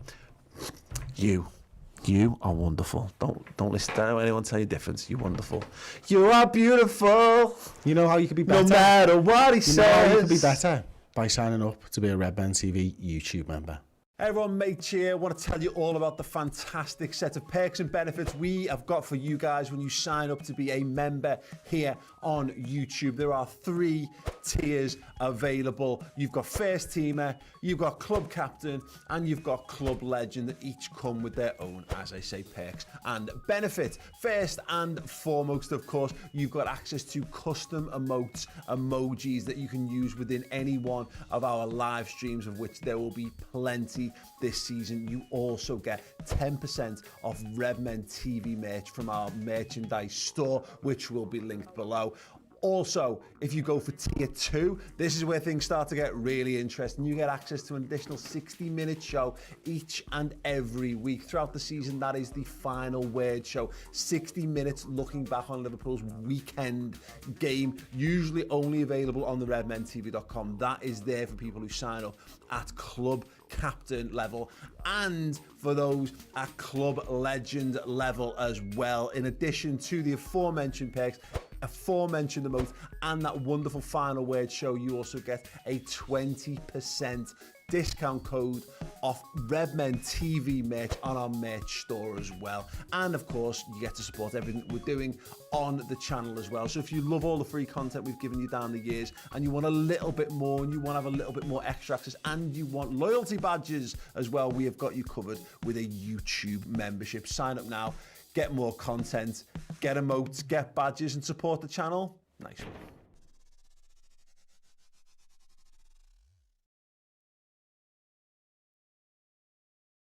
wonderful. Don't listen to anyone tell you different. You're wonderful. You are beautiful. You know how you could be better? No matter what he says. You know how you could be better? By signing up to be a Red Men TV YouTube member. Hey everyone, mate here. I want to tell you all about the fantastic set of perks and benefits we have got for you guys when you sign up to be a member here on YouTube. There are 3 tiers available. You've got first teamer, you've got club captain, and you've got club legend that each come with their own, as I say, perks and benefits. First and foremost, of course, you've got access to custom emotes, emojis that you can use within any one of our live streams, of which there will be plenty this season. You also get 10% off Redmen TV merch from our merchandise store, which will be linked below. Also, if you go for tier 2, this is where things start to get really interesting. You get access to an additional 60-minute show each and every week. Throughout the season, that is the final word show. 60 minutes looking back on Liverpool's weekend game, usually only available on the redmentv.com. That is there for people who sign up at club captain level and for those at club legend level as well. In addition to the aforementioned perks, aforementioned emote and that wonderful final word show, you also get a 20% discount code off Redmen TV merch on our merch store as well. And of course, you get to support everything we're doing on the channel as well. So if you love all the free content we've given you down the years and you want a little bit more and you want to have a little bit more extra access and you want loyalty badges as well, we have got you covered with a YouTube membership. Sign up now, get more content, get emotes, get badges and support the channel. Nice one.